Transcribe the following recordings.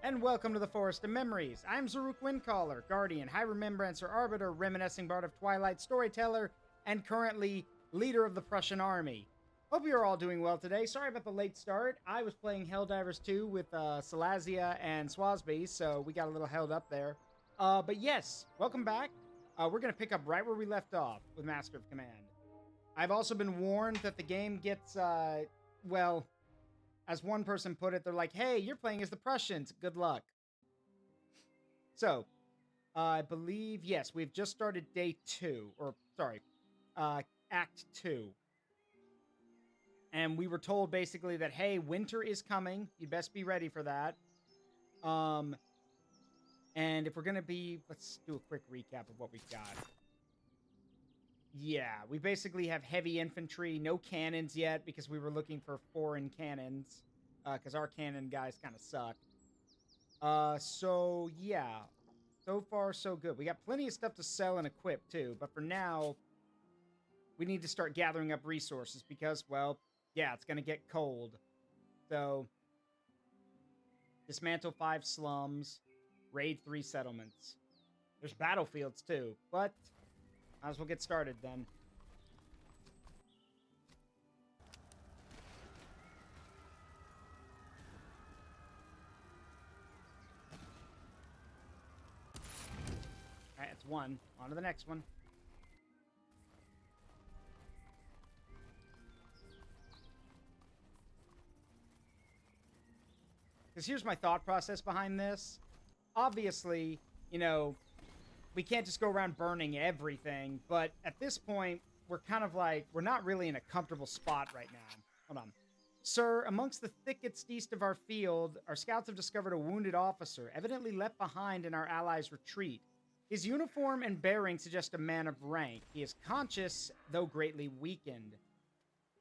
and welcome to the Forest of Memories. I'm Zaruk Windcaller, Guardian, High Remembrancer, Arbiter, Reminiscing Bard of Twilight, Storyteller, and currently leader of the Prussian army. Hope you're all doing well today. Sorry about the late start. I was playing Helldivers 2 with Salazia and Swasby, so we got a little held up there. But yes, welcome back. We're going to pick up right where we left off with Master of Command. I've also been warned that the game gets, well, as one person put it, they're like, hey, you're playing as the Prussians. Good luck. So, I believe, yes, we've just started day 2, or, sorry, Act 2. And we were told basically that, hey, winter is coming. You best be ready for that. And if we're going to be, let's do a quick recap of what we've got. Yeah, we basically have heavy infantry, no cannons yet because we were looking for foreign cannons. Because our cannon guys kind of suck. So, yeah. So far, so good. We got plenty of stuff to sell and equip, too. But for now, we need to start gathering up resources because, well, yeah, it's going to get cold. So, dismantle 5 slums, raid 3 settlements. There's battlefields, too. But, might as well get started, then. Alright, that's one. On to the next one. Because here's my thought process behind this. Obviously, you know, we can't just go around burning everything, but at this point, we're kind of like, we're not really in a comfortable spot right now. Hold on. Sir, amongst the thickets east of our field, our scouts have discovered a wounded officer, evidently left behind in our allies' retreat. His uniform and bearing suggest a man of rank. He is conscious, though greatly weakened.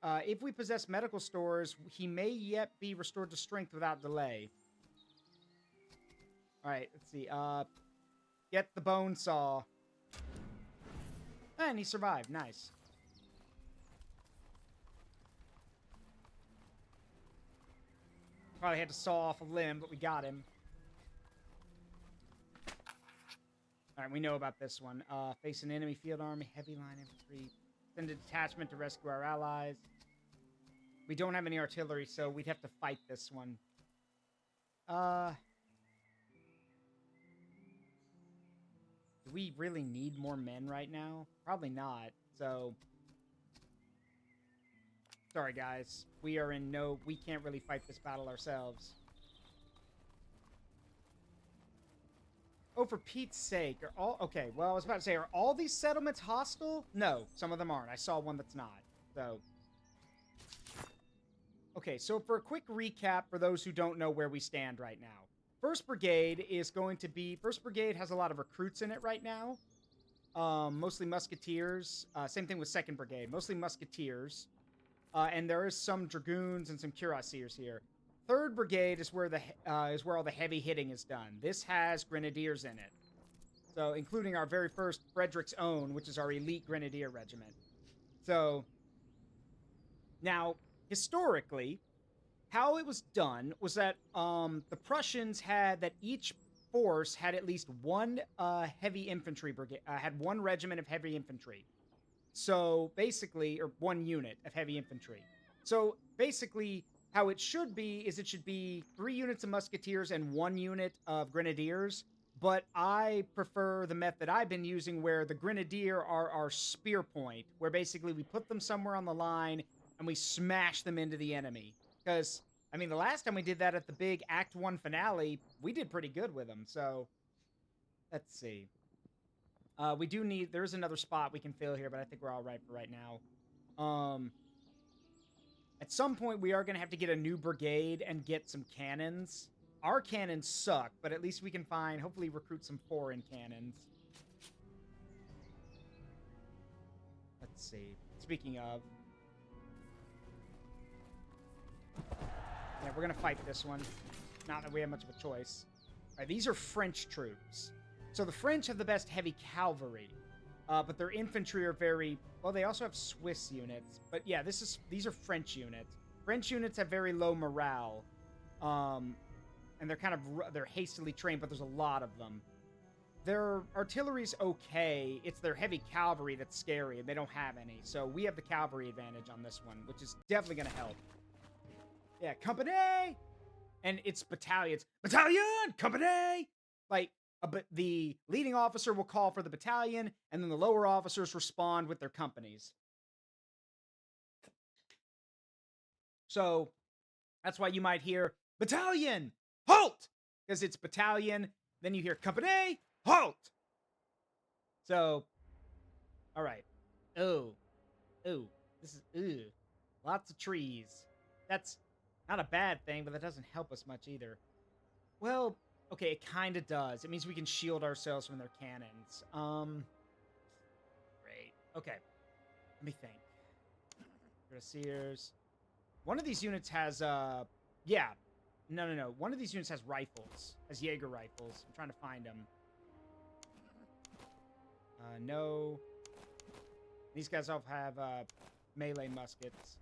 If we possess medical stores, he may yet be restored to strength without delay. Alright, let's see. Get the bone saw. And he survived. Nice. Probably had to saw off a limb, but we got him. Alright, we know about this one. Face an enemy field army, heavy line infantry. Send a detachment to rescue our allies. We don't have any artillery, so we'd have to fight this one. Do we really need more men right now? Probably not, so... Sorry, guys. We are in no... We can't really fight this battle ourselves. Oh, for Pete's sake. Are all... Okay, well, I was about to say, are all these settlements hostile? No, some of them aren't. I saw one that's not, so... Okay, so for a quick recap for those who don't know where we stand right now. 1st Brigade is going to be... 1st Brigade has a lot of recruits in it right now. Mostly Musketeers. Same thing with 2nd Brigade. Mostly Musketeers. And there is some Dragoons and some Cuirassiers here. 3rd Brigade is where all the heavy hitting is done. This has Grenadiers in it. So, including our very first Frederick's Own, which is our elite Grenadier Regiment. So, now... Historically, how it was done was that the Prussians had that each force had at least one heavy infantry brigade, had one regiment of heavy infantry. So basically, or one unit of heavy infantry. So basically, how it should be is it should be 3 units of musketeers and 1 unit of grenadiers. But I prefer the method I've been using where the grenadier are our spear point, where basically we put them somewhere on the line and we smash them into the enemy. Because, I mean, the last time we did that at the big Act 1 finale, we did pretty good with them, so... Let's see. We do need... There's another spot we can fill here, but I think we're all right for right now. At some point, we are going to have to get a new brigade and get some cannons. Our cannons suck, but at least we can find... Hopefully recruit some foreign cannons. Let's see. Speaking of... Yeah, we're gonna fight this one. Not that we have much of a choice. Alright, these are French troops. So the French have the best heavy cavalry. But their infantry are very... Well, they also have Swiss units. But yeah, these are French units. French units have very low morale. And and they're hastily trained, but there's a lot of them. Their artillery's okay. It's their heavy cavalry that's scary, and they don't have any. So we have the cavalry advantage on this one, which is definitely going to help. Yeah, company! And it's battalions. Battalion! Company! Like, but the leading officer will call for the battalion, and then the lower officers respond with their companies. So that's why you might hear, battalion, halt! Because it's battalion, then you hear company, halt! So, all right. Oh, this is, lots of trees. That's not a bad thing, but that doesn't help us much either. Well, okay, it kind of does. It means we can shield ourselves from their cannons. Great. Okay, let me think. Cuirassiers. One of these units has, yeah. No. One of these units has rifles, has Jaeger rifles. I'm trying to find them. No. These guys all have, melee muskets.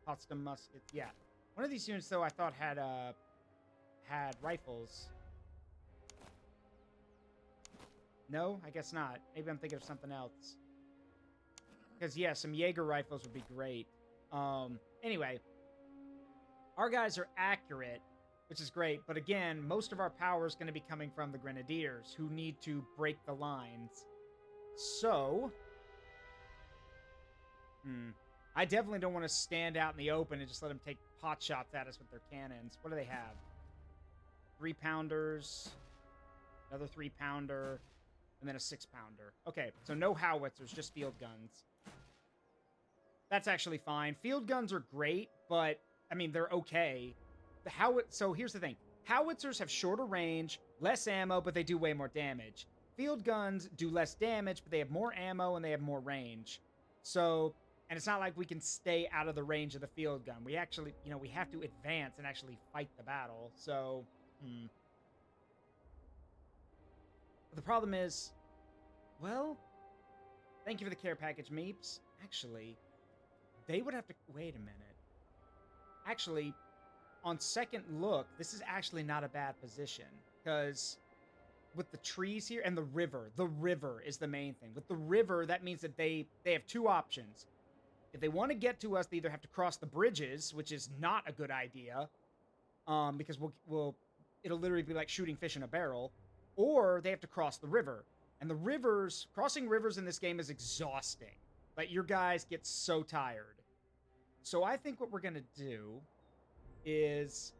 Potsdam muskets, yeah. One of these units, though, I thought had rifles. No, I guess not. Maybe I'm thinking of something else. Because, yeah, some Jaeger rifles would be great. Anyway. Our guys are accurate, which is great. But again, most of our power is going to be coming from the Grenadiers, who need to break the lines. So... I definitely don't want to stand out in the open and just let them take pot shots at us with their cannons. What do they have? 3-pounders, another 3-pounder, and then a 6-pounder. Okay, so no howitzers, just field guns. That's actually fine. Field guns are great, but, I mean, they're okay. So here's the thing. Howitzers have shorter range, less ammo, but they do way more damage. Field guns do less damage, but they have more ammo and they have more range. So... And it's not like we can stay out of the range of the field gun. We actually, we have to advance and actually fight the battle. So, The problem is, well, thank you for the care package, Meeps. Actually, they would have to, wait a minute. Actually, on second look, this is actually not a bad position. Because with the trees here and the river is the main thing. With the river, that means that they have two options. If they want to get to us, they either have to cross the bridges, which is not a good idea, because it'll literally be like shooting fish in a barrel, or they have to cross the river. And crossing rivers in this game is exhausting. Like, your guys get so tired. So I think what we're going to do is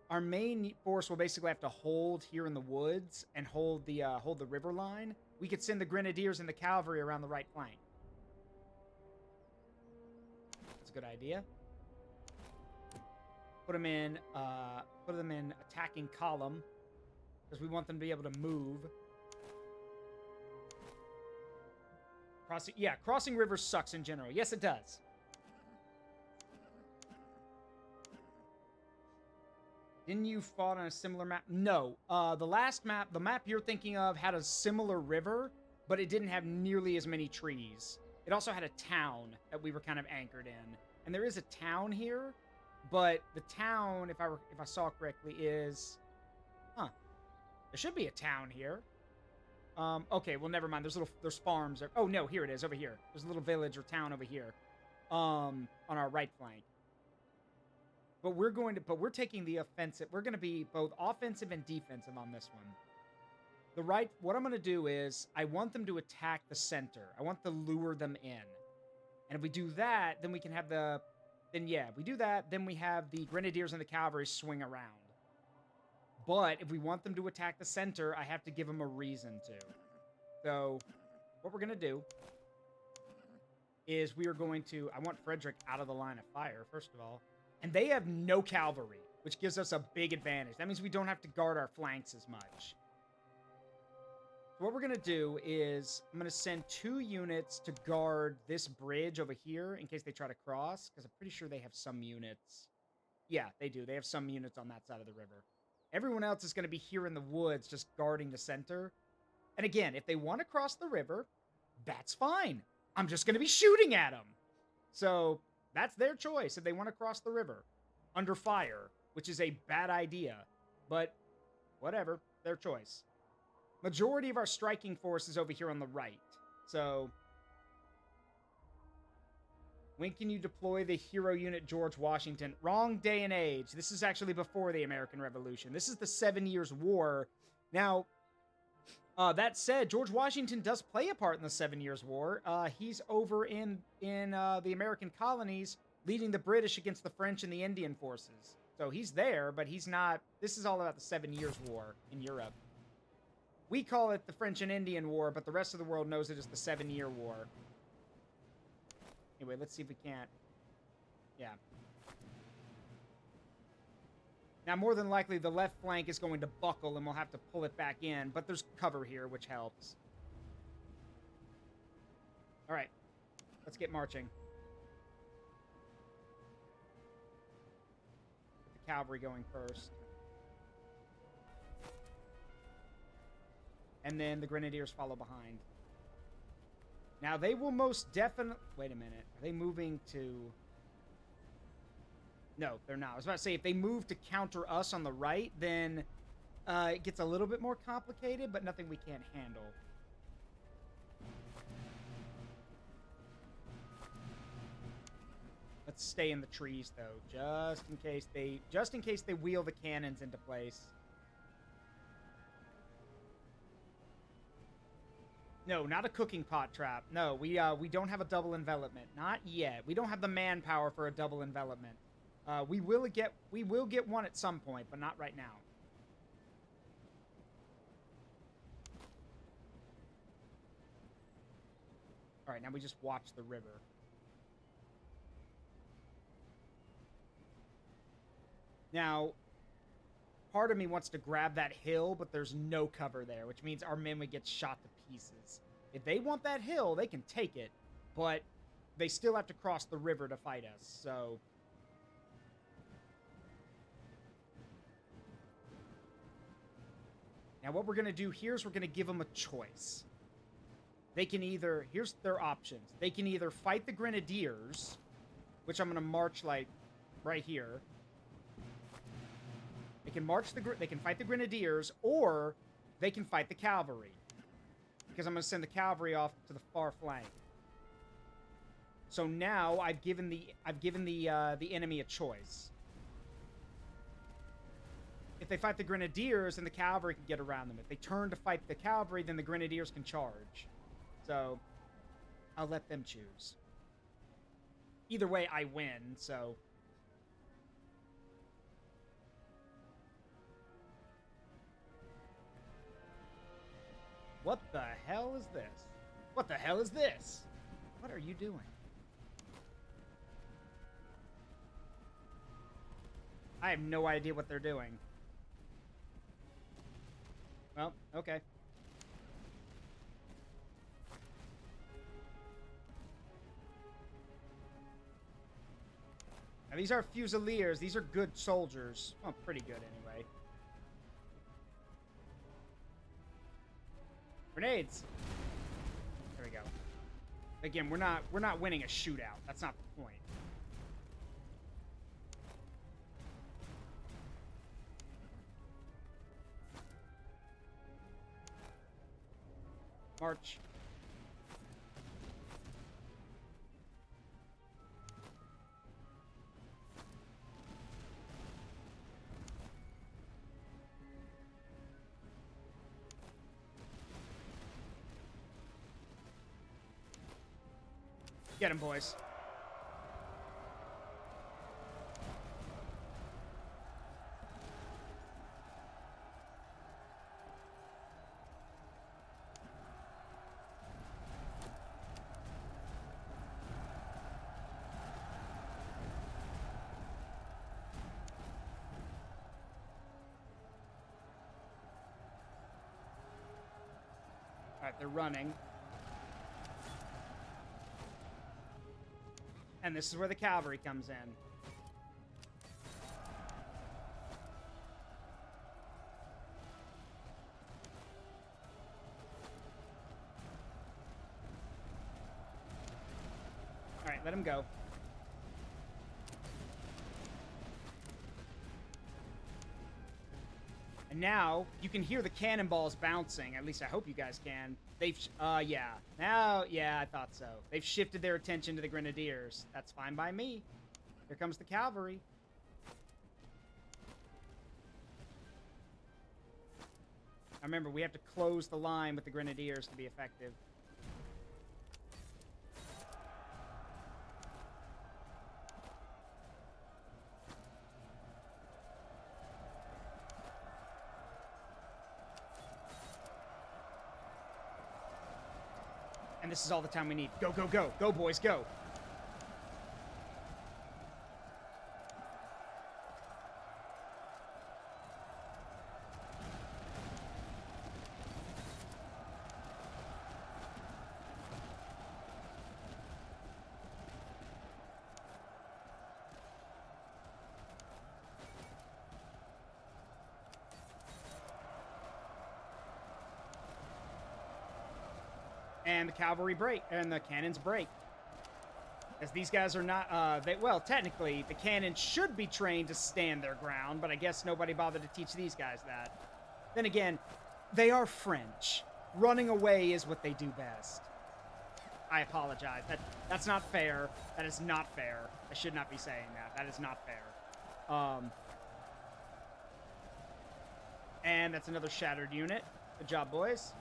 our main force will basically have to hold here in the woods and hold the river line. We could send the Grenadiers and the cavalry around the right flank. Good idea. Put them in attacking column because we want them to be able to move. Crossing rivers sucks in general. Yes, it does. Didn't you fought on a similar map? No. The last map, the map you're thinking of, had a similar river, but it didn't have nearly as many trees. It also had a town that we were kind of anchored in. And there is a town here, but the town, if I saw correctly, is... There should be a town here. Okay, well, never mind. There's farms. Oh, no, here it is, over here. There's a little village or town over here. On our right flank. But we're taking the offensive. We're going to be both offensive and defensive on this one. What I'm going to do is, I want them to attack the center. I want to lure them in. And if we do that, then we can have if we do that, then we have the Grenadiers and the cavalry swing around. But if we want them to attack the center, I have to give them a reason to. So, what we're going to do is I want Frederick out of the line of fire, first of all. And they have no cavalry, which gives us a big advantage. That means we don't have to guard our flanks as much. What we're going to do is I'm going to send 2 units to guard this bridge over here in case they try to cross, because I'm pretty sure they have some units. Yeah, they do. They have some units on that side of the river. Everyone else is going to be here in the woods just guarding the center. And again, if they want to cross the river, that's fine. I'm just going to be shooting at them. So that's their choice if they want to cross the river under fire. which is a bad idea. But whatever, their choice. Majority of our striking force is over here on the right. So, when can you deploy the hero unit George Washington? Wrong day and age. This is actually before the American Revolution. This is the 7 Years' War. Now, that said, George Washington does play a part in the 7 Years' War. He's over in the American colonies, leading the British against the French and the Indian forces. So he's there, but he's not. This is all about the 7 Years' War in Europe. We call it the French and Indian War, but the rest of the world knows it as the 7-Year War. Anyway, let's see if we can't. Yeah. Now, more than likely, the left flank is going to buckle, and we'll have to pull it back in, but there's cover here, which helps. All right. Let's get marching. Get the cavalry going first. And then the grenadiers follow behind. Now, they will most definitely... Wait a minute. Are they moving to... No, they're not. I was about to say, if they move to counter us on the right, then it gets a little bit more complicated, but nothing we can't handle. Let's stay in the trees, though, just in case they wheel the cannons into place. No, not a cooking pot trap. No, we don't have a double envelopment. Not yet. We don't have the manpower for a double envelopment. We will get one at some point, but not right now. All right, now we just watch the river. Now, part of me wants to grab that hill, but there's no cover there, which means our men would get shot to pieces. If they want that hill, they can take it, but they still have to cross the river to fight us, so... Now, what we're going to do here is we're going to give them a choice. They can either... Here's their options. They can either fight the Grenadiers, which I'm going to march, like, right here. They can fight the Grenadiers, or they can fight the cavalry. Because I'm going to send the cavalry off to the far flank. So now I've given the enemy a choice. If they fight the Grenadiers, then the cavalry can get around them. If they turn to fight the cavalry, then the Grenadiers can charge. So I'll let them choose. Either way, I win, so... What the hell is this? What the hell is this? What are you doing? I have no idea what they're doing. Well, okay. Now, these are Fusiliers. These are good soldiers. Well, pretty good anyway. Grenades. There we go. Again, we're not winning a shootout. That's not the point. March. Get him, boys. All right, they're running. And this is where the cavalry comes in. All right, let him go. And now you can hear the cannonballs bouncing. At least I hope you guys can. They've, yeah. Now, yeah, I thought so. They've shifted their attention to the grenadiers. That's fine by me. Here comes the cavalry. Now remember, we have to close the line with the grenadiers to be effective. And this is all the time we need. Go, go, go. Go, boys, go. And the cavalry break, and the cannons break. As these guys are not, well, technically, the cannons should be trained to stand their ground, but I guess nobody bothered to teach these guys that. Then again, they are French. Running away is what they do best. I apologize. That's not fair. That is not fair. I should not be saying that. That is not fair. And that's another shattered unit. Good job, boys.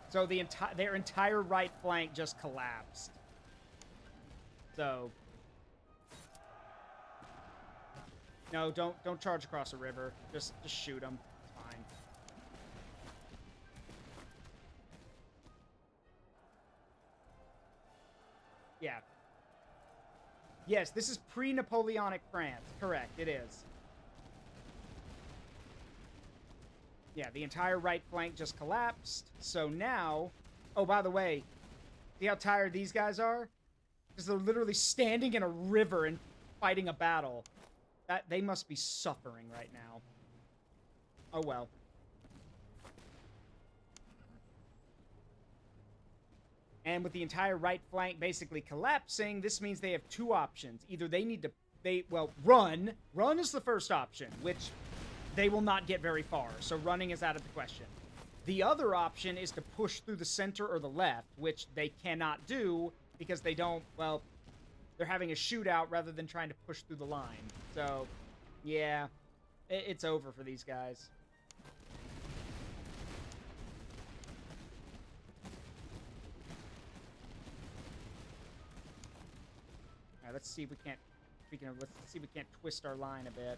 So their entire right flank just collapsed. So no, don't charge across the river. Just shoot them. It's fine. Yeah. Yes, this is pre-Napoleonic France. Correct, it is. Yeah, the entire right flank just collapsed. So now... Oh, by the way, see how tired these guys are? Because they're literally standing in a river and fighting a battle. They must be suffering right now. Oh, well. And with the entire right flank basically collapsing, this means they have two options. Either they need to... Well, run. Run is the first option, which... they will not get very far, so running is out of the question. The other option is to push through the center or the left, which they cannot do because they don't, well, they're having a shootout rather than trying to push through the line. So, yeah, it's over for these guys. All right, let's see if we can't, let's see if we can't twist our line a bit.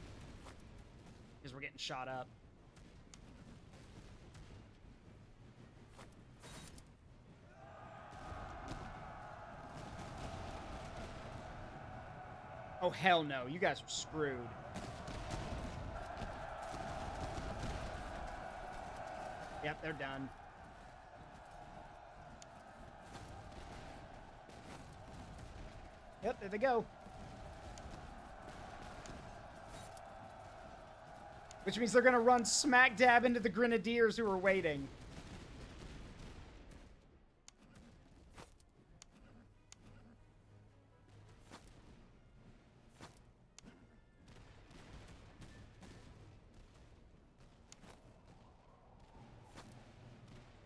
Because we're getting shot up. Oh, hell no. You guys are screwed. Yep, they're done. Yep, there they go. Which means they're going to run smack dab into the grenadiers who are waiting.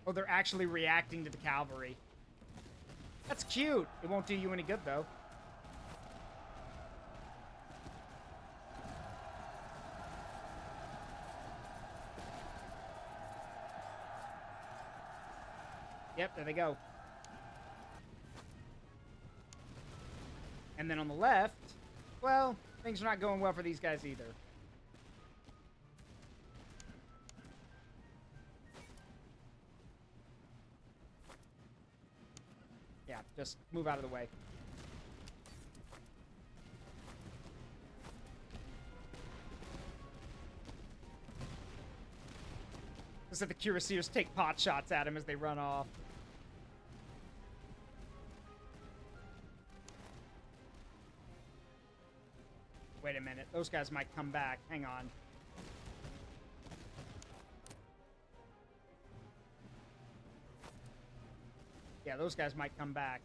Oh, they're actually reacting to the cavalry. That's cute. It won't do you any good, though. Yep, there they go. And then on the left, well, things are not going well for these guys either. Yeah, just move out of the way. Just that the cuirassiers take pot shots at him as they run off. Wait a minute. Those guys might come back. Hang on. Yeah, those guys might come back.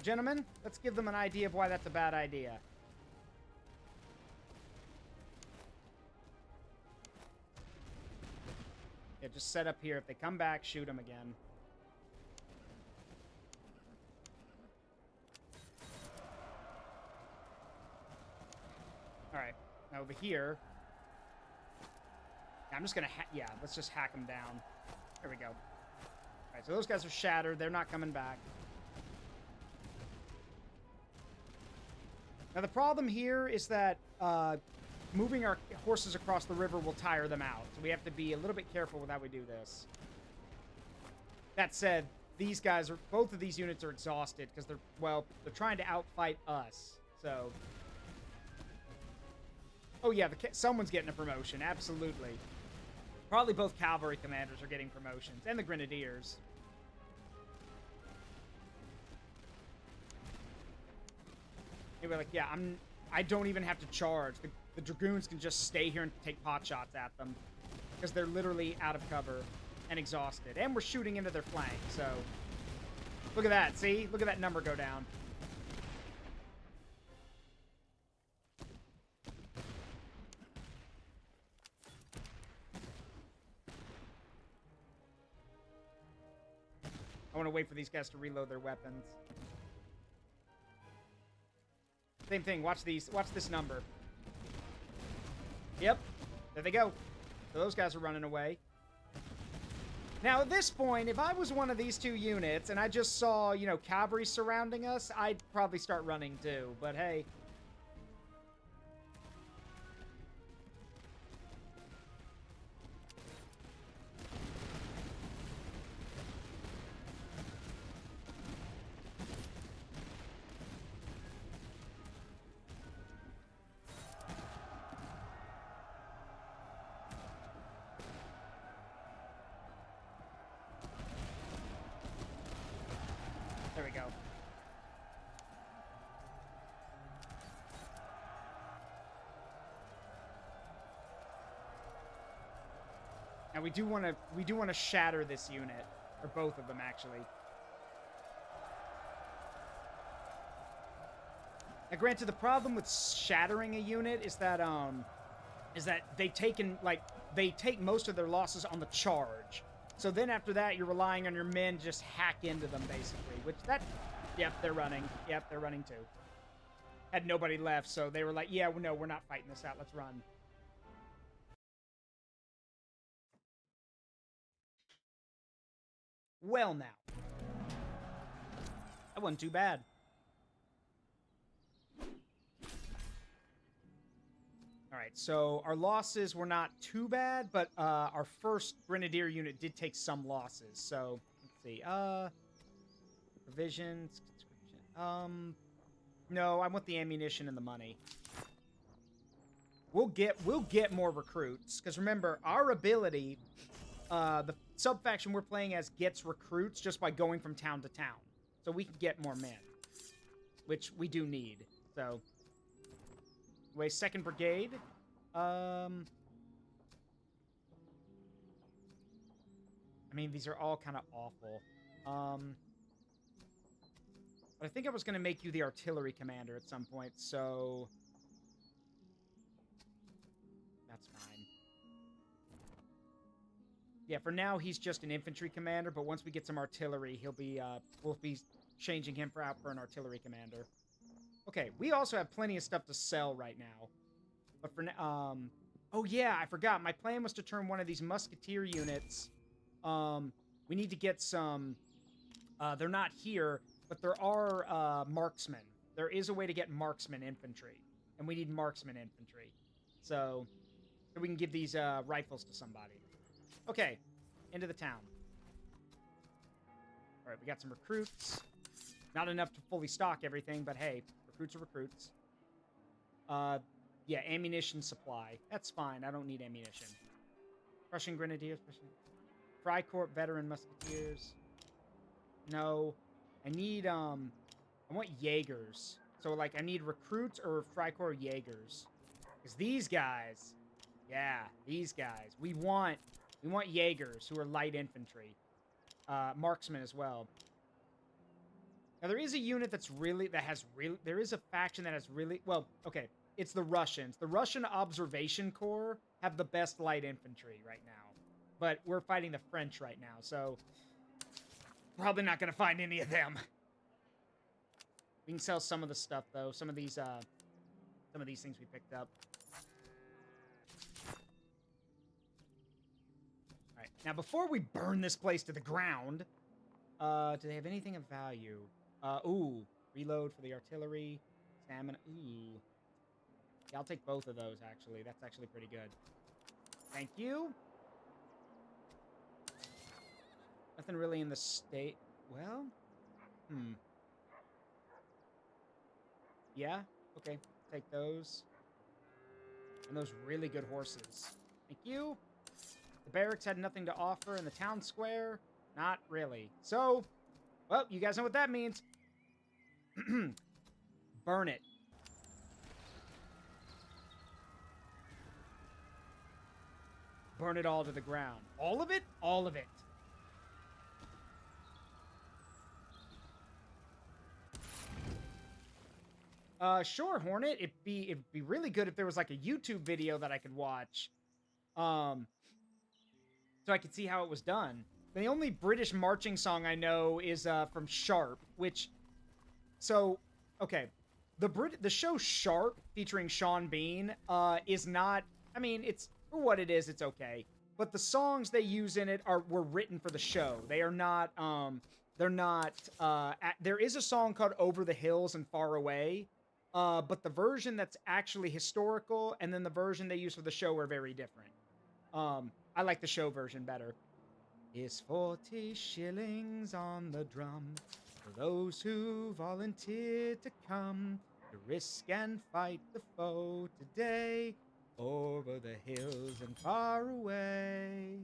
gentlemen, let's give them an idea of why that's a bad idea. Yeah, just set up here. If they come back, shoot them again. Alright, now over here. I'm just gonna yeah, let's just hack them down. There we go. Alright, so those guys are shattered. They're not coming back. Now the problem here is that moving our horses across the river will tire them out. So we have to be a little bit careful with how we do this. That said, these guys are, both of these units are exhausted because they're, well, they're trying to outfight us. So, oh yeah, someone's getting a promotion, absolutely. Probably both cavalry commanders are getting promotions, and the grenadiers. They were like, yeah, I don't even have to charge. The dragoons can just stay here and take pot shots at them because they're literally out of cover and exhausted. And we're shooting into their flank, so look at that. See? Look at that number go down. I want to wait for these guys to reload their weapons. Same thing. Watch these. Watch this number. Yep. There they go. So those guys are running away. Now, at this point, if I was one of these two units and I just saw, you know, cavalry surrounding us, I'd probably start running too. But hey. There we go. Now we do want to shatter this unit, or both of them actually. Now granted, the problem with shattering a unit is that they take most of their losses on the charge. So then after that, you're relying on your men to just hack into them, basically. Which yep, they're running. Yep, they're running too. Had nobody left, so they were like, yeah, no, we're not fighting this out. Let's run. Well, now. That wasn't too bad. All right, so our losses were not too bad, but our first grenadier unit did take some losses. So let's see. Provisions. No, I want the ammunition and the money. We'll get more recruits because remember our ability. The sub-faction we're playing as gets recruits just by going from town to town, so we can get more men, which we do need. So. Anyway, 2nd Brigade. I mean, these are all kind of awful. But I think I was going to make you the artillery commander at some point, so... That's fine. Yeah, for now, he's just an infantry commander, but once we get some artillery, he'll be, we'll be changing him for an artillery commander. Okay, we also have plenty of stuff to sell right now. But for now, oh yeah, I forgot. My plan was to turn one of these musketeer units. We need to get some, they're not here, but there are, marksmen. There is a way to get marksman infantry. And we need marksman infantry. So we can give these, rifles to somebody. Okay, into the town. Alright, we got some recruits. Not enough to fully stock everything, but hey, recruits are recruits. Yeah, ammunition supply. That's fine. I don't need ammunition. Prussian Grenadiers. Freikorps veteran musketeers. No. I need, I want Jaegers. So, like, I need recruits or Freikorps Jaegers. Because these guys, yeah, these guys. We want Jaegers, who are light infantry. Marksmen as well. Now, there is a unit that's really, there is a faction that has really, well, okay, it's the Russians. The Russian Observation Corps have the best light infantry right now. But we're fighting the French right now, so probably not going to find any of them. We can sell some of the stuff, though. Some of these things we picked up. All right, now before we burn this place to the ground, do they have anything of value? Ooh, reload for the artillery, stamina. Ooh, yeah, I'll take both of those. Actually, that's actually pretty good. Thank you. Nothing really in the state. Well, yeah. Okay, take those. And those really good horses. Thank you. The barracks had nothing to offer in the town square. Not really. So, well, you guys know what that means. Burn it. Burn it all to the ground. All of it? All of it. Sure, Hornet. It'd be really good if there was like a YouTube video that I could watch. So I could see how it was done. The only British marching song I know is from Sharp, which, so, okay, the show Sharp featuring Sean Bean is not, I mean, it's, for what it is, it's okay. But the songs they use in it were written for the show. They are not, there is a song called Over the Hills and Far Away, but the version that's actually historical and then the version they use for the show are very different. I like the show version better. Is 40 shillings on the drum for those who volunteered to come to risk and fight the foe today, over the hills and far away,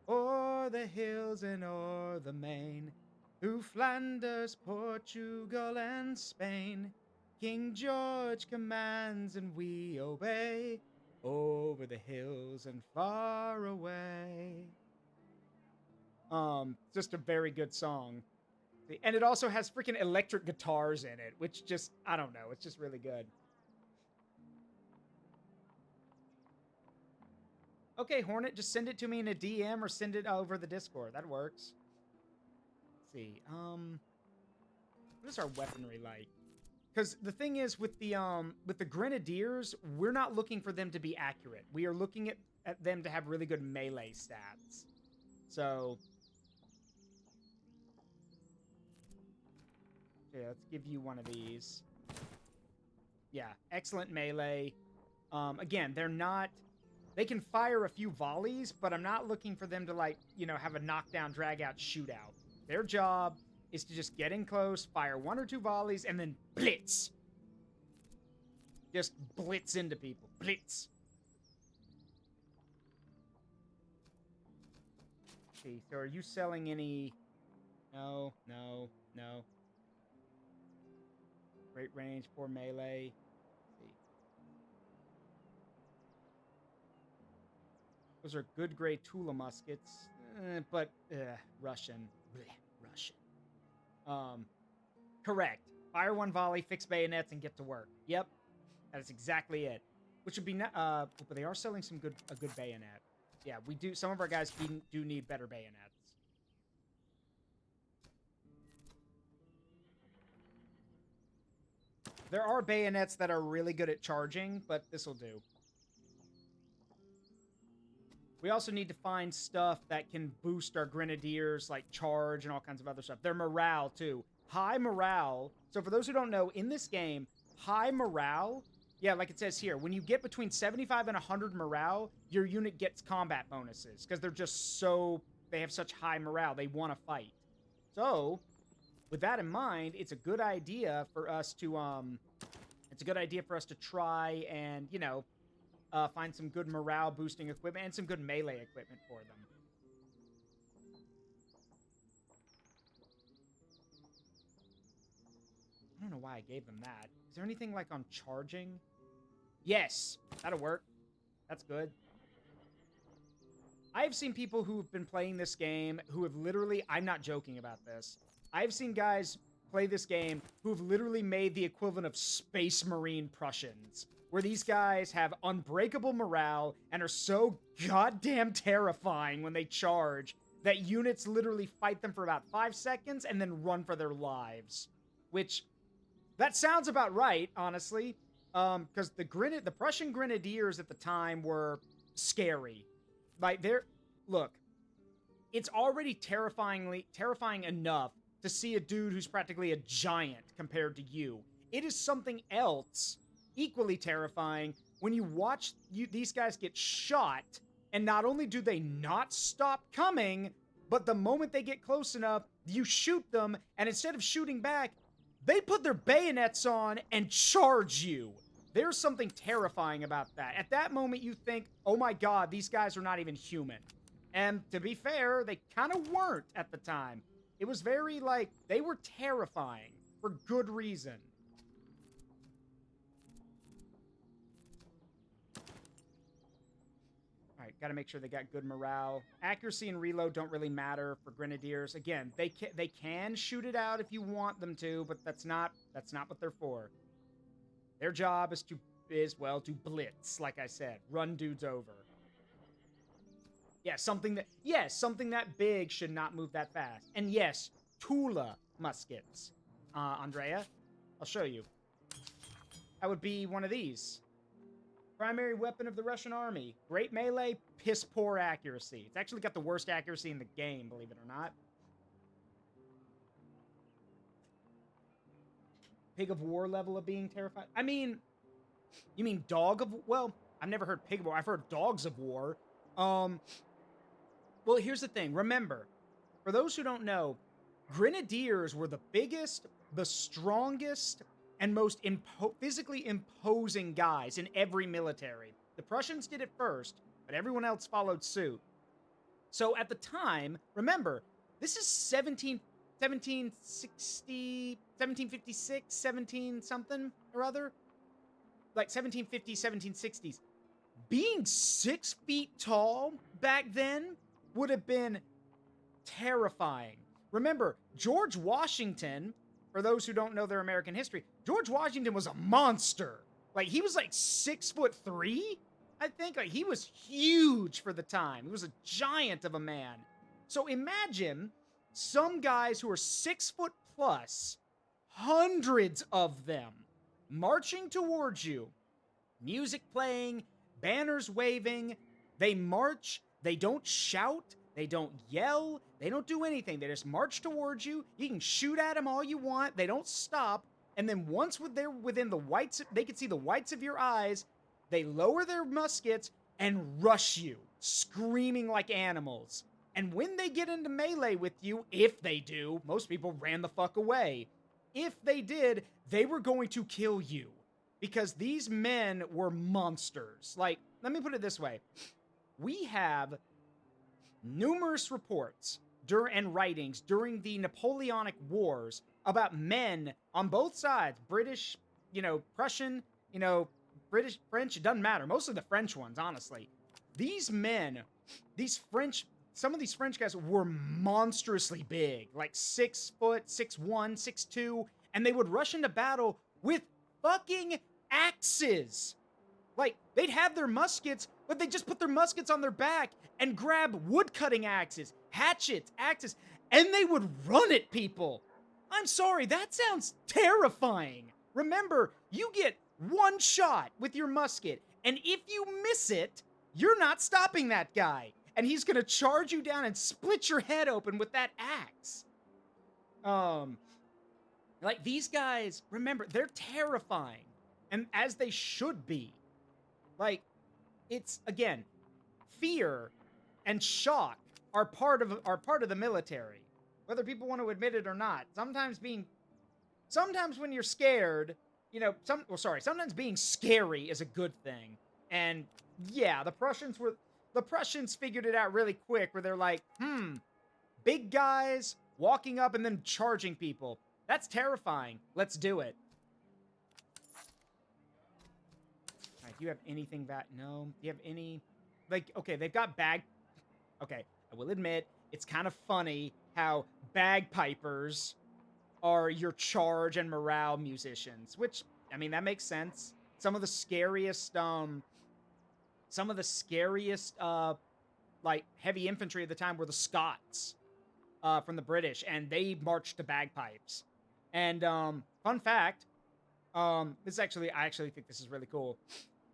o'er the hills and o'er the main, through Flanders, Portugal, and Spain. King George commands and we obey, over the hills and far away. Just a very good song. And it also has freaking electric guitars in it, which just, I don't know, it's just really good. Okay, Hornet, just send it to me in a DM or send it over the Discord. That works. Let's see. What is our weaponry like? Because the thing is, with the Grenadiers, we're not looking for them to be accurate. We are looking at them to have really good melee stats. So, okay, let's give you one of these. Yeah, excellent melee. Again, they can fire a few volleys, but I'm not looking for them to, like, you know, have a knockdown, drag-out shootout. Their job is to just get in close, fire 1 or 2 volleys, and then blitz. Just blitz into people. Blitz. Okay, so are you selling any... No, no, no. Great range, poor melee. Let's see. Those are good gray Tula muskets, but Russian. Blech, Russian. Correct. Fire 1 volley, fix bayonets, and get to work. Yep, that is exactly it. Which would be but they are selling a good bayonet. Yeah, we do. Some of our guys do need better bayonets. There are bayonets that are really good at charging, but this will do. We also need to find stuff that can boost our Grenadiers, like charge and all kinds of other stuff. Their morale, too. High morale. So for those who don't know, in this game, high morale, yeah, like it says here, when you get between 75 and 100 morale, your unit gets combat bonuses, because they're just they have such high morale, they want to fight. So, with that in mind, it's a good idea for us to, try and, you know, find some good morale-boosting equipment and some good melee equipment for them. I don't know why I gave them that. Is there anything, like, on charging? Yes! That'll work. That's good. I've seen people who have been playing this game who have literally... I'm not joking about this. I've seen guys play this game who've literally made the equivalent of Space Marine Prussians, where these guys have unbreakable morale and are so goddamn terrifying when they charge that units literally fight them for about 5 seconds and then run for their lives. Which, that sounds about right, honestly. Because the Prussian Grenadiers at the time were scary. Like, look, it's already terrifying enough to see a dude who's practically a giant compared to you. It is something else equally terrifying when you watch these guys get shot, and not only do they not stop coming, but the moment they get close enough, you shoot them, and instead of shooting back, they put their bayonets on and charge you. There's something terrifying about that. At that moment, you think, oh my god, these guys are not even human. And to be fair, they kind of weren't at the time. It was very, like, they were terrifying for good reason. Alright, gotta make sure they got good morale. Accuracy and reload don't really matter for Grenadiers. Again, they can shoot it out if you want them to, but that's not what they're for. Their job is to blitz, like I said. Run dudes over. Yeah, something that big should not move that fast. And yes, Tula muskets. Andrea, I'll show you. That would be one of these. Primary weapon of the Russian army. Great melee, piss poor accuracy. It's actually got the worst accuracy in the game, believe it or not. Pig of War level of being terrified. I mean, you mean Dog of... Well, I've never heard Pig of War. I've heard Dogs of War. Well, here's the thing. Remember, for those who don't know, Grenadiers were the biggest, the strongest, and most physically imposing guys in every military. The Prussians did it first, but everyone else followed suit. So at the time, remember, this is 1760, 1756, 17 something or other. Like 1750s, 1760s. Being 6 feet tall back then would have been terrifying. Remember, George Washington, for those who don't know their American history, George Washington was a monster. Like, he was like 6'3", I think. Like, he was huge for the time. He was a giant of a man. So imagine some guys who are 6 foot plus, hundreds of them, marching towards you, music playing, banners waving. They march, they don't shout, they don't yell, they don't do anything. They just march towards you. You can shoot at them all you want. They don't stop. And then once they're within the whites, they can see the whites of your eyes, they lower their muskets and rush you, screaming like animals. And when they get into melee with you, if they do, most people ran the fuck away. If they did, they were going to kill you. Because these men were monsters. Like, let me put it this way. We have numerous reports and writings during the Napoleonic Wars about men on both sides, British, Prussian, British, French, it doesn't matter. Mostly the French ones, honestly. These men, some of these French guys were monstrously big, like 6 foot, 6'1", 6'2", and they would rush into battle with fucking axes. Like, they'd have their muskets, but they just put their muskets on their back and grab wood-cutting axes, hatchets, axes, and they would run at people. I'm sorry, that sounds terrifying. Remember, you get one shot with your musket, and if you miss it, you're not stopping that guy. And he's gonna charge you down and split your head open with that axe. Like, these guys, remember, they're terrifying. And as they should be. Like, it's, again, fear and shock are part of the military. Whether people want to admit it or not. Sometimes when you're scared, sometimes being scary is a good thing. And yeah, the Prussians figured it out really quick where they're like, big guys walking up and then charging people. That's terrifying. Let's do it. All right, do you have anything that... No. Do you have any... Like, okay, they've got Okay, I will admit, it's kind of funny how bagpipers are your charge and morale musicians, which, I mean, that makes sense. Some of the scariest, like, heavy infantry at the time were the Scots, from the British, and they marched to bagpipes. And, fun fact, this is actually, I actually think this is really cool.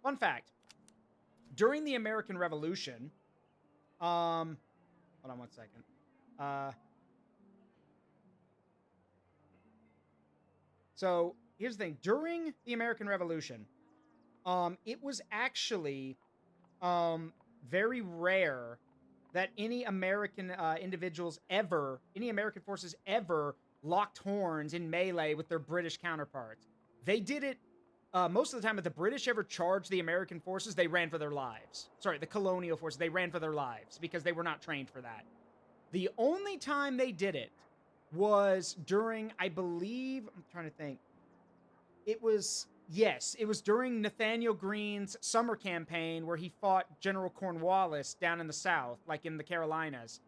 Fun fact, during the American Revolution, hold on one second. So here's the thing. During the American Revolution, it was actually very rare that any American any American forces ever locked horns in melee with their British counterparts. They did it most of the time. If the British ever charged the American forces, they ran for their lives. Sorry, the colonial forces, they ran for their lives because they were not trained for that. The only time they did it was during, I believe, I'm trying to think. It was during Nathaniel Greene's summer campaign where he fought General Cornwallis down in the South, like in the Carolinas.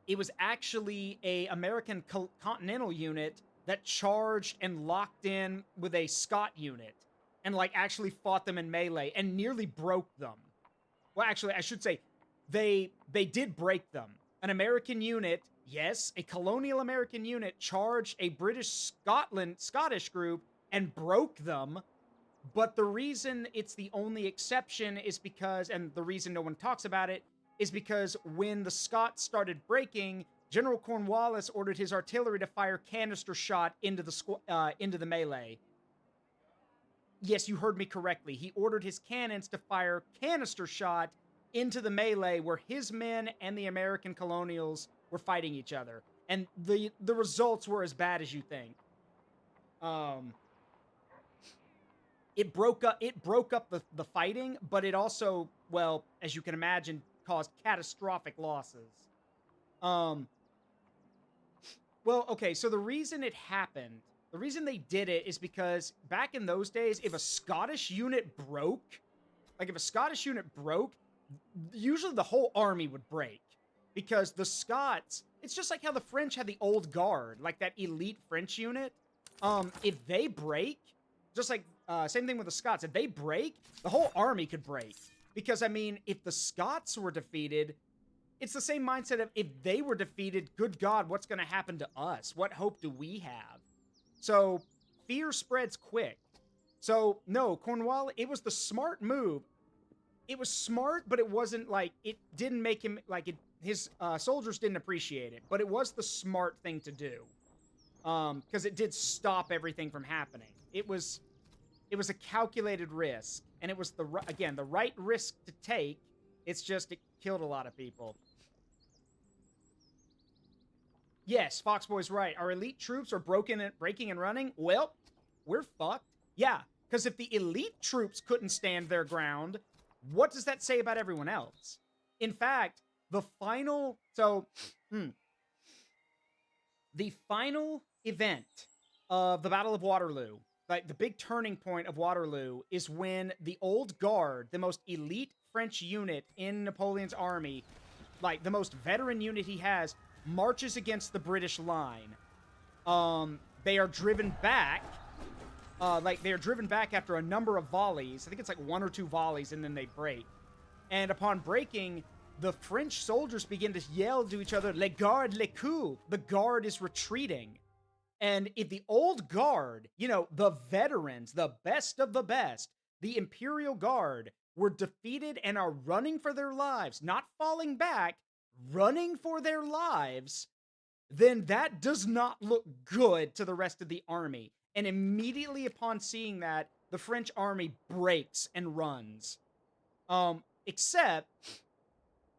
It was actually a American Continental unit that charged and locked in with a Scot unit and like actually fought them in melee and nearly broke them. Well, actually, I should say they did break them. An American unit, yes, a colonial American unit charged a Scottish group and broke them. But the reason it's the only exception is because, and the reason no one talks about it, is because when the Scots started breaking, General Cornwallis ordered his artillery to fire canister shot into the melee. Yes, you heard me correctly. He ordered his cannons to fire canister shot into the melee where his men and the American colonials were fighting each other. And the results were as bad as you think. It broke up the fighting, but it also, well, as you can imagine, caused catastrophic losses. Well, okay, so the reason it happened, the reason they did it is because back in those days, if a Scottish unit broke, usually the whole army would break. Because the Scots, it's just like how the French had the Old Guard, like that elite French unit. If they break, just like, same thing with the Scots, if they break, the whole army could break. Because, I mean, if the Scots were defeated, it's the same mindset of if they were defeated, good God, what's going to happen to us? What hope do we have? So, fear spreads quick. So, no, Cornwallis, it was the smart move. It was smart, but it wasn't like, it didn't make him, like, his soldiers didn't appreciate it. But it was the smart thing to do. Because it did stop everything from happening. It was a calculated risk. And it was, the right risk to take. It's just, it killed a lot of people. Yes, Foxboy's right. Our elite troops are breaking and running. Well, we're fucked. Yeah, because if the elite troops couldn't stand their ground, what does that say about everyone else? In fact, the final event of the Battle of Waterloo, like the big turning point of Waterloo, is when the Old Guard, the most elite French unit in Napoleon's army, like the most veteran unit he has, marches against the British line. They are driven back. They are driven back after a number of volleys. I think it's like 1 or 2 volleys, and then they break. And upon breaking, the French soldiers begin to yell to each other, "Le garde, le coup!" The guard is retreating. And if the Old Guard, the veterans, the best of the best, the Imperial Guard, were defeated and are running for their lives, not falling back, running for their lives, then that does not look good to the rest of the army. And immediately upon seeing that, the French army breaks and runs. Except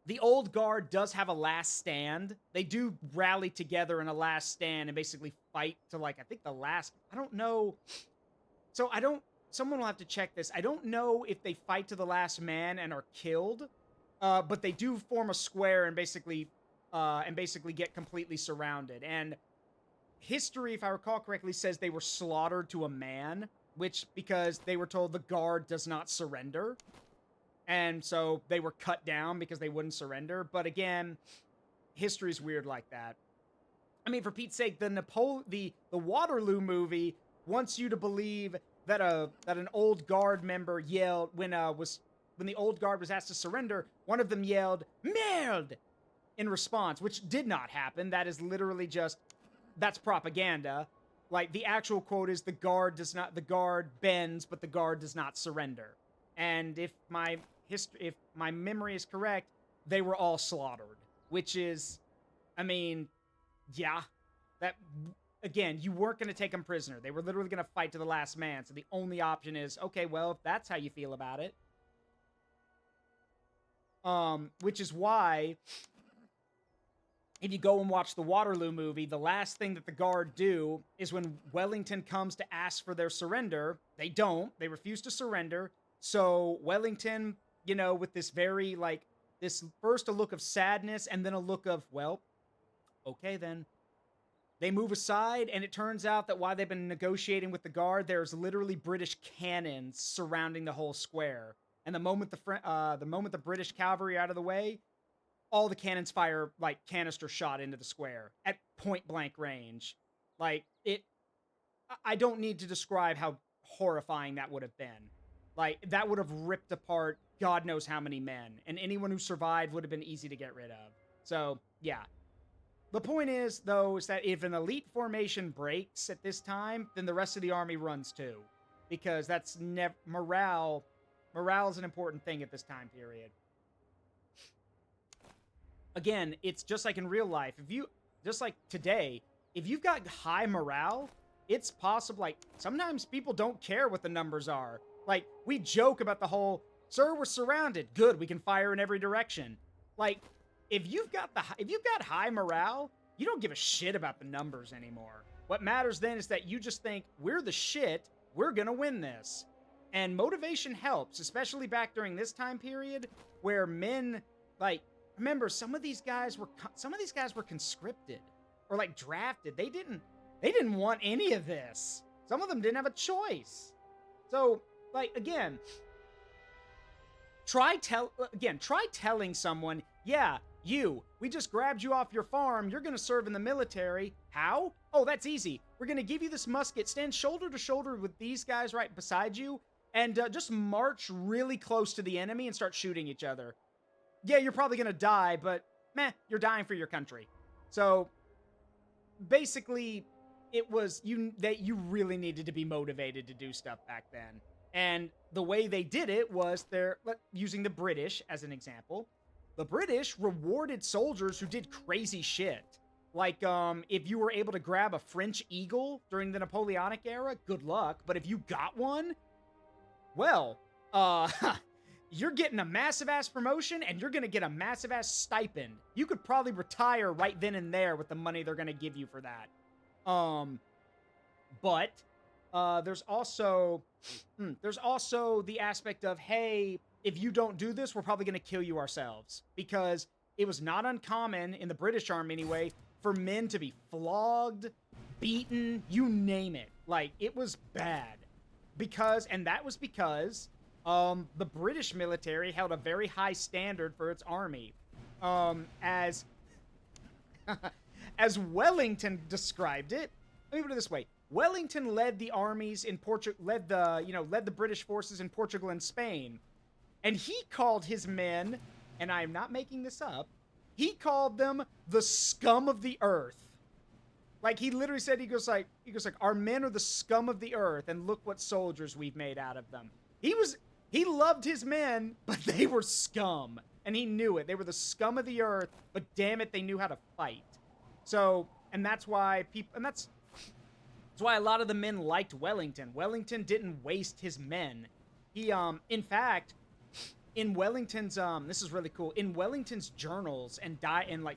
the Old Guard does have a last stand. They do rally together in a last stand and basically fight to, like, I think the last, I don't know. So someone will have to check this. I don't know if they fight to the last man and are killed, but they do form a square and basically get completely surrounded. And history, if I recall correctly, says they were slaughtered to a man, because they were told the guard does not surrender. And so they were cut down because they wouldn't surrender. But again, history's weird like that. I mean, for Pete's sake, the Waterloo movie wants you to believe that an old guard member yelled when the old guard was asked to surrender. One of them yelled "Merde" in response, which did not happen. That is literally that's propaganda. Like, the actual quote is the guard bends, but the guard does not surrender. And if my memory is correct, they were all slaughtered, which is, I mean, yeah, that, again, you weren't going to take them prisoner. They were literally going to fight to the last man. So the only option is, okay, well, if that's how you feel about it. Which is why, if you go and watch the Waterloo movie, the last thing that the guard do is when Wellington comes to ask for their surrender, they don't. They refuse to surrender. So Wellington, with this very, this first a look of sadness and then a look of, well, okay then. They move aside, and it turns out that while they've been negotiating with the guard, there's literally British cannons surrounding the whole square. And the moment the British cavalry are out of the way, all the cannons fire, canister shot into the square at point-blank range. I don't need to describe how horrifying that would have been. That would have ripped apart God knows how many men, and anyone who survived would have been easy to get rid of. So, yeah. The point is, though, is that if an elite formation breaks at this time, then the rest of the army runs too. Because that's morale. Morale is an important thing at this time period. Again, it's just like in real life. Just like today, if you've got high morale, it's possible, sometimes people don't care what the numbers are. We joke about the whole, sir, we're surrounded. Good, we can fire in every direction. If you've got high morale, you don't give a shit about the numbers anymore. What matters then is that you just think, we're the shit, we're gonna win this. And motivation helps, especially back during this time period, where men, remember, some of these guys were conscripted or drafted. They didn't want any of this. Some of them didn't have a choice. So, again, try telling someone, yeah, we just grabbed you off your farm, you're gonna serve in the military. How? Oh, that's easy. We're gonna give you this musket, stand shoulder to shoulder with these guys right beside you, and just march really close to the enemy and start shooting each other. Yeah, you're probably gonna die, but meh, you're dying for your country. So, basically, it was that you really needed to be motivated to do stuff back then. And the way they did it was using the British as an example. The British rewarded soldiers who did crazy shit. If you were able to grab a French eagle during the Napoleonic era, good luck. But if you got one, well, you're getting a massive-ass promotion, and you're going to get a massive-ass stipend. You could probably retire right then and there with the money they're going to give you for that. But there's also the aspect of, hey, if you don't do this, we're probably going to kill you ourselves. Because it was not uncommon, in the British Army anyway, for men to be flogged, beaten, you name it. It was bad. That was because the British military held a very high standard for its army. As Wellington described it, let me put it this way. Wellington led the armies in led the British forces in Portugal and Spain. And he called his men, and I am not making this up, he called them the scum of the earth. He literally said, he goes like, our men are the scum of the earth, and look what soldiers we've made out of them. He loved his men, but they were scum. And he knew it. They were the scum of the earth, but damn it, they knew how to fight. So, and that's why that's why a lot of the men liked Wellington. Wellington didn't waste his men. He, in fact, in Wellington's, this is really cool, in Wellington's journals and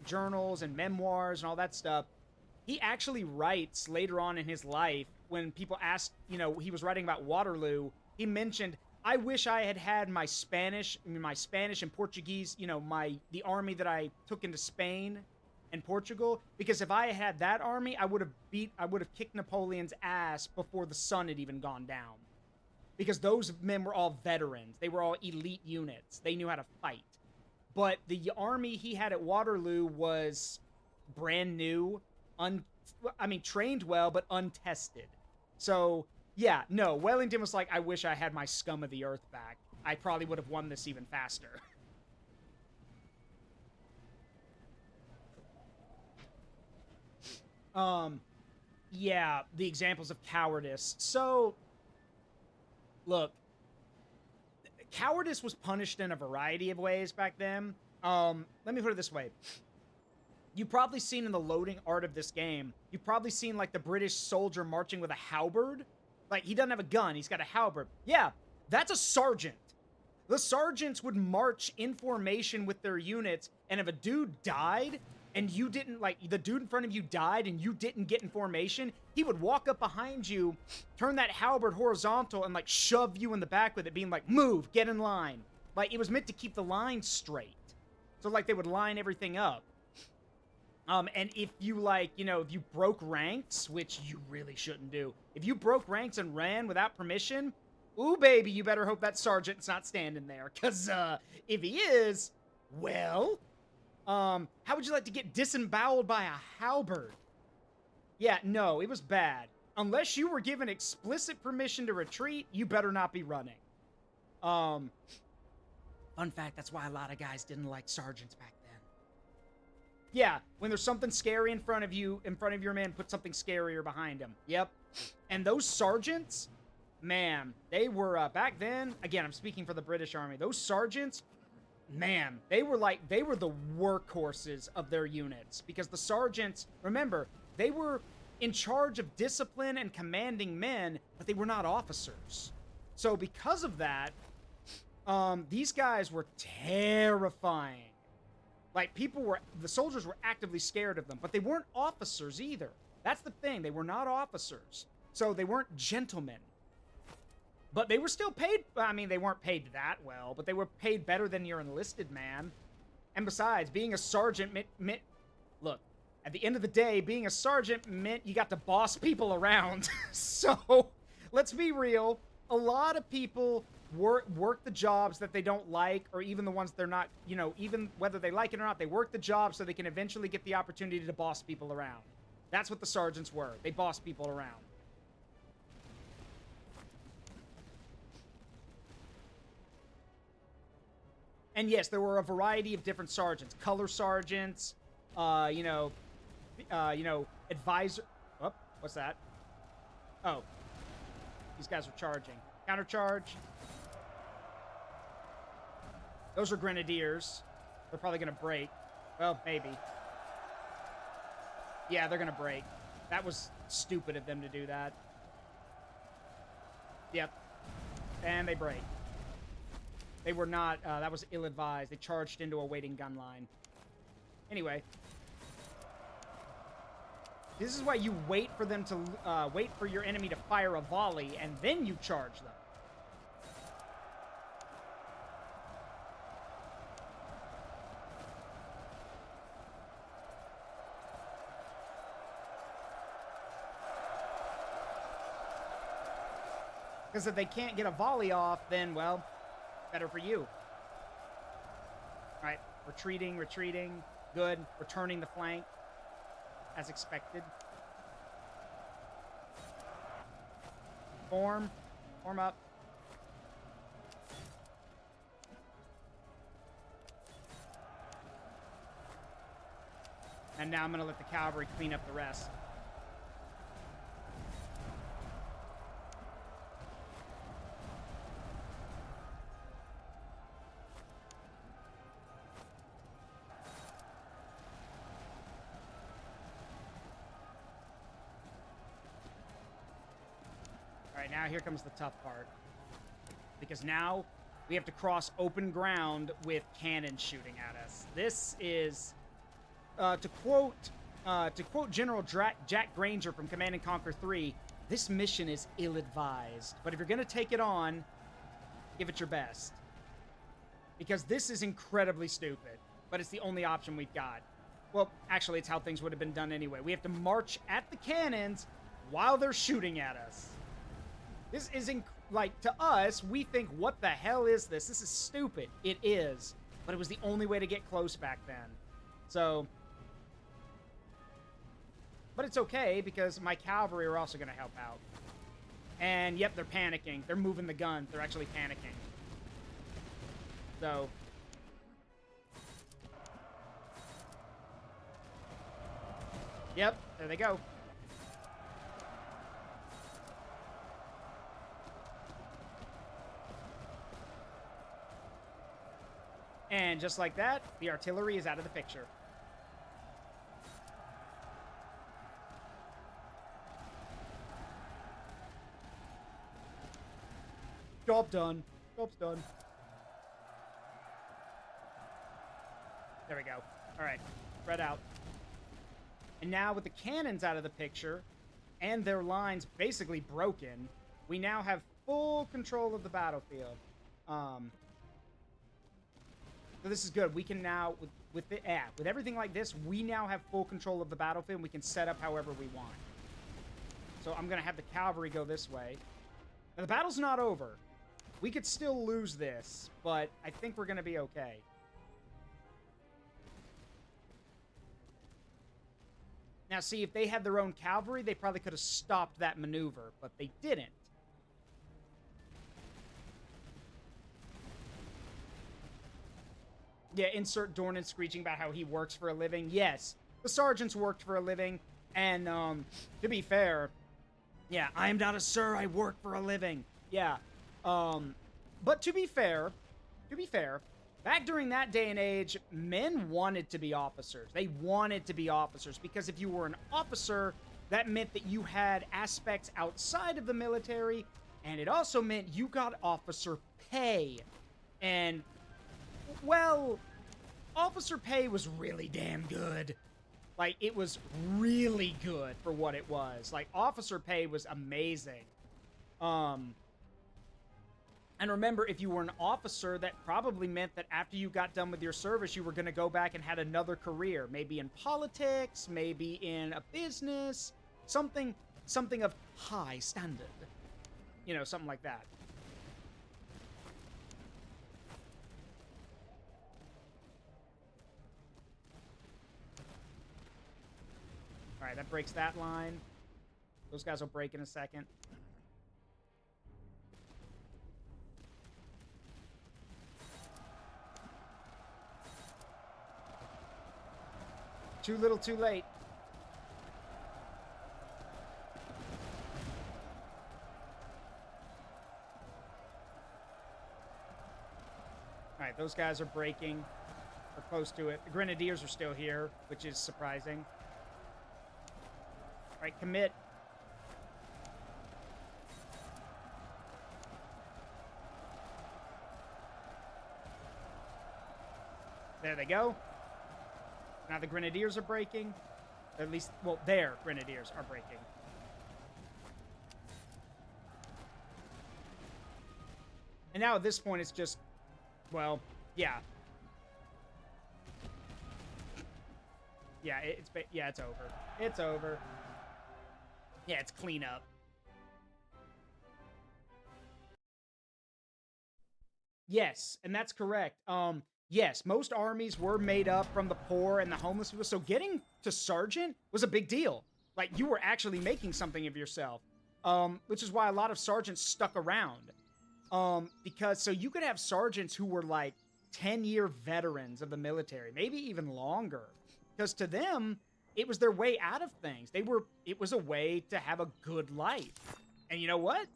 journals and memoirs and all that stuff, he actually writes later on in his life, when people asked, he was writing about Waterloo, he mentioned, I wish I had my Spanish and Portuguese, the army that I took into Spain and Portugal, because if I had that army, I would have kicked Napoleon's ass before the sun had even gone down. Because those men were all veterans. They were all elite units. They knew how to fight. But the army he had at Waterloo was brand new. trained well, but untested. So, yeah, no, Wellington was like, I wish I had my scum of the earth back. I probably would have won this even faster. Yeah, the examples of cowardice. So, look, cowardice was punished in a variety of ways back then. Let me put it this way. You've probably seen in the loading art of this game, you've probably seen, like, the British soldier marching with a halberd. Like, he doesn't have a gun, he's got a halberd. Yeah, that's a sergeant. The sergeants would march in formation with their units, and if a dude died, and you didn't, like, the dude in front of you died and you didn't get in formation, he would walk up behind you, turn that halberd horizontal, and, like, shove you in the back with it, being like, move, get in line. Like, it was meant to keep the line straight. So, like, they would line everything up. And if you, like, you know, if you broke ranks, which you really shouldn't do, if you broke ranks and ran without permission, ooh, baby, you better hope that sergeant's not standing there, because, if he is, well, how would you like to get disemboweled by a halberd? Yeah, no, it was bad. Unless you were given explicit permission to retreat, you better not be running. Fun fact, that's why a lot of guys didn't like sergeants back then. Yeah, when there's something scary in front of you, in front of your man, put something scarier behind him. Yep. And those sergeants, man, they were, back then, again, I'm speaking for the British Army, those sergeants, man, they were the workhorses of their units. Because the sergeants, remember, they were in charge of discipline and commanding men, but they were not officers. So because of that, these guys were terrifying. Like, the soldiers were actively scared of them, but they weren't officers either. That's the thing, they were not officers. So they weren't gentlemen. But they were still paid, I mean, they weren't paid that well, but they were paid better than your enlisted man. And besides, being a sergeant meant look, at the end of the day, being a sergeant meant you got to boss people around. So, let's be real, a lot of people work the jobs that they don't like, or even the ones they're not, you know, even whether they like it or not, they work the job so they can eventually get the opportunity to boss people around. That's what the sergeants were. They bossed people around. And yes, there were a variety of different sergeants. Color sergeants, advisor... Oh, what's that? Oh. These guys are charging. Countercharge. Those are grenadiers. They're probably going to break. Well, maybe. Yeah, they're going to break. That was stupid of them to do that. Yep. And they break. They were not, that was ill-advised. They charged into a waiting gun line. Anyway. This is why you wait for them to, wait for your enemy to fire a volley, and then you charge them. Because if they can't get a volley off, then, well, better for you. Alright, retreating. Good. Returning the flank. As expected. Form up. And now I'm going to let the cavalry clean up the rest. Now here comes the tough part, because now we have to cross open ground with cannons shooting at us. This is, to quote General Jack Granger from Command & Conquer 3, this mission is ill-advised. But if you're going to take it on, give it your best. Because this is incredibly stupid, but it's the only option we've got. Well, actually, it's how things would have been done anyway. We have to march at the cannons while they're shooting at us. This isn't, like, to us, we think, what the hell is this? This is stupid. It is. But it was the only way to get close back then. So, But it's okay, because my cavalry are also going to help out. And, yep, they're panicking. They're moving the guns. They're actually panicking. So... Yep, there they go. And just like that, the artillery is out of the picture. Job done. Job's done. There we go. All right, spread out. And now with the cannons out of the picture and their lines basically broken, we now have full control of the battlefield. So this is good. We can now, with everything like this, we now have full control of the battlefield. And we can set up however we want. So I'm going to have the cavalry go this way. Now, the battle's not over. We could still lose this, but I think we're going to be okay. Now, see, if they had their own cavalry, they probably could have stopped that maneuver, but they didn't. Yeah, insert Dornan screeching about how he works for a living. Yes, the sergeants worked for a living, and, to be fair, yeah, I am not a sir, I work for a living. Yeah, but to be fair, back during that day and age, men wanted to be officers. They wanted to be officers because if you were an officer, that meant that you had aspects outside of the military, and it also meant you got officer pay. And, well, officer pay was really damn good. Like, it was really good for what it was. Like, officer pay was amazing. And remember, if you were an officer, that probably meant that after you got done with your service, you were going to go back and had another career. Maybe in politics, maybe in a business, something of high standard. You know, something like that. All right, that breaks that line. Those guys will break in a second. Too little, too late. All right, those guys are breaking. We're close to it. The Grenadiers are still here, which is surprising. All right, commit. There they go. Now the Grenadiers are breaking. At least, well, their Grenadiers are breaking. And now at this point, it's just, well, yeah. Yeah, it's over. It's over. Yeah, it's clean up. Yes, and that's correct. Yes, most armies were made up from the poor and the homeless people, so getting to sergeant was a big deal. Like, you were actually making something of yourself, which is why a lot of sergeants stuck around. Because, so you could have sergeants who were, like, 10-year veterans of the military, maybe even longer. Because to them, it was their way out of things. It was a way to have a good life. And you know what?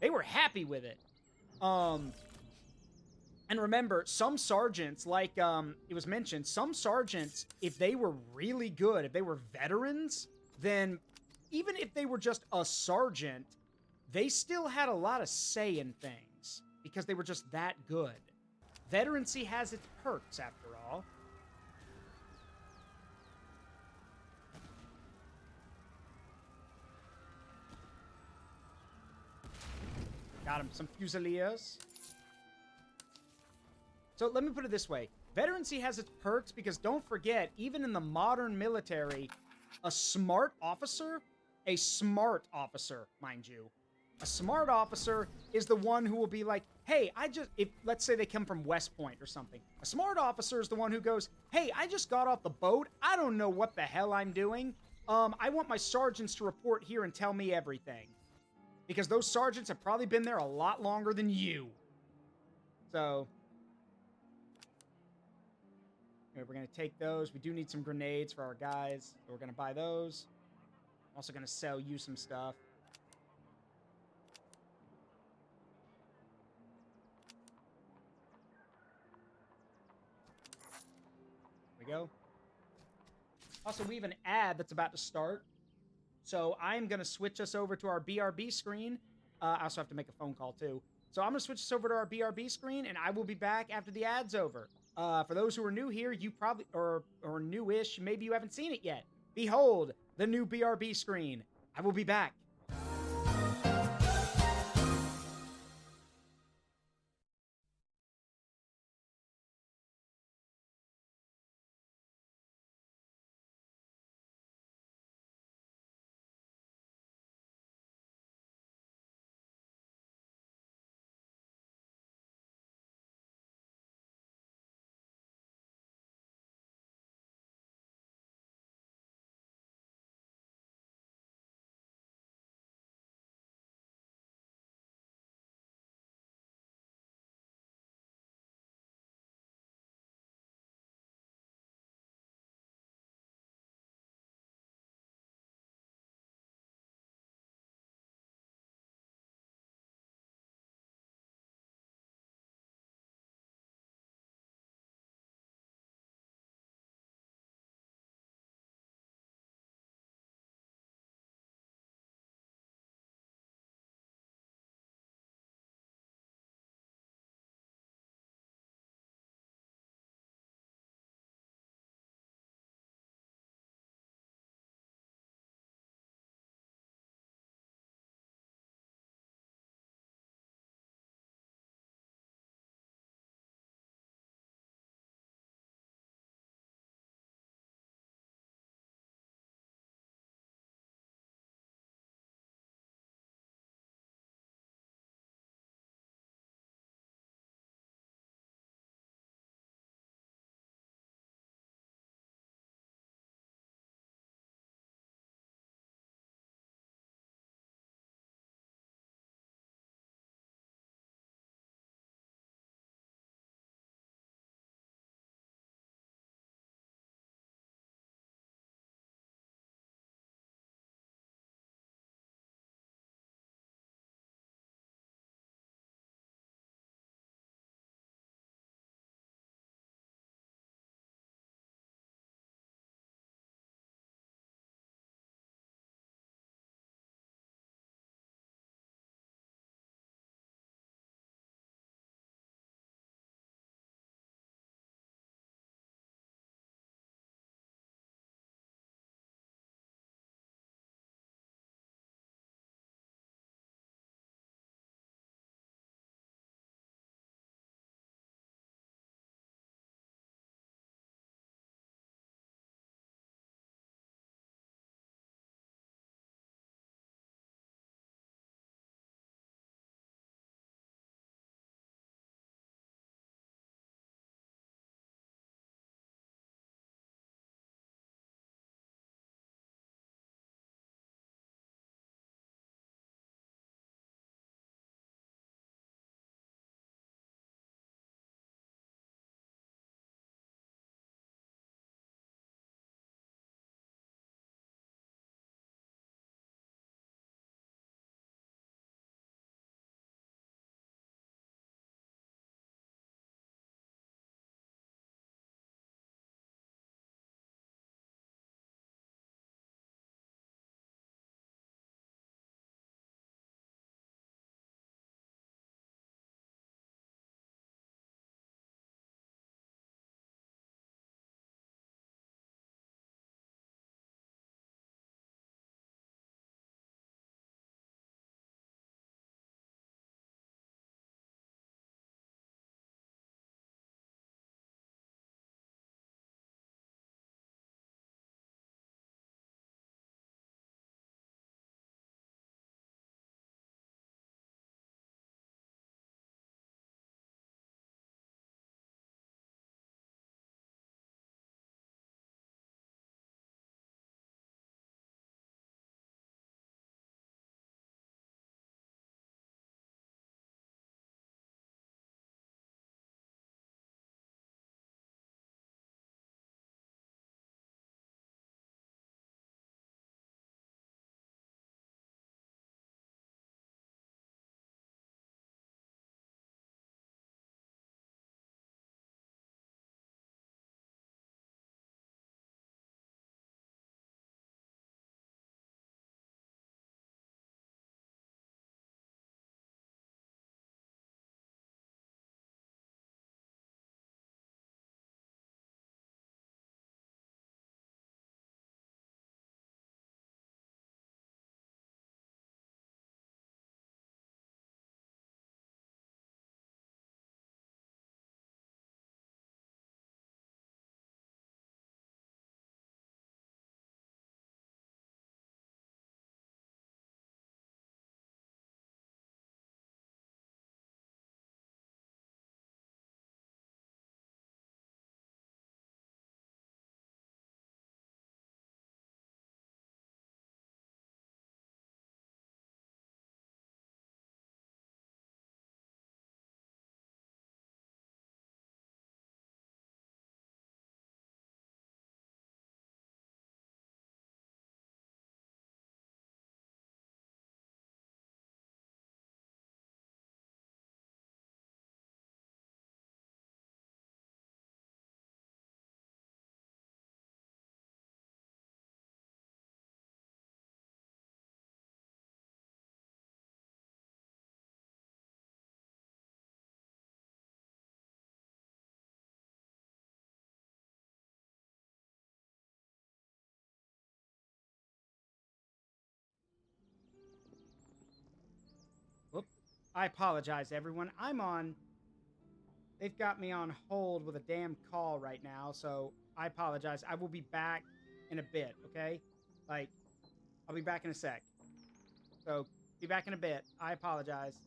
They were happy with it. And remember, some sergeants, like it was mentioned, some sergeants, if they were really good, if they were veterans, then even if they were just a sergeant, they still had a lot of say in things because they were just that good. Veterancy has its perks, after all. Got him. Some Fusiliers. So let me put it this way. Veterancy has its perks because don't forget, even in the modern military, a smart officer, mind you, a smart officer is the one who will be like, hey, let's say they come from West Point or something. A smart officer is the one who goes, hey, I just got off the boat. I don't know what the hell I'm doing. I want my sergeants to report here and tell me everything. Because those sergeants have probably been there a lot longer than you. So... Anyway, we're going to take those. We do need some grenades for our guys. So we're going to buy those. Also going to sell you some stuff. There we go. Also, we have an ad that's about to start. So I'm going to switch us over to our BRB screen. I also have to make a phone call, too. So I'm going to switch us over to our BRB screen, and I will be back after the ad's over. For those who are new here, you probably, or newish, maybe you haven't seen it yet. Behold, the new BRB screen. I will be back. I apologize, everyone. They've got me on hold with a damn call right now, so I apologize. I will be back in a bit, okay? Like, I'll be back in a sec. So, be back in a bit. I apologize.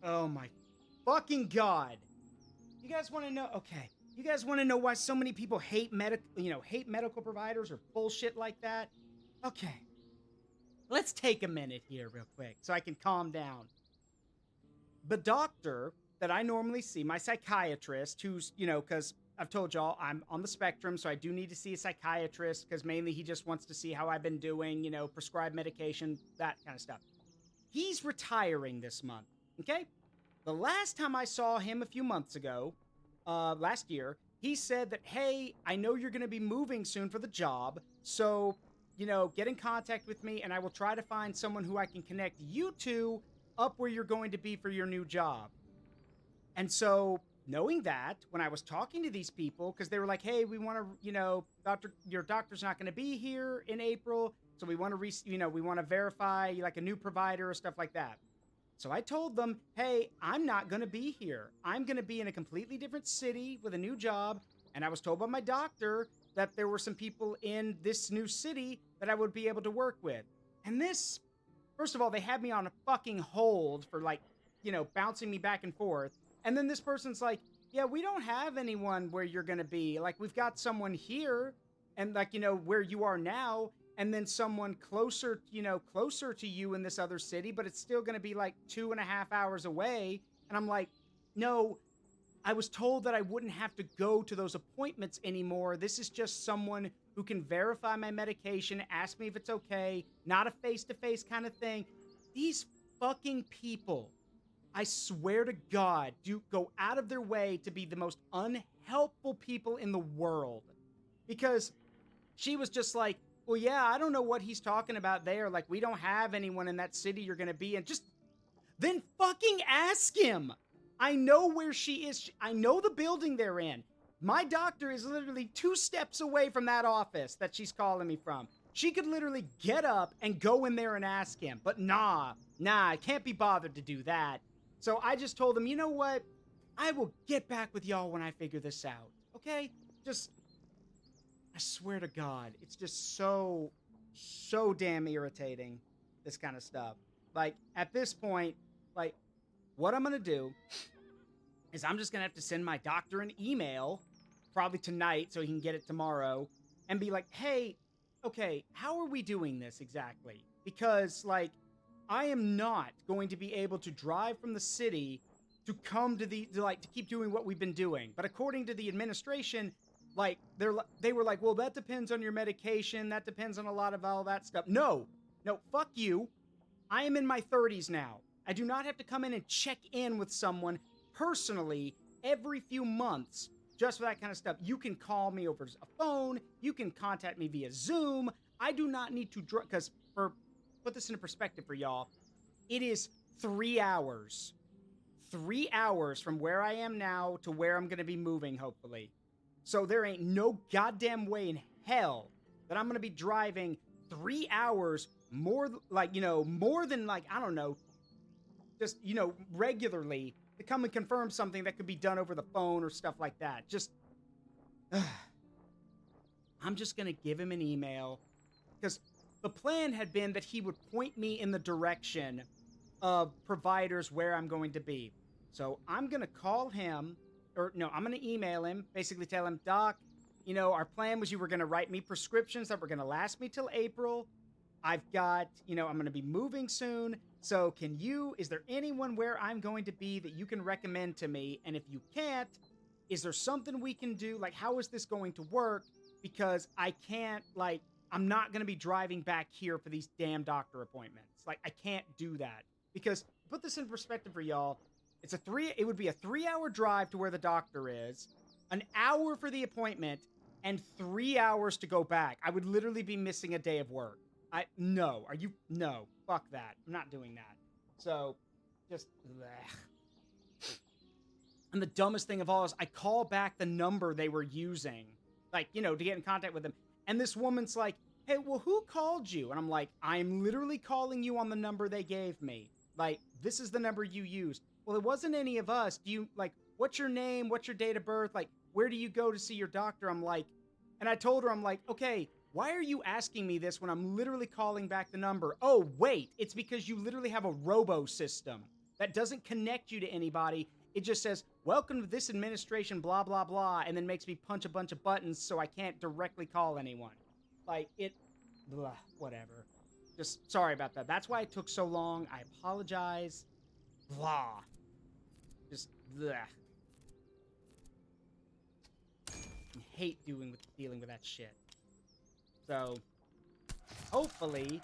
Oh my fucking God. You guys want to know? Okay. You guys want to know why so many people hate medical providers or bullshit like that? Okay. Let's take a minute here real quick so I can calm down. The doctor that I normally see, my psychiatrist, who's, because I've told y'all I'm on the spectrum, so I do need to see a psychiatrist because mainly he just wants to see how I've been doing, prescribe medication, that kind of stuff. He's retiring this month, okay? The last time I saw him a few months ago, last year, he said that, hey, I know you're going to be moving soon for the job, so, get in contact with me and I will try to find someone who I can connect you to up where you're going to be for your new job. And so, knowing that, when I was talking to these people, because they were like, hey, we want to, your doctor's not going to be here in April, so we want to, we want to verify like a new provider or stuff like that. So I told them, hey, I'm not going to be here. I'm going to be in a completely different city with a new job. And I was told by my doctor that there were some people in this new city that I would be able to work with. And this, first of all, they had me on a fucking hold for like, bouncing me back and forth. And then this person's like, yeah, we don't have anyone where you're going to be. Like, we've got someone here and like, where you are now. And then someone closer to you in this other city, but it's still going to be like 2.5 hours away. And I'm like, no, I was told that I wouldn't have to go to those appointments anymore. This is just someone who can verify my medication, ask me if it's okay, not a face-to-face kind of thing. These fucking people, I swear to God, do go out of their way to be the most unhelpful people in the world. Because she was just like, well, yeah, I don't know what he's talking about there. Like, we don't have anyone in that city you're going to be in. Just then fucking ask him. I know where she is. I know the building they're in. My doctor is literally 2 steps away from that office that she's calling me from. She could literally get up and go in there and ask him. But nah, I can't be bothered to do that. So I just told him, you know what? I will get back with y'all when I figure this out. Okay? I swear to God, it's just so damn irritating, this kind of stuff. Like, at this point, like, what I'm going to do is I'm just going to have to send my doctor an email, probably tonight so he can get it tomorrow, and be like, hey, okay, how are we doing this exactly? Because, like, I am not going to be able to drive from the city to come to to keep doing what we've been doing. But according to the administration, like, they were like, well, that depends on your medication. That depends on a lot of all that stuff. No, fuck you. I am in my 30s now. I do not have to come in and check in with someone personally every few months just for that kind of stuff. You can call me over a phone. You can contact me via Zoom. I do not need to because put this into perspective for y'all, it is 3 hours. 3 hours from where I am now to where I'm going to be moving, hopefully. So there ain't no goddamn way in hell that I'm going to be driving 3 hours more than like, I don't know, just, regularly to come and confirm something that could be done over the phone or stuff like that. Just, I'm just going to give him an email because the plan had been that he would point me in the direction of providers where I'm going to be. So I'm going to call him. I'm going to email him, basically tell him, Doc, our plan was you were going to write me prescriptions that were going to last me till April. I've got, I'm going to be moving soon. So is there anyone where I'm going to be that you can recommend to me? And if you can't, is there something we can do? Like, how is this going to work? Because I can't, I'm not going to be driving back here for these damn doctor appointments. Like, I can't do that. Because, to put this in perspective for y'all, it would be a 3-hour drive to where the doctor is, an hour for the appointment, and 3 hours to go back. I would literally be missing a day of work. No, fuck that. I'm not doing that. So, just, bleh. And the dumbest thing of all is I call back the number they were using, to get in contact with them. And this woman's like, hey, well, who called you? And I'm like, I'm literally calling you on the number they gave me. Like, this is the number you used. Well, it wasn't any of us. Do you, what's your name? What's your date of birth? Like, where do you go to see your doctor? I'm like, and I told her, I'm like, okay, why are you asking me this when I'm literally calling back the number? Oh, wait, it's because you literally have a robo system that doesn't connect you to anybody. It just says, welcome to this administration, blah, blah, blah, and then makes me punch a bunch of buttons so I can't directly call anyone. Like, blah, whatever. Just sorry about that. That's why it took so long. I apologize. Blah. Just, blah. I hate dealing with that shit. So, hopefully,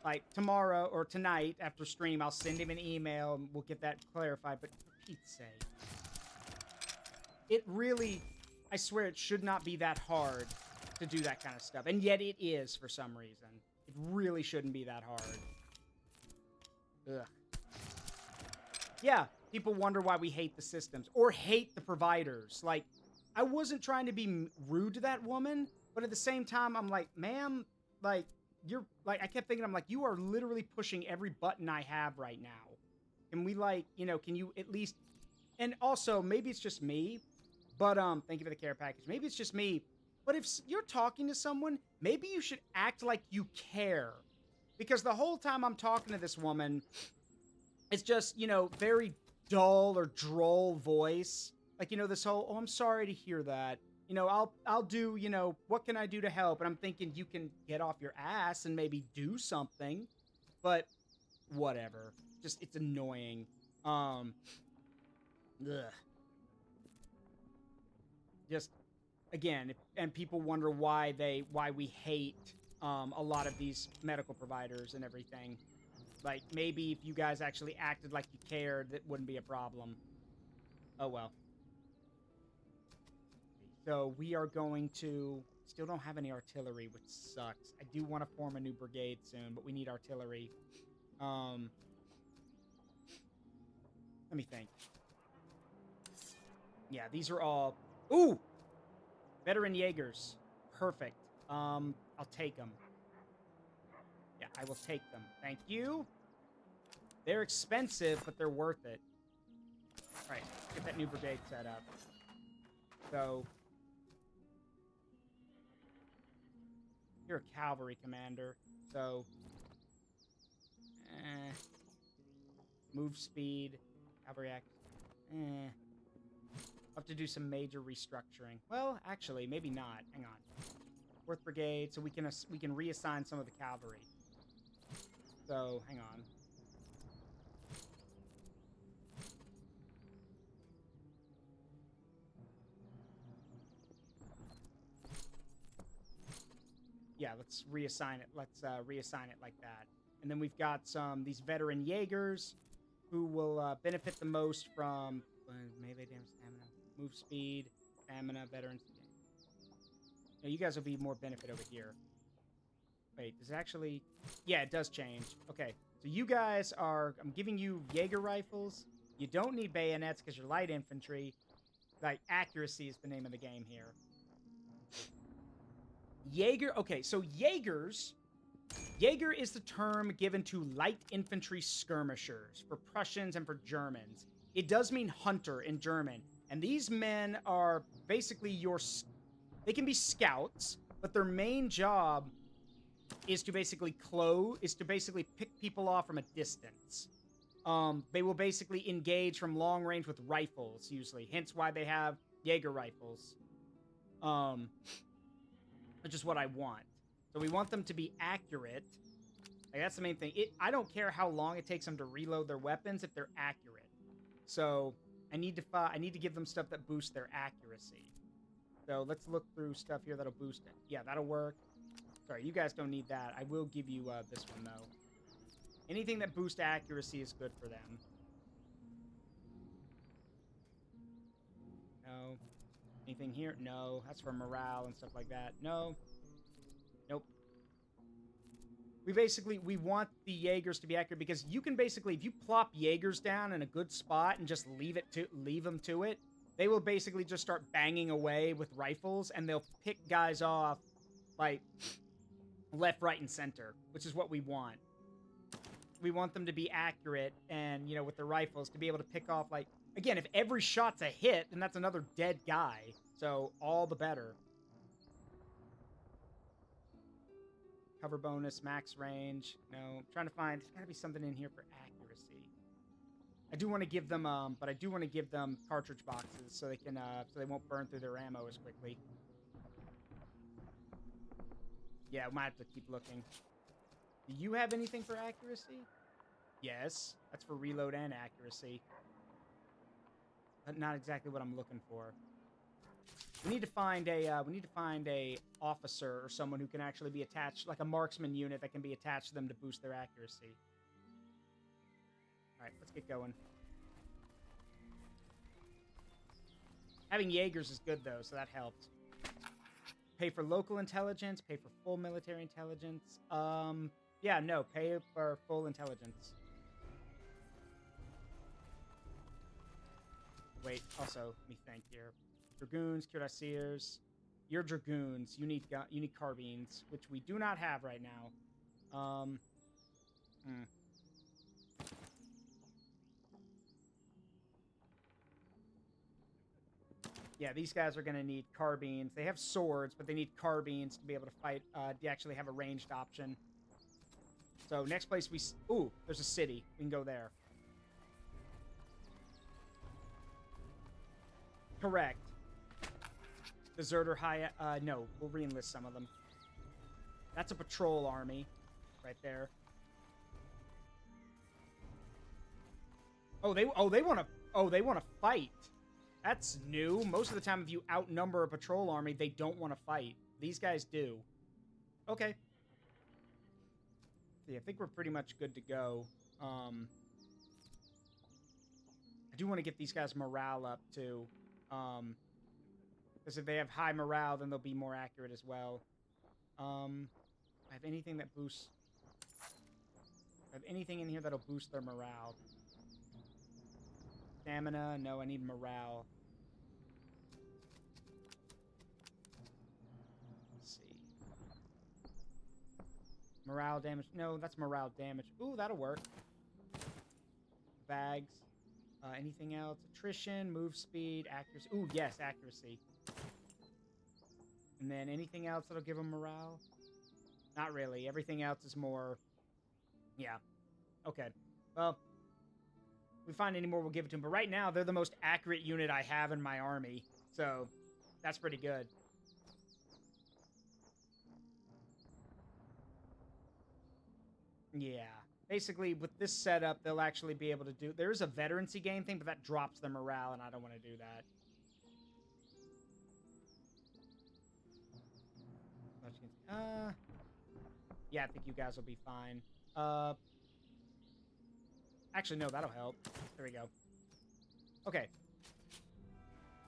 like, tomorrow or tonight after stream, I'll send him an email and we'll get that clarified. But for Pete's sake, it really, I swear it should not be that hard to do that kind of stuff. And yet it is for some reason. It really shouldn't be that hard. Ugh. Yeah, people wonder why we hate the systems or hate the providers. Like, I wasn't trying to be rude to that woman, but at the same time, I'm like, ma'am, like, you're, like, I kept thinking, I'm like, you are literally pushing every button I have right now. Can we, like, you know, can you at least, and also, maybe it's just me, but, thank you for the care package. Maybe it's just me, but if you're talking to someone, maybe you should act like you care. Because the whole time I'm talking to this woman, it's just, you know, very dull or droll voice. Like, you know, this whole, oh, I'm sorry to hear that. You know, I'll do, you know, what can I do to help? And I'm thinking you can get off your ass and maybe do something. But whatever. Just, it's annoying. Ugh. Just, again, and people wonder why we hate a lot of these medical providers and everything. Like, maybe if you guys actually acted like you cared, that wouldn't be a problem. Oh, well. So we are going to... Still don't have any artillery, which sucks. I do want to form a new brigade soon, but we need artillery. Let me think. Yeah, these are all... Ooh! Veteran Jaegers. Perfect. I'll take them. Yeah, I will take them. Thank you. They're expensive, but they're worth it. All right, get that new brigade set up. So... You're a cavalry commander, so... Move speed. Cavalry act. I'll have to do some major restructuring. Well, actually, maybe not. Hang on. 4th Brigade, so we can reassign some of the cavalry. So, hang on. Yeah, let's reassign it. Let's reassign it like that. And then we've got these veteran Jaegers who will benefit the most from melee damage, stamina, move speed, stamina, veterans. Now, you guys will be more benefit over here. Wait, does it actually... Yeah, it does change. Okay, so you guys are... I'm giving you Jaeger rifles. You don't need bayonets because you're light infantry. Like, accuracy is the name of the game here. Jaeger, okay, so Jaegers, Jaeger is the term given to light infantry skirmishers for Prussians and for Germans. It does mean hunter in German, and these men are basically they can be scouts, but their main job is to basically pick people off from a distance. They will basically engage from long range with rifles, usually, hence why they have Jaeger rifles. Which is what I want. So we want them to be accurate. Like, that's the main thing. I don't care how long it takes them to reload their weapons if they're accurate. So I need to give them stuff that boosts their accuracy. So let's look through stuff here that'll boost it. Yeah, that'll work. Sorry, you guys don't need that. I will give you this one, though. Anything that boosts accuracy is good for them. No. Anything here? No. That's for morale and stuff like that. No. Nope. We want the Jaegers to be accurate because you can basically, if you plop Jaegers down in a good spot and just leave them to it, they will basically just start banging away with rifles and they'll pick guys off, like, left, right, and center, which is what we want. We want them to be accurate and, you know, with their rifles to be able to pick off, like, again, if every shot's a hit, then that's another dead guy. So, all the better. Cover bonus, max range. No, I'm trying to find... There's got to be something in here for accuracy. I do want to give them, but I do want to give them cartridge boxes so they can, so they won't burn through their ammo as quickly. Yeah, we might have to keep looking. Do you have anything for accuracy? Yes, that's for reload and accuracy. But not exactly what I'm looking for. We need to find a officer or someone who can actually be attached, like a marksman unit that can be attached to them to boost their accuracy. All right, let's get going. Having Jaegers is good though, so that helped. Pay for local intelligence, pay for full military intelligence. Yeah, no, pay for full intelligence. Wait, also, let me think here. Dragoons, cuirassiers. You're dragoons. You need carbines, which we do not have right now. Yeah, these guys are going to need carbines. They have swords, but they need carbines to be able to fight, to actually have a ranged option. So next place we... Ooh, there's a city. We can go there. Correct. Deserter high... no, we'll re-enlist some of them. That's a patrol army right there. Oh, they want to fight. That's new. Most of the time, if you outnumber a patrol army, they don't want to fight. These guys do. Okay. Yeah, I think we're pretty much good to go. I do want to get these guys' morale up, too. Because if they have high morale, then they'll be more accurate as well. I have anything that boosts... I have anything in here that'll boost their morale. Stamina. No, I need morale. Morale damage. No, that's morale damage. Ooh, that'll work. Bags. Anything else? Attrition, move speed, accuracy. Ooh, yes, accuracy. And then anything else that'll give them morale? Not really. Everything else is more... Yeah. Okay. Well, if we find any more, we'll give it to them. But right now, they're the most accurate unit I have in my army. So, that's pretty good. Yeah. Basically, with this setup, they'll actually be able to do... There is a veterancy gain thing, but that drops their morale, and I don't want to do that. Yeah, I think you guys will be fine. Actually, no, that'll help. There we go. Okay.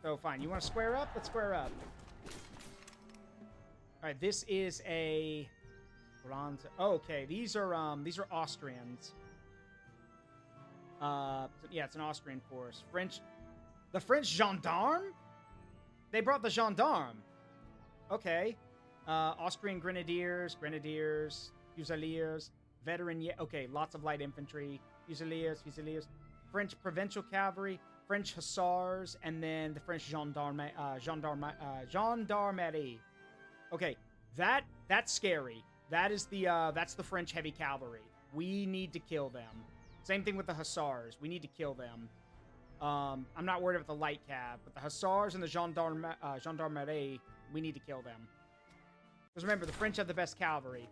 So, fine. You want to square up? Let's square up. All right, this is a... Bronze. Oh, okay, these are Austrians. Yeah, it's an Austrian force. French. The French gendarme? They brought the gendarme. Okay. Austrian grenadiers, fusiliers, veteran. Okay, lots of light infantry, fusiliers. French provincial cavalry, French hussars, and then the French gendarmerie. Okay, that's scary. That's the French heavy cavalry. We need to kill them. Same thing with the hussars. We need to kill them. I'm not worried about the light cav, but the hussars and the gendarmerie, we need to kill them. Because remember, the French have the best cavalry.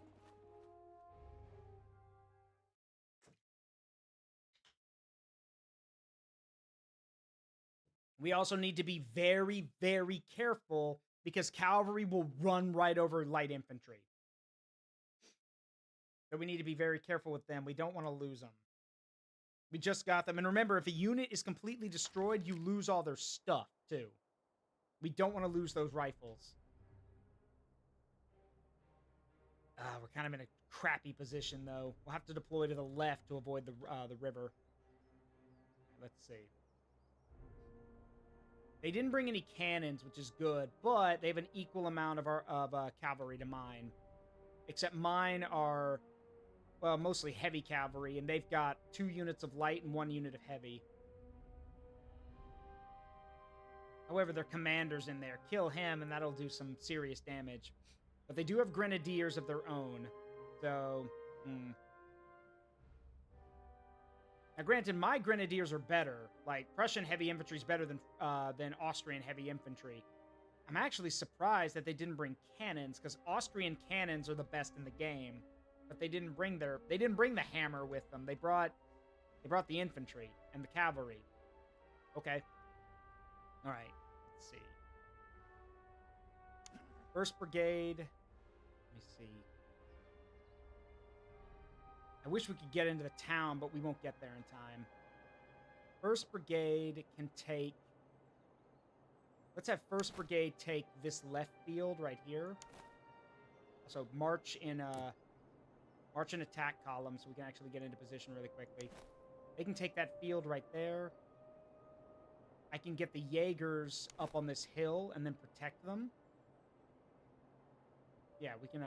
We also need to be very, very careful because cavalry will run right over light infantry. So we need to be very careful with them. We don't want to lose them. We just got them. And remember, if a unit is completely destroyed, you lose all their stuff, too. We don't want to lose those rifles. We're kind of in a crappy position, though. We'll have to deploy to the left to avoid the river. Let's see. They didn't bring any cannons, which is good, but they have an equal amount of cavalry to mine. Except mine are... Well, mostly heavy cavalry, and they've got 2 units of light and 1 unit of heavy. However, their commander's in there. Kill him, and that'll do some serious damage. But they do have grenadiers of their own. So, Now, granted, my grenadiers are better. Like, Prussian heavy infantry is better than Austrian heavy infantry. I'm actually surprised that they didn't bring cannons, because Austrian cannons are the best in the game. But they didn't bring the hammer with them. They brought the infantry and the cavalry. Okay. All right. Let's see. 1st Brigade. Let me see. I wish we could get into the town, but we won't get there in time. 1st Brigade can take... Let's have 1st Brigade take this left field right here. So march in attack column so we can actually get into position really quickly. They can take that field right there. I can get the Jaegers up on this hill and then protect them. Yeah, we can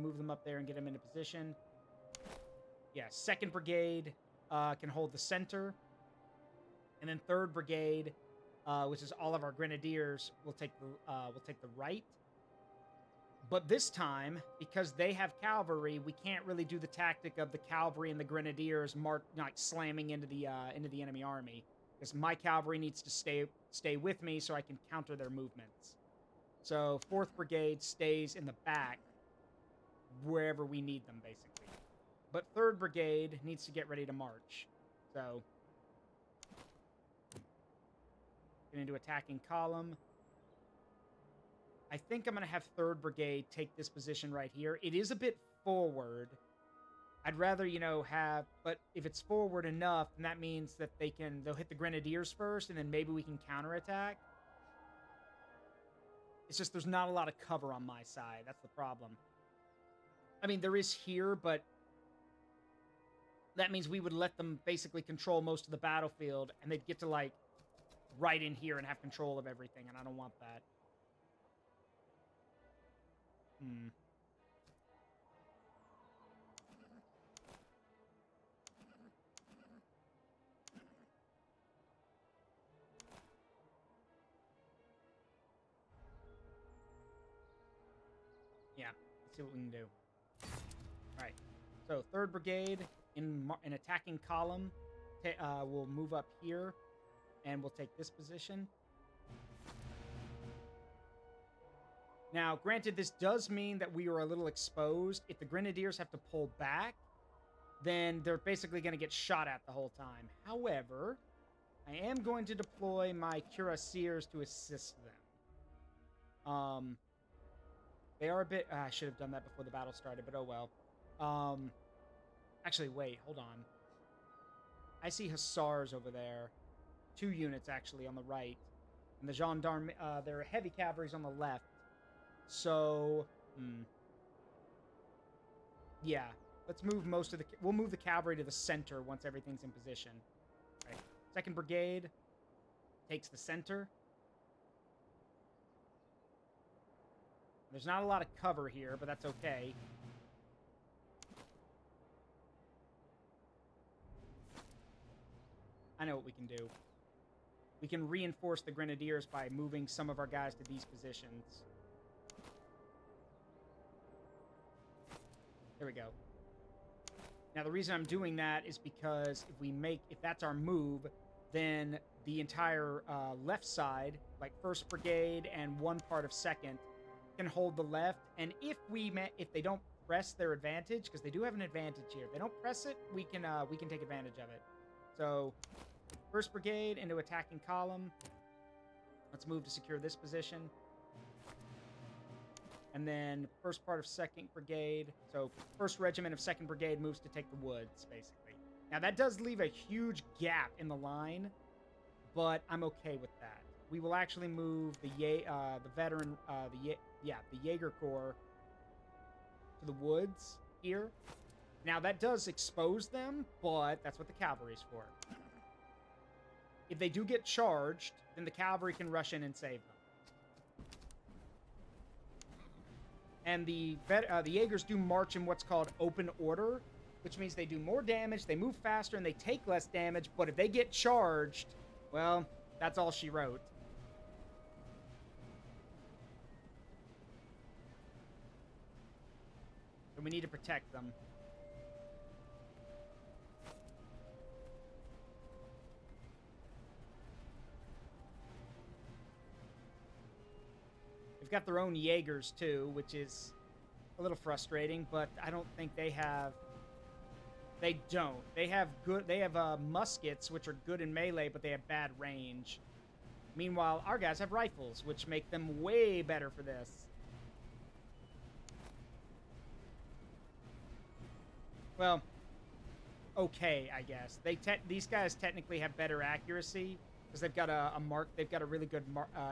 move them up there and get them into position. Yeah, 2nd Brigade can hold the center. And then 3rd Brigade, which is all of our grenadiers, will take the right. But this time, because they have cavalry, we can't really do the tactic of the cavalry and the grenadiers like slamming into the enemy army. Because my cavalry needs to stay with me so I can counter their movements. So 4th Brigade stays in the back wherever we need them, basically. But 3rd Brigade needs to get ready to march. So get into attacking column. I think I'm going to have 3rd Brigade take this position right here. It is a bit forward. I'd rather, have... But if it's forward enough, then that means that they'll hit the Grenadiers first, and then maybe we can counterattack. It's just there's not a lot of cover on my side. That's the problem. I mean, there is here, but that means we would let them basically control most of the battlefield, and they'd get to, like, right in here and have control of everything, and I don't want that. Yeah, let's see what we can do. Alright, so 3rd Brigade in attacking column will move up here, and we'll take this position. Now, granted, this does mean that we are a little exposed. If the Grenadiers have to pull back, then they're basically going to get shot at the whole time. However, I am going to deploy my cuirassiers to assist them. They are a bit... I should have done that before the battle started, but oh well. Actually, wait, hold on. I see hussars over there. 2 units, actually, on the right. And the gendarme... their heavy cavalry's on the left. So, yeah, let's move most of the... We'll move the cavalry to the center once everything's in position. All right. 2nd Brigade takes the center. There's not a lot of cover here, but that's okay. I know what we can do. We can reinforce the Grenadiers by moving some of our guys to these positions. There we go. Now, the reason I'm doing that is because if that's our move, then the entire left side, like 1st Brigade and one part of 2nd, can hold the left. And if they don't press their advantage, because they do have an advantage here, if they don't press it, we can take advantage of it. So, 1st Brigade into attacking column. Let's move to secure this position. And then 1st part of 2nd Brigade. So 1st Regiment of 2nd Brigade moves to take the woods, basically. Now, that does leave a huge gap in the line, but I'm okay with that. We will actually move the Jaeger Corps to the woods here. Now, that does expose them, but that's what the cavalry's for. If they do get charged, then the cavalry can rush in and save them. And the Jaegers do march in what's called open order, which means they do more damage, they move faster, and they take less damage, but if they get charged, well, that's all she wrote. And we need to protect them. They've got their own Jaegers, too, which is a little frustrating, but I don't think they have... They don't. They have muskets, which are good in melee, but they have bad range. Meanwhile, our guys have rifles, which make them way better for this. Well, okay, I guess. These guys technically have better accuracy because they've got a really good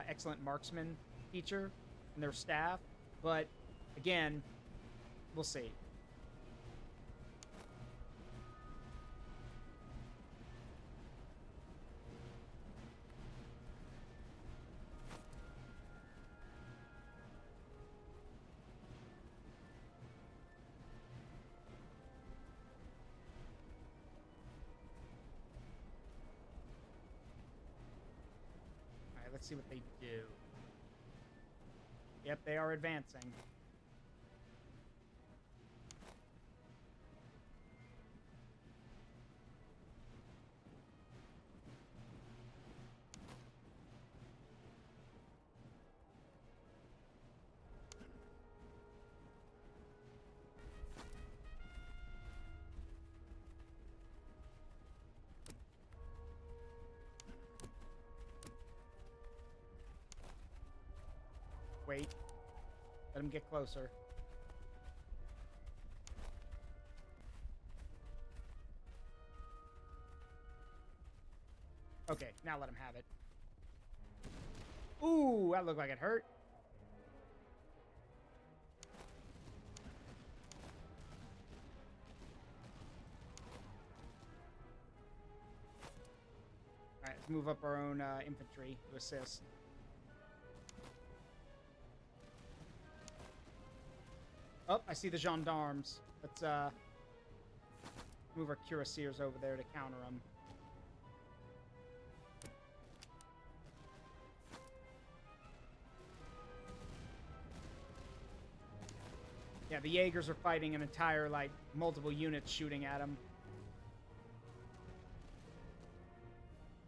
excellent marksman feature in their staff, but again, we'll see. Let's see what they do. Yep, they are advancing. Wait. Let him get closer. Okay, now let him have it. Ooh, that looked like it hurt. Alright, let's move up our own infantry to assist. Oh, I see the gendarmes. Let's move our cuirassiers over there to counter them. Yeah, the Jaegers are fighting an entire, like, multiple units shooting at them.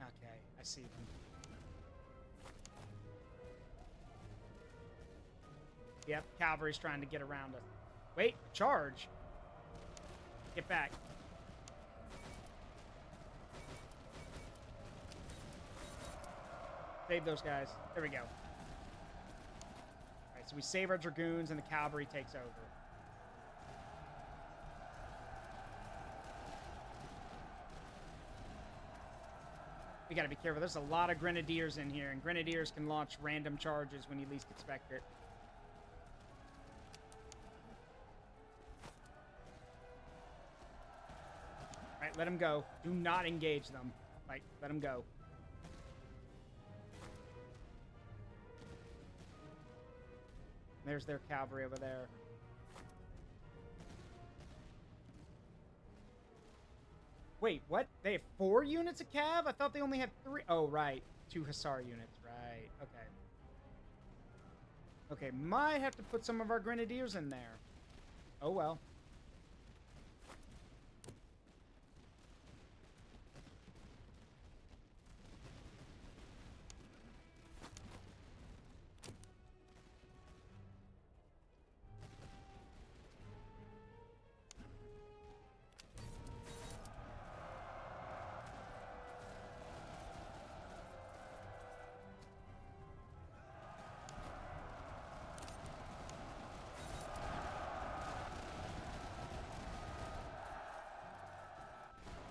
Okay, I see them. Yep, cavalry's trying to get around us. Wait, charge! Get back. Save those guys. There we go. Alright, so we save our dragoons and the cavalry takes over. We gotta be careful. There's a lot of grenadiers in here, and grenadiers can launch random charges when you least expect it. Alright, let them go. Do not engage them. Like, let them go. There's their cavalry over there. Wait, what? They have 4 units of cav? I thought they only had 3. Oh, right. 2 hussar units. Right. Okay. Okay, might have to put some of our grenadiers in there. Oh, well.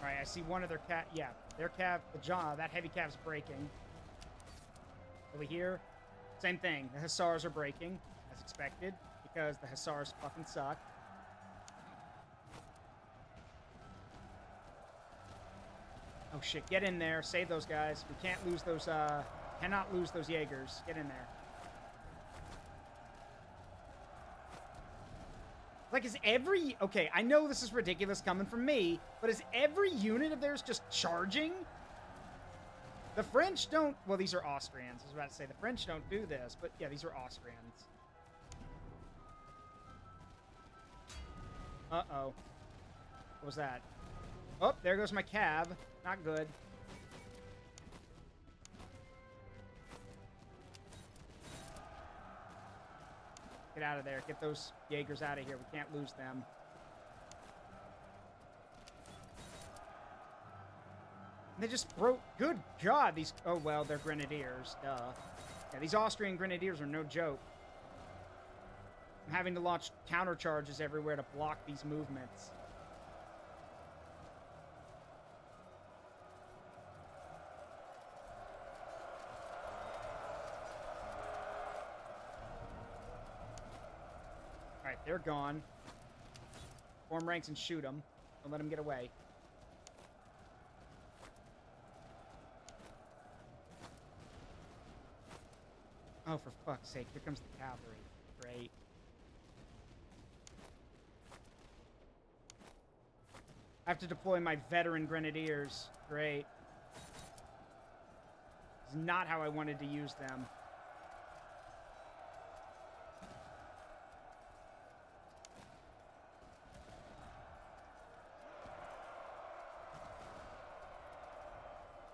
Alright, I see one of their yeah, their cav, that heavy cav's breaking. Over here, same thing. The hussars are breaking, as expected, because the hussars fucking suck. Oh shit, get in there, save those guys. We can't lose those, cannot lose those Jaegers. Get in there. Like, is every... Okay, I know this is ridiculous coming from me, but is every unit of theirs just charging? The French don't... Well, these are Austrians. I was about to say, the French don't do this, but yeah, these are Austrians. Uh-oh. What was that? Oh, there goes my cav. Not good. Get out of there. Get those Jaegers out of here. We can't lose them. And they just broke... Good God, these... Oh, well, they're grenadiers. Duh. Yeah, these Austrian grenadiers are no joke. I'm having to launch countercharges everywhere to block these movements. Alright, they're gone. Form ranks and shoot them. Don't let them get away. Oh, for fuck's sake. Here comes the cavalry. Great. I have to deploy my veteran grenadiers. Great. This is not how I wanted to use them.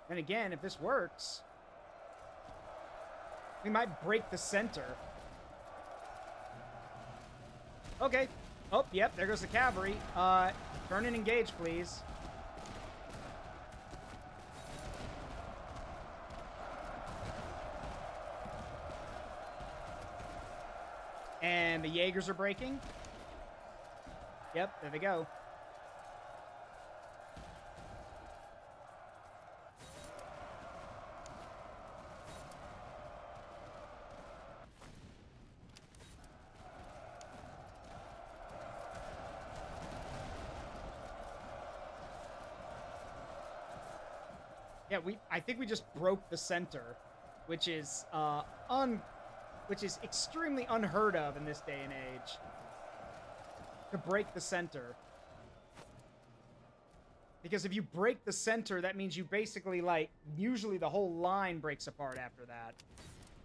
Then again, if this works, we might break the center. Okay. Oh, yep, there goes the cavalry. Turn and engage, please. And the Jaegers are breaking. Yep, there they go. Yeah, I think we just broke the center, which is extremely unheard of in this day and age. To break the center. Because if you break the center, that means you basically, like, usually the whole line breaks apart after that.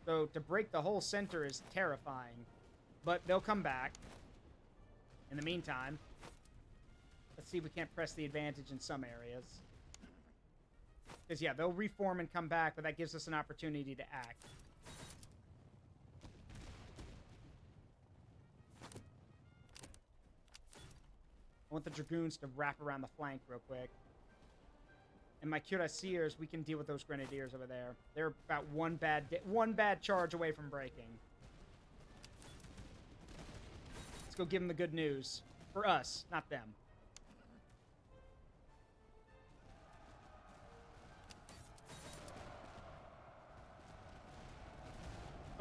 So to break the whole center is terrifying. But they'll come back. In the meantime, let's see if we can't press the advantage in some areas. Because, yeah, they'll reform and come back, but that gives us an opportunity to act. I want the Dragoons to wrap around the flank real quick. And my Cuirassiers, we can deal with those Grenadiers over there. They're about one bad charge away from breaking. Let's go give them the good news. For us, not them.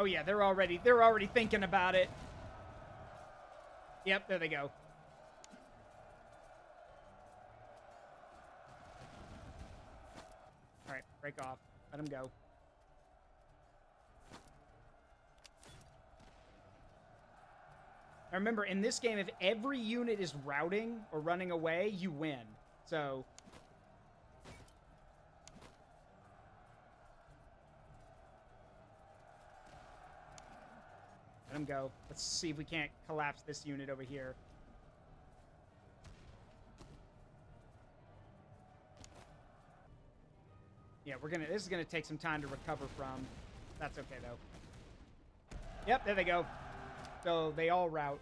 Oh yeah, they're already thinking about it. Yep, there they go. All right, break off. Let them go. Now remember, in this game, if every unit is routing or running away, you win. So... let him go. Let's see if we can't collapse this unit over here. Yeah, this is gonna take some time to recover from. That's okay though. Yep, there they go. So they all rout.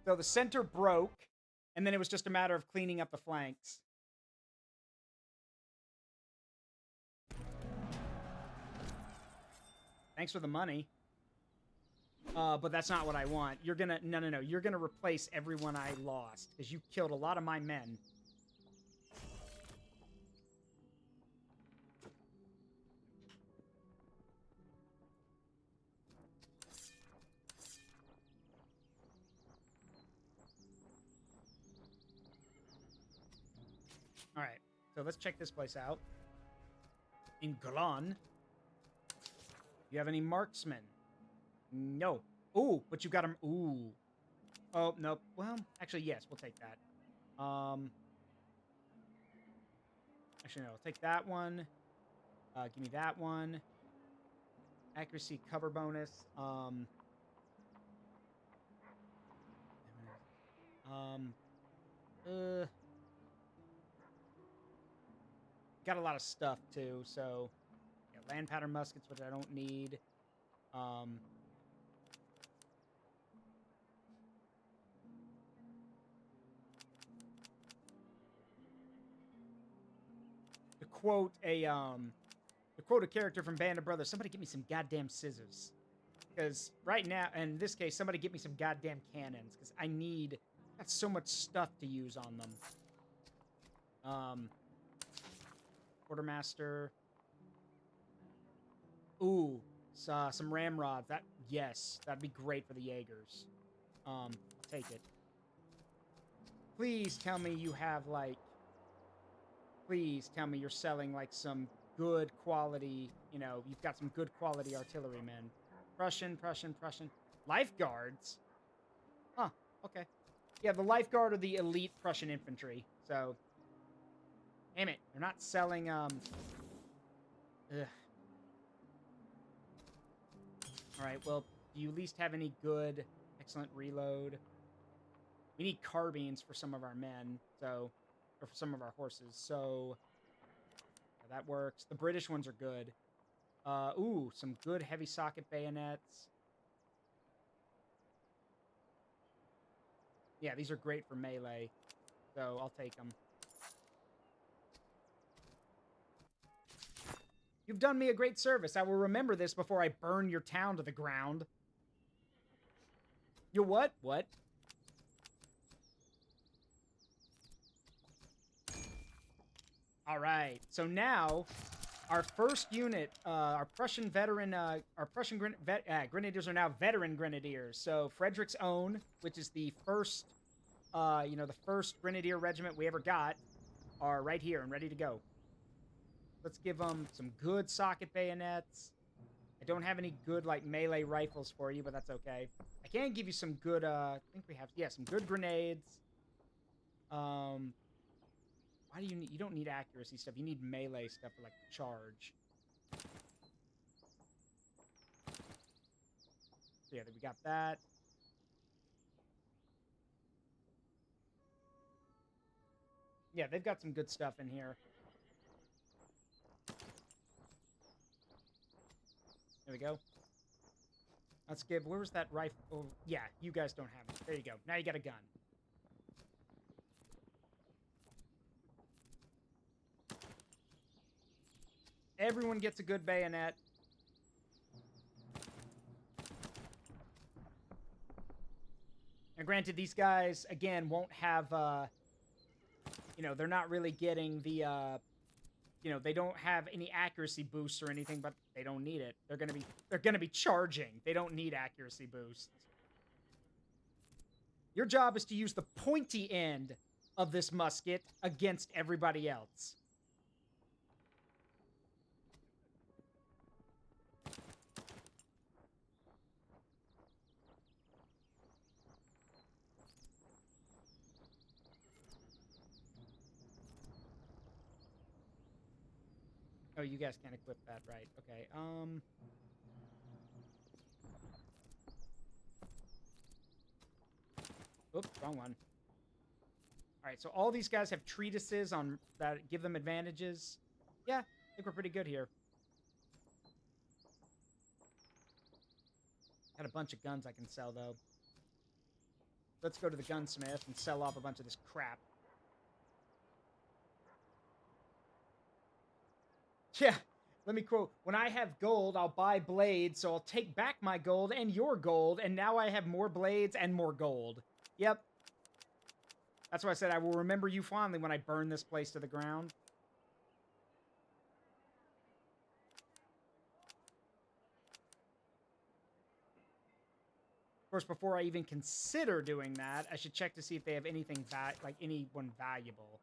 So the center broke, and then it was just a matter of cleaning up the flanks. Thanks for the money. But that's not what I want. You're gonna... No. You're gonna replace everyone I lost, because you killed a lot of my men. Alright, so let's check this place out. In Glan. You have any marksmen? No. Ooh, but you got them. Ooh. Oh, nope. Well, actually, yes, we'll take that. Actually, no, I'll take that one. Give me that one. Accuracy cover bonus. Got a lot of stuff, too, so... yeah, land powder muskets, which I don't need. quote a character from Band of Brothers. Somebody get me some goddamn scissors. Because right now, in this case, somebody get me some goddamn cannons. Because got so much stuff to use on them. Quartermaster. Ooh, some ramrods. That'd be great for the Jaegers. I'll take it. Please tell me you have, like... Please tell me you're selling, like, some good quality... You know, you've got some good quality artillerymen. Prussian. Lifeguards? Huh, okay. Yeah, the lifeguard are the elite Prussian infantry, so... Damn it, they're not selling, Ugh. Alright, well, do you at least have any good... Excellent reload? We need carbines for some of our men, so... Or for some of our horses, so... Yeah, that works. The British ones are good. Ooh, some good heavy socket bayonets. Yeah, these are great for melee, so I'll take them. You've done me a great service. I will remember this before I burn your town to the ground. You what? What? All right. So now, our first unit, our Prussian grenadiers are now veteran grenadiers. So Frederick's Own, which is the first, the first grenadier regiment we ever got, are right here and ready to go. Let's give them some good socket bayonets. I don't have any good, like, melee rifles for you, but that's okay. I can give you some good, I think we have, yeah, some good grenades. Why do you don't need accuracy stuff. You need melee stuff for, like, charge. So, yeah, we got that. Yeah, they've got some good stuff in here. There we go. Let's give... Where was that rifle? Oh, yeah, you guys don't have it. There you go. Now you got a gun. Everyone gets a good bayonet. And granted, these guys, again, won't have... they're not really getting the... they don't have any accuracy boosts or anything, but they don't need it. They're gonna be charging. They don't need accuracy boosts. Your job is to use the pointy end of this musket against everybody else. Oh, you guys can't equip that, right? Okay, Oops, wrong one. Alright, so all these guys have treatises on that give them advantages. Yeah, I think we're pretty good here. Got a bunch of guns I can sell, though. Let's go to the gunsmith and sell off a bunch of this crap. Yeah, let me quote. When I have gold, I'll buy blades, so I'll take back my gold and your gold, and now I have more blades and more gold. Yep. That's why I said I will remember you fondly when I burn this place to the ground. Of course, before I even consider doing that, I should check to see if they have anything anyone valuable.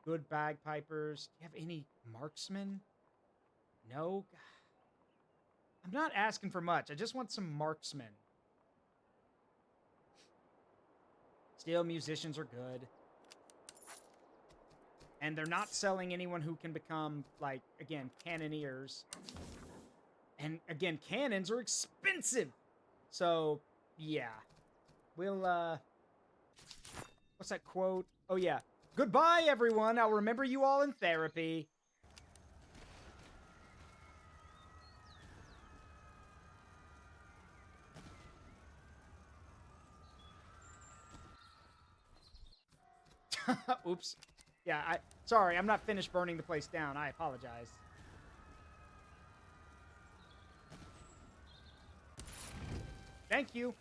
Good bagpipers. Do you have any marksmen? No? I'm not asking for much. I just want some marksmen. Still, musicians are good. And they're not selling anyone who can become, like, again, cannoneers. And, again, cannons are expensive! So, yeah. We'll, what's that quote? Oh, yeah. Goodbye, everyone! I'll remember you all in therapy. Oops. Yeah, sorry, I'm not finished burning the place down. I apologize. Thank you.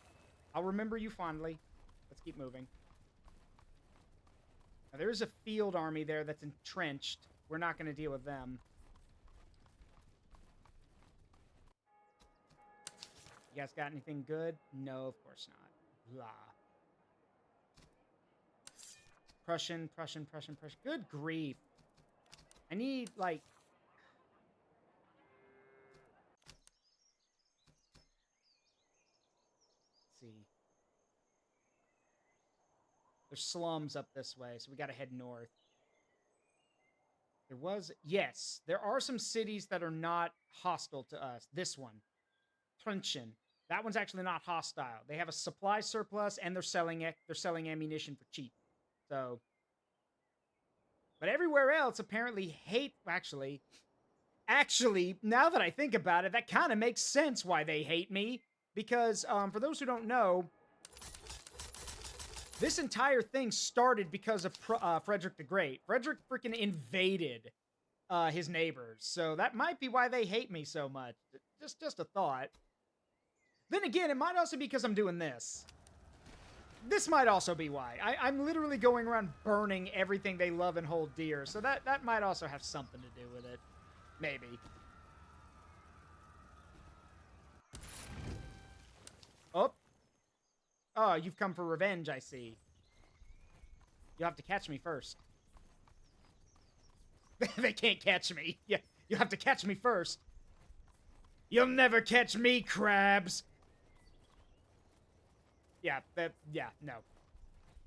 I'll remember you fondly. Let's keep moving. Now, there is a field army there that's entrenched. We're not going to deal with them. You guys got anything good? No, of course not. Blah. Prussian. Good grief. I need, like... Let's see. There's slums up this way, so we gotta head north. There was... Yes, there are some cities that are not hostile to us. This one. Prussian. That one's actually not hostile. They have a supply surplus, and they're selling ammunition for cheap. So... But everywhere else apparently hate... Actually, now that I think about it, that kind of makes sense why they hate me. Because, for those who don't know, this entire thing started because of Frederick the Great. Frederick freaking invaded his neighbors. So that might be why they hate me so much. Just a thought. Then again, it might also be because I'm doing this. This might also be why. I'm literally going around burning everything they love and hold dear. So that might also have something to do with it. Maybe. Oh. Oh, you've come for revenge, I see. You'll have to catch me first. They can't catch me. Yeah, you have to catch me first. You'll never catch me, crabs. Yeah, no.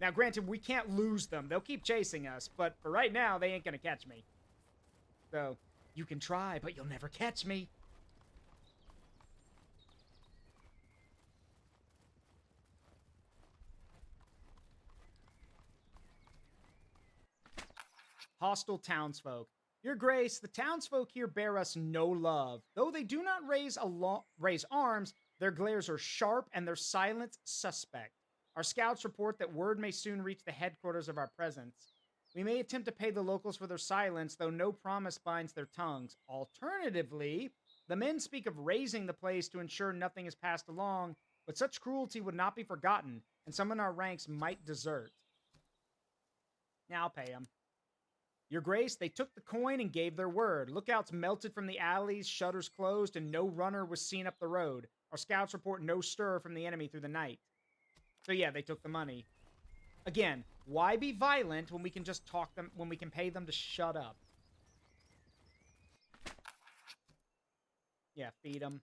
Now, granted, we can't lose them. They'll keep chasing us, but for right now, they ain't gonna catch me. So, you can try, but you'll never catch me. Hostile townsfolk. Your Grace, the townsfolk here bear us no love. Though they do not raise arms, their glares are sharp and their silence suspect. Our scouts report that word may soon reach the headquarters of our presence. We may attempt to pay the locals for their silence, though no promise binds their tongues. Alternatively, the men speak of razing the place to ensure nothing is passed along, but such cruelty would not be forgotten, and some in our ranks might desert. Now I'll pay them. Your Grace, they took the coin and gave their word. Lookouts melted from the alleys, shutters closed, and no runner was seen up the road. Our scouts report no stir from the enemy through the night. So yeah, they took the money. Again, why be violent when we can just talk them, when we can pay them to shut up? Yeah, feed them.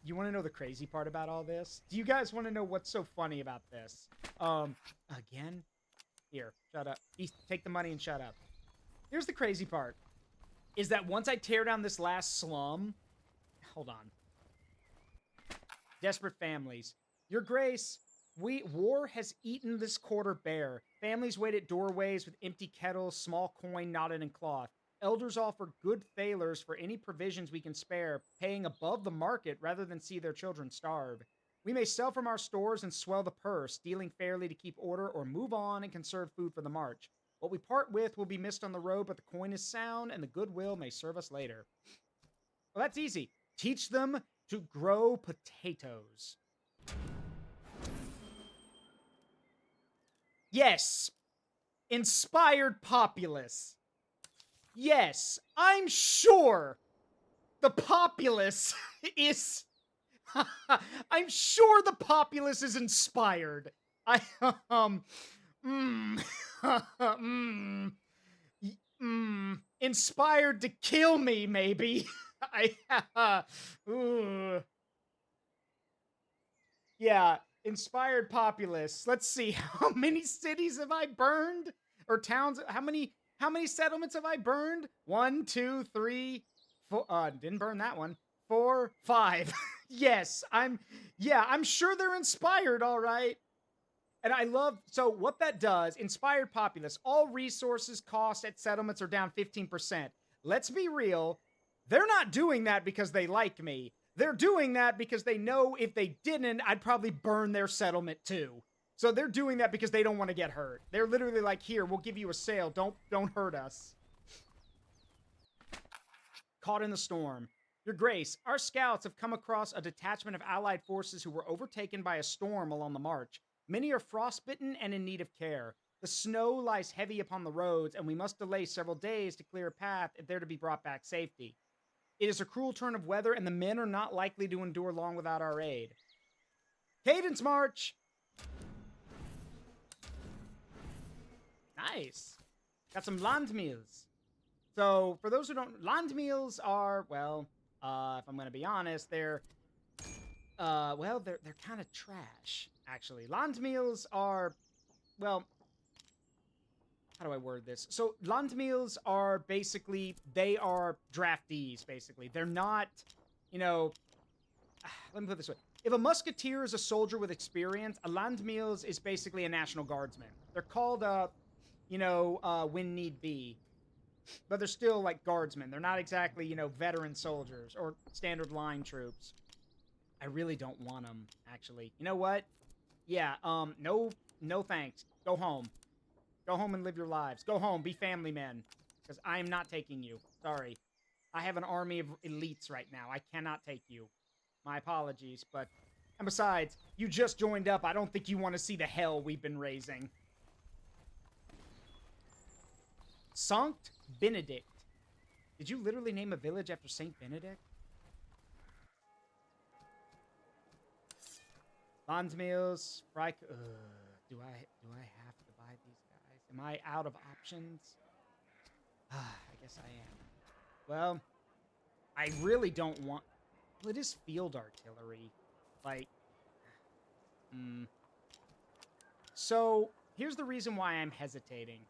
You want to know the crazy part about all this? Do you guys want to know what's so funny about this? Again? Here, shut up. Take the money and shut up. Here's the crazy part. Is that once I tear down this last slum... Hold on. Desperate families. Your Grace, war has eaten this quarter bare. Families wait at doorways with empty kettles, small coin knotted in cloth. Elders offer good thalers for any provisions we can spare, paying above the market rather than see their children starve. We may sell from our stores and swell the purse, dealing fairly to keep order, or move on and conserve food for the march. What we part with will be missed on the road, but the coin is sound, and the goodwill may serve us later. Well, that's easy. Teach them to grow potatoes. Yes. Inspired populace. Yes, I'm sure the populace is... I'm sure the populace is inspired. Inspired to kill me, maybe. Yeah, inspired populace. Let's see, how many cities have I burned? Or towns, how many settlements have I burned? 1, 2, 3, 4, didn't burn that one. 4, 5. Yes, I'm sure they're inspired, all right. And I love, so what that does, inspired populace, all resources, costs at settlements are down 15%. Let's be real, they're not doing that because they like me. They're doing that because they know if they didn't, I'd probably burn their settlement too. So they're doing that because they don't want to get hurt. They're literally like, here, we'll give you a sail. Don't hurt us. Caught in the storm. Your Grace, our scouts have come across a detachment of Allied forces who were overtaken by a storm along the march. Many are frostbitten and in need of care. The snow lies heavy upon the roads, and we must delay several days to clear a path if they're to be brought back safely. It is a cruel turn of weather, and the men are not likely to endure long without our aid. Cadence march! Nice. Got some landmeals. So, for those who don't... Landmeals are, well, if I'm going to be honest, they're kind of trash, actually. Landmeals are, well... How do I word this? So, Landmeals are basically... They are draftees, basically. They're not, you know... Let me put it this way. If a musketeer is a soldier with experience, a Landmeals is basically a National Guardsman. They're called, when need be. But they're still, like, guardsmen. They're not exactly, veteran soldiers or standard line troops. I really don't want them, actually. You know what? Yeah, no thanks. Go home. Go home and live your lives. Go home. Be family men. Because I am not taking you. Sorry. I have an army of elites right now. I cannot take you. My apologies, but... And besides, you just joined up. I don't think you want to see the hell we've been raising. Sankt Benedict. Did you literally name a village after Saint Benedict? Landsmeals, Freik. Do I have to buy these guys? Am I out of options? I guess I am. Well, I really don't want... Well, it is field artillery. Like... So, here's the reason why I'm hoping.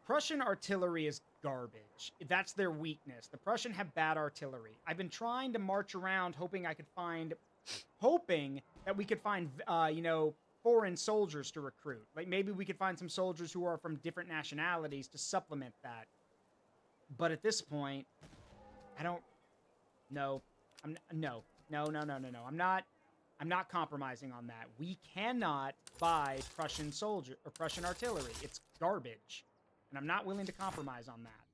Prussian artillery is garbage. That's their weakness. The Prussian have bad artillery. I've been trying to march around hoping that we could find, foreign soldiers to recruit. Like, maybe we could find some soldiers who are from different nationalities to supplement that. But at this point, I don't... No. No. I'm not compromising on that. We cannot buy Prussian artillery. It's garbage. And I'm not willing to compromise on that.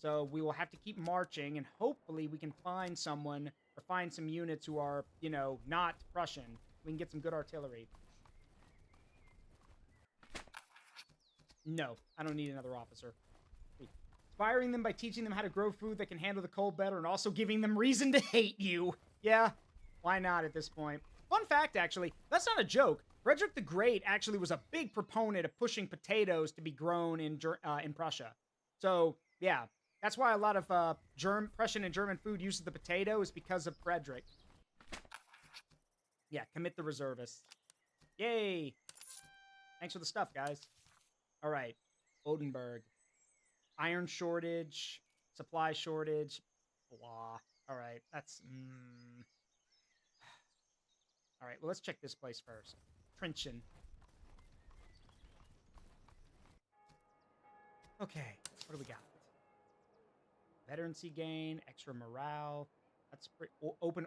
So we will have to keep marching, and hopefully we can find someone or find some units who are, not Prussian. We can get some good artillery. No, I don't need another officer. Inspiring them by teaching them how to grow food that can handle the cold better and also giving them reason to hate you. Yeah, why not at this point? Fun fact, actually, that's not a joke. Frederick the Great actually was a big proponent of pushing potatoes to be grown in Prussia. So, yeah, that's why a lot of Prussian and German food uses the potato is because of Frederick. Yeah, commit the reservists. Yay! Thanks for the stuff, guys. All right, Oldenburg. Iron shortage, supply shortage, blah. All right, that's... All right, well, let's check this place first. Trenchen. Okay, what do we got? Veterancy gain, extra morale. That's pretty... Open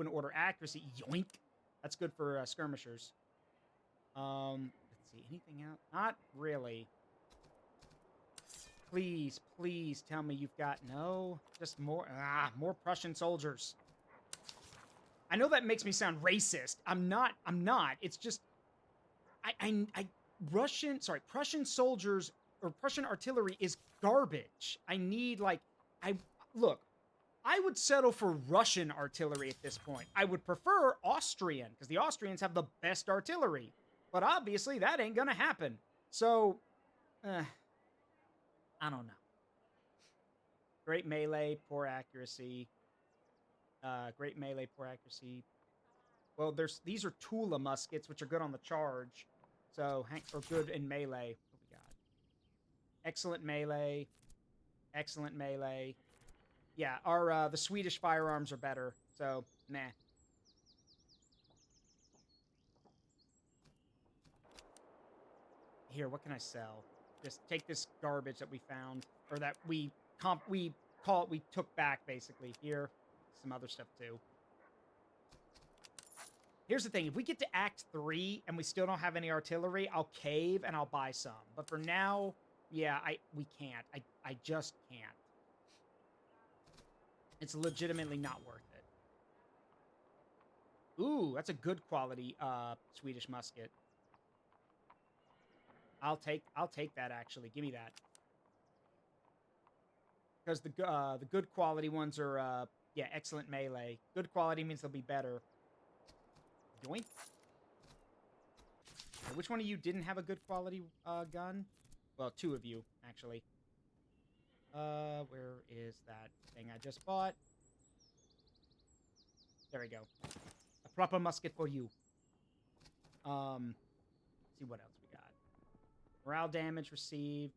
order accuracy. Yoink. That's good for skirmishers. Let's see, anything else? Not really. Please, please tell me you've got... No, just more Prussian soldiers. I know that makes me sound racist. I'm not. It's just... Prussian soldiers or Prussian artillery is garbage. I need, look, I would settle for Russian artillery at this point. I would prefer Austrian, because the Austrians have the best artillery. But obviously, that ain't gonna happen. So, I don't know. Great melee, poor accuracy. Great melee, poor accuracy. Well, these are Tula muskets, which are good on the charge. So, or good in melee. What we got? Excellent melee. Excellent melee. Yeah, the Swedish firearms are better. So, meh. Here, what can I sell? Just take this garbage that we found, or that we took back, basically. Here, some other stuff, too. Here's the thing. If we get to Act 3 and we still don't have any artillery, I'll cave and I'll buy some. But for now, yeah, we can't. I just can't. It's legitimately not worth it. Ooh, that's a good quality Swedish musket. I'll take that, actually. Give me that. Because the good quality ones are, yeah, excellent melee. Good quality means they'll be better. Yoink. Okay, which one of you didn't have a good quality gun? Well, two of you, actually. Where is that thing I just bought? There we go. A proper musket for you. Let's see what else we got. Morale damage received.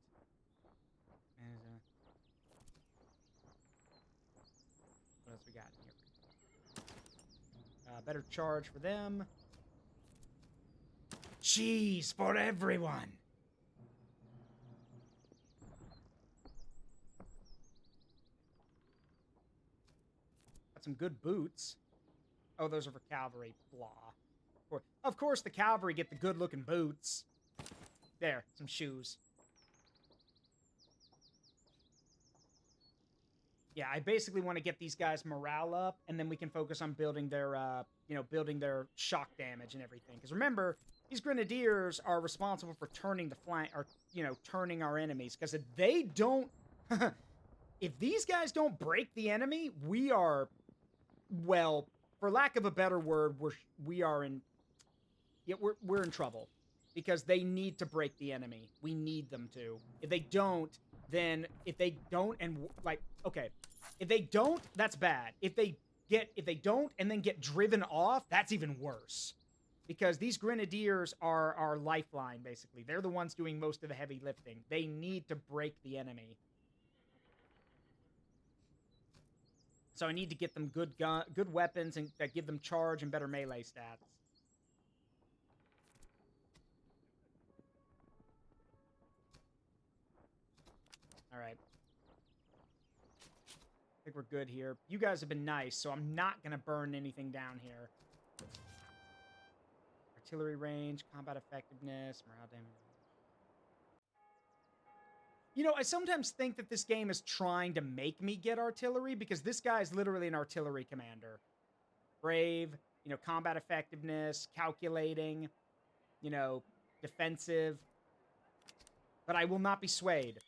What else we got here? Better charge for them. Cheese for everyone. Got some good boots. Oh, those are for cavalry. Blah. Of course, the cavalry get the good-looking boots. There, some shoes. Yeah, I basically want to get these guys morale up, and then we can focus on building their, building their shock damage and everything. Because remember, these grenadiers are responsible for turning the flank, or, turning our enemies. Because if they don't, if these guys don't break the enemy, we are, well, for lack of a better word, we're in trouble. Because they need to break the enemy. We need them to. If they don't, and okay, if they don't, that's bad. If they don't and then get driven off, that's even worse. Because these grenadiers are our lifeline, basically. They're the ones doing most of the heavy lifting. They need to break the enemy. So I need to get them good weapons and that give them charge and better melee stats. All right. I think we're good here. You guys have been nice, so I'm not going to burn anything down here. Artillery range, combat effectiveness, morale damage. I sometimes think that this game is trying to make me get artillery because this guy is literally an artillery commander. Brave, combat effectiveness, calculating, defensive. But I will not be swayed.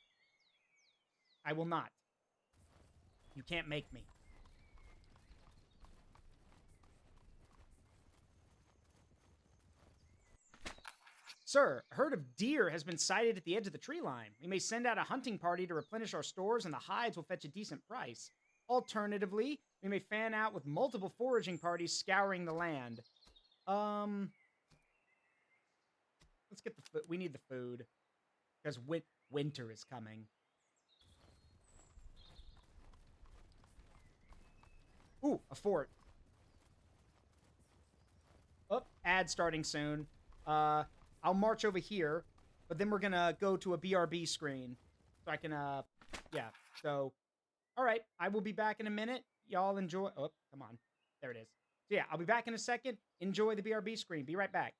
I will not. You can't make me. Sir, a herd of deer has been sighted at the edge of the tree line. We may send out a hunting party to replenish our stores, and the hides will fetch a decent price. Alternatively, we may fan out with multiple foraging parties scouring the land. Let's get the food. We need the food. Because winter is coming. Ooh, a fort. Oh, ad starting soon. I'll march over here, but then we're gonna go to a BRB screen. So I can, yeah. So, all right. I will be back in a minute. Y'all enjoy. Oh, come on. There it is. So yeah, I'll be back in a second. Enjoy the BRB screen. Be right back.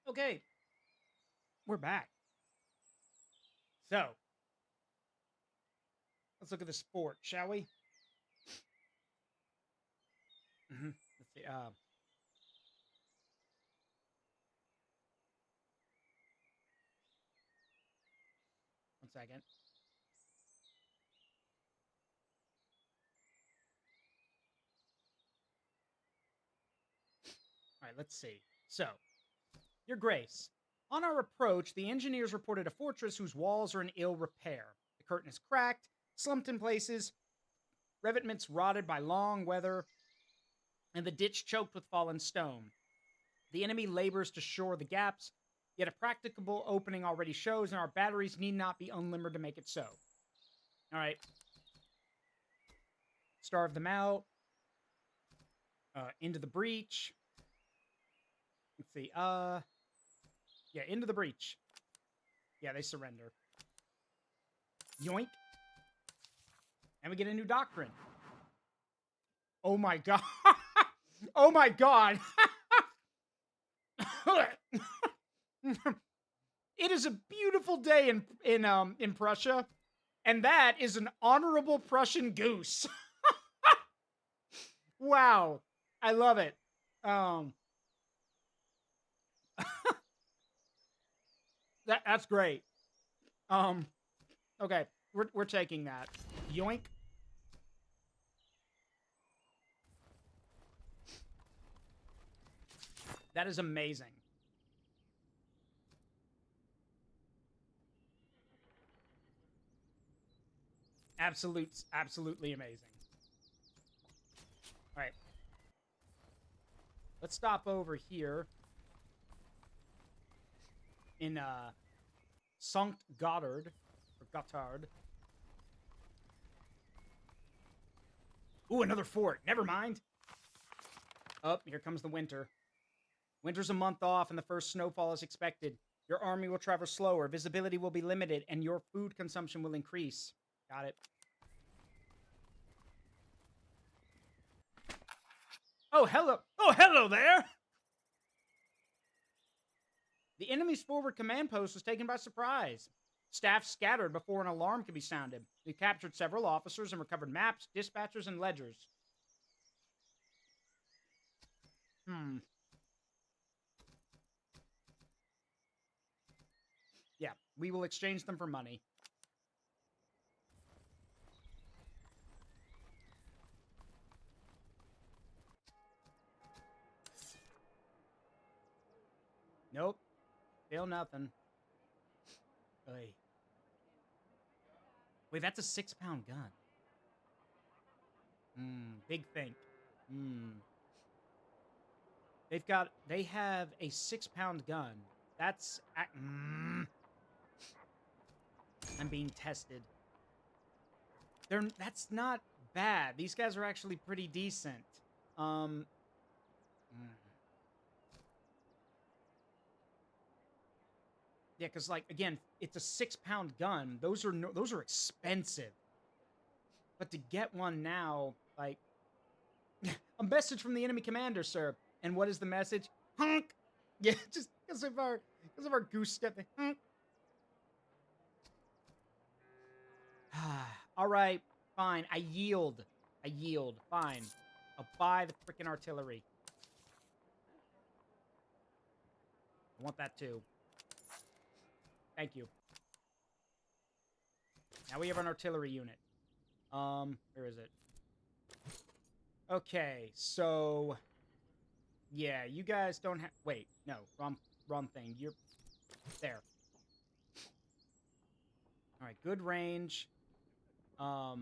Okay. We're back. So, let's look at the sport, shall we? Let's see. One second. All right, let's see. So, Your Grace, on our approach, the engineers reported a fortress whose walls are in ill repair. The curtain is cracked, slumped in places, revetments rotted by long weather, and the ditch choked with fallen stone. The enemy labors to shore the gaps, yet a practicable opening already shows, and our batteries need not be unlimbered to make it so. All right. Starve them out. Into the breach. Let's see. Yeah, into the breach. Yeah, they surrender. Yoink. And we get a new doctrine. Oh my god. Oh my god. It is a beautiful day in Prussia, and that is an honorable Prussian goose. Wow. I love it. That's great. Okay, we're taking that. Yoink. That is amazing. Absolutely amazing. All right. Let's stop over here in Sankt Gottard or Gottard. Ooh, another fort. Never mind. Oh, here comes the winter. Winter's a month off, and the first snowfall is expected. Your army will travel slower, visibility will be limited, and your food consumption will increase. Got it. Oh, hello. Oh, hello there. The enemy's forward command post was taken by surprise. Staff scattered before an alarm could be sounded. We captured several officers and recovered maps, dispatchers, and ledgers. Yeah, we will exchange them for money. Nope. Still nothing. Oy. Wait, that's a 6-pound gun. Big think. They have a 6-pound gun. That's, I'm being tested. That's not bad. These guys are actually pretty decent. Yeah, because like again, it's a 6-pound gun. Those are expensive. But to get one now, like, a message from the enemy commander, sir. And what is the message? Honk. Yeah, just because of our goose stepping. Honk. All right, fine. I yield. Fine. I'll buy the freaking artillery. I want that too. Thank you. Now we have an artillery unit. Where is it? Okay, so yeah, you guys don't have. Wait, no, wrong thing. You're there. All right, good range. Your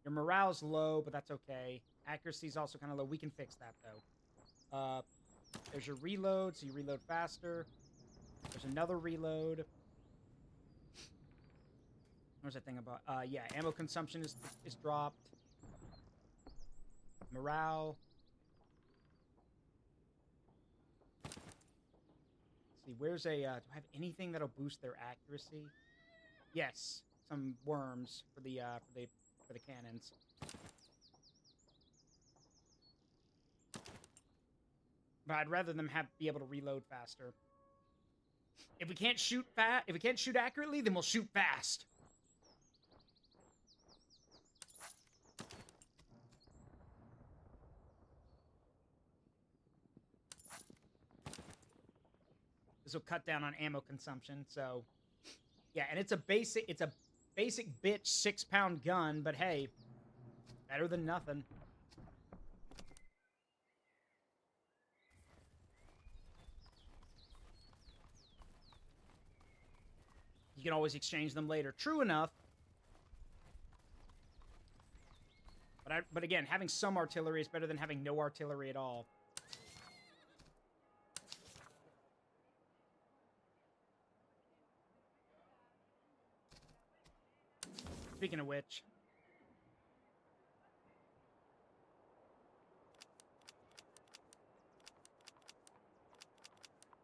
morale's low, but that's okay. Accuracy's also kind of low. We can fix that though. There's your reload, so you reload faster. There's another reload. What's that thing about? Yeah, ammo consumption is dropped. Morale. Let's see, where's a? Do I have anything that'll boost their accuracy? Yes, some worms for the cannons. But I'd rather them be able to reload faster. If we can't shoot accurately, then we'll shoot fast. This will cut down on ammo consumption, so yeah, and it's a basic bitch 6-pound gun, but hey, better than nothing. You can always exchange them later. True enough. But again, having some artillery is better than having no artillery at all. Speaking of which.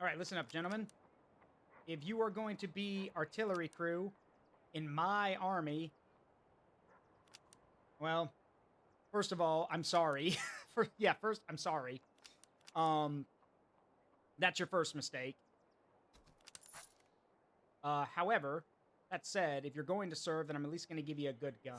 All right, listen up, gentlemen. If you are going to be artillery crew in my army, well, first of all, I'm sorry. First, I'm sorry. That's your first mistake. However, that said, if you're going to serve, then I'm at least going to give you a good gun.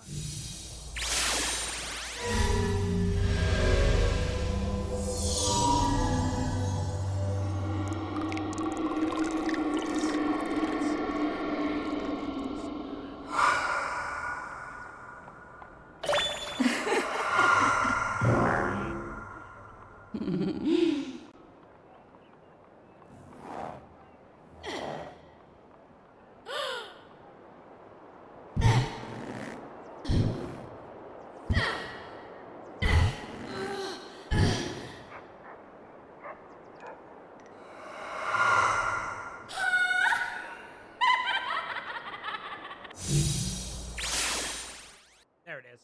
There it is.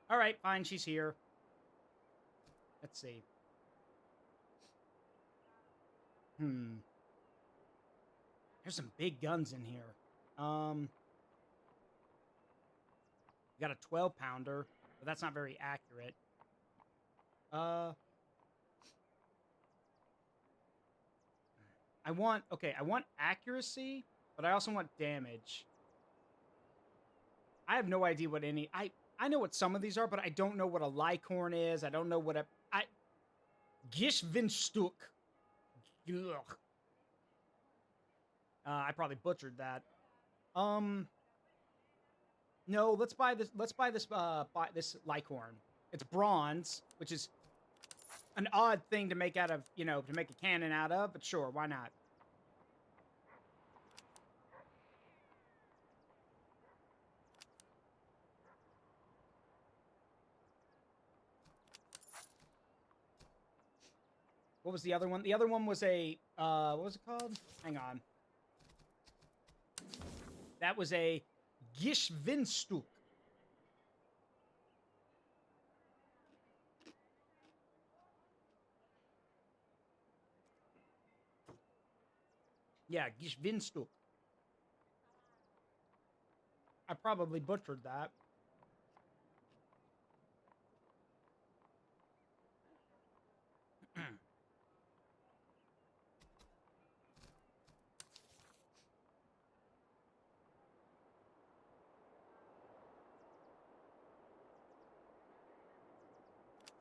All right, fine, she's here. Let's see. There's some big guns in here. Got a 12-pounder, but that's not very accurate. I want accuracy, but I also want damage. I have no idea what any... I know what some of these are, but I don't know what a Lycorn is. I don't know what a... Gishvinstuk. Ugh. I probably butchered that. No, let's buy this Lycorn. It's bronze, which is an odd thing to make out of, to make a cannon out of, but sure, why not? What was the other one? The other one was a, what was it called? Hang on. That was a Gishvinstuk. Yeah, Gishvinstuk. I probably butchered that.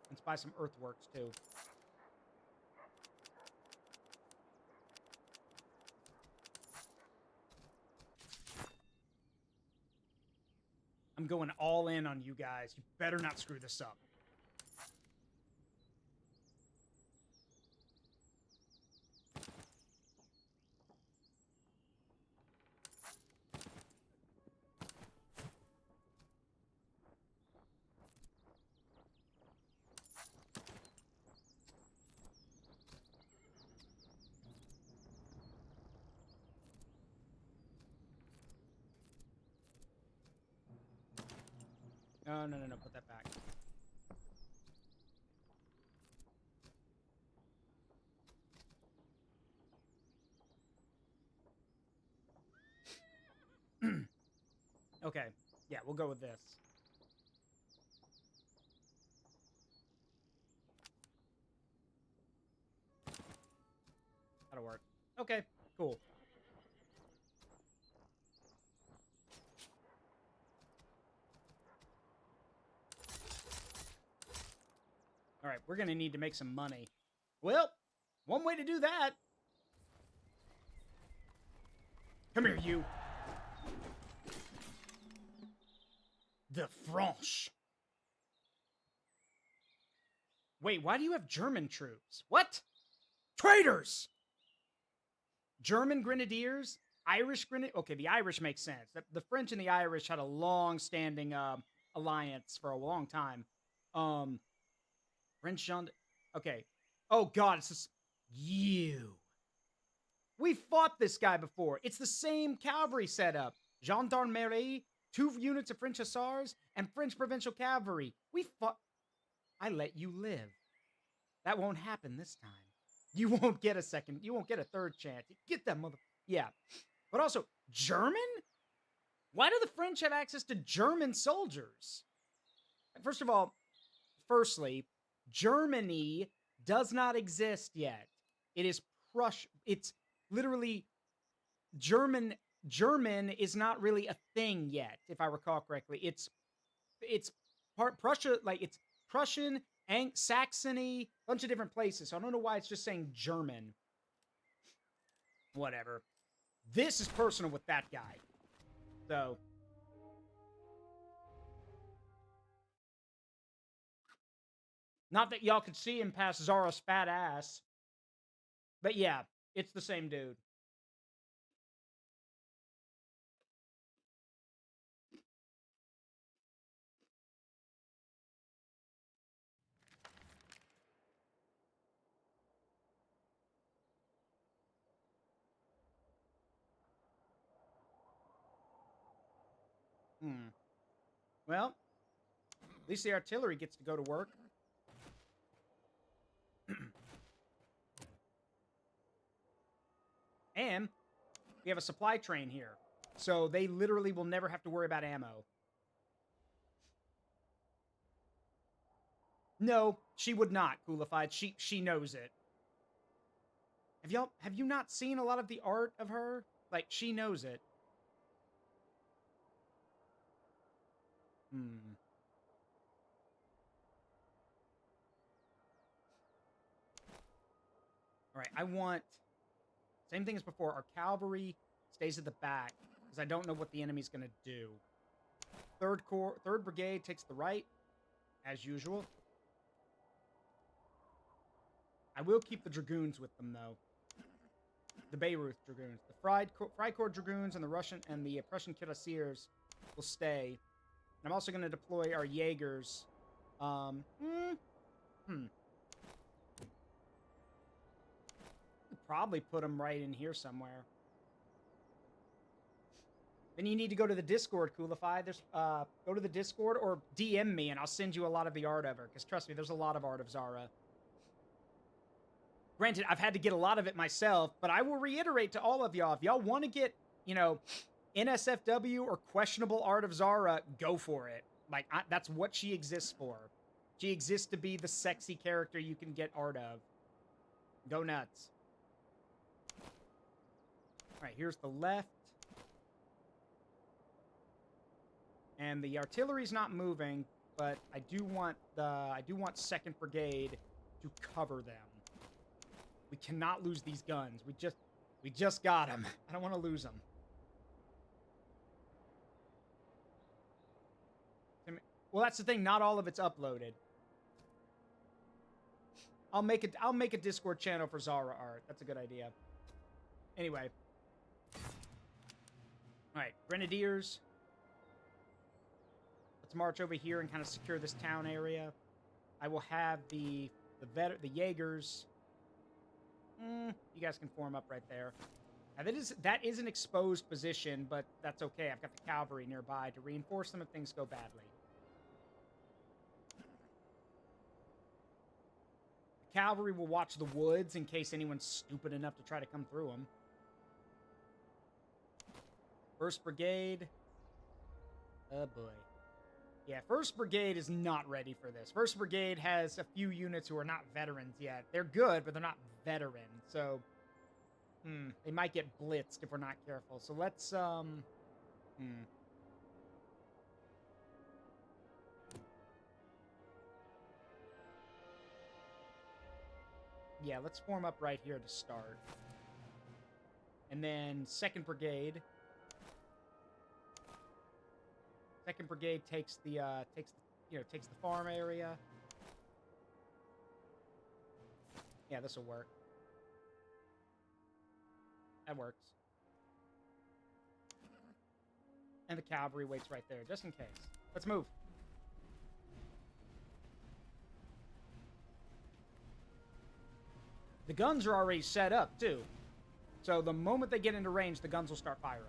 Let's buy some earthworks, too. I'm going all in on you guys. You better not screw this up. No, put that back. Okay, yeah, we'll go with this. That'll work. Okay, cool. All right, we're going to need to make some money. Well, one way to do that. Come here, you. The French. Wait, why do you have German troops? What? Traitors! German grenadiers? Irish grenadiers? Okay, the Irish makes sense. The French and the Irish had a long-standing alliance for a long time. French Jean... Okay. Oh, God, it's just... You. We fought this guy before. It's the same cavalry setup. Gendarmerie, 2 units of French hussars, and French provincial cavalry. We fought... I let you live. That won't happen this time. You won't get a second. You won't get a third chance. Get that mother... Yeah. But also, German? Why do the French have access to German soldiers? First of all, firstly, Germany does not exist yet. It is Prussia. It's literally German. German is not really a thing yet, if I recall correctly. It's Prussia, like it's Prussian and Saxony, a bunch of different places. So I don't know why it's just saying German. Whatever. This is personal with that guy. So. Not that y'all could see him past Zara's fat ass. But yeah, it's the same dude. Well, at least the artillery gets to go to work. And we have a supply train here. So they literally will never have to worry about ammo. No, she would not, Coolified. She knows it. Have you not seen a lot of the art of her? Like, she knows it. Alright, I want... Same thing as before. Our cavalry stays at the back, because I don't know what the enemy's going to do. 3rd Brigade takes the right, as usual. I will keep the Dragoons with them, though. The Bayreuth Dragoons. The Freikorps Dragoons and the Prussian Cuirassiers will stay. And I'm also going to deploy our Jaegers. Probably put them right in here somewhere. Then you need to go to the Discord, Coolify. Go to the Discord or DM me, and I'll send you a lot of the art of her. Because trust me, there's a lot of art of Zara. Granted, I've had to get a lot of it myself, but I will reiterate to all of y'all, if y'all want to get, you know, NSFW or questionable art of Zara, go for it. Like, that's what she exists for. She exists to be the sexy character you can get art of. Go nuts. Alright, here's the left. And the artillery's not moving, but I do want 2nd Brigade to cover them. We cannot lose these guns. We just got them. I don't want to lose them. Well, that's the thing. Not all of it's uploaded. I'll make a Discord channel for Zara art. That's a good idea. Anyway. All right, Grenadiers. Let's march over here and kind of secure this town area. I will have the Jaegers. You guys can form up right there. Now that is an exposed position, but that's okay. I've got the cavalry nearby to reinforce them if things go badly. The cavalry will watch the woods in case anyone's stupid enough to try to come through them. 1st Brigade. Oh boy. Yeah, 1st Brigade is not ready for this. 1st Brigade has a few units who are not veterans yet. They're good, but they're not veterans, so They might get blitzed if we're not careful. So let's, Yeah, let's form up right here to start. And then 2nd Brigade. 2nd Brigade takes the farm area. Yeah, this will work. That works. And the cavalry waits right there, just in case. Let's move. The guns are already set up, too. So the moment they get into range, the guns will start firing.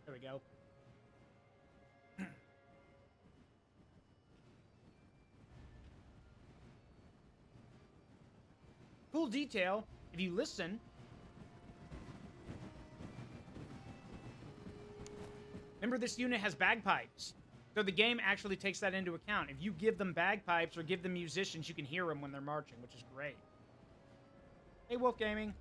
There we go. Cool detail, if you listen. Remember, this unit has bagpipes. So the game actually takes that into account. If you give them bagpipes or give them musicians, you can hear them when they're marching, which is great. Hey, Wolf Gaming.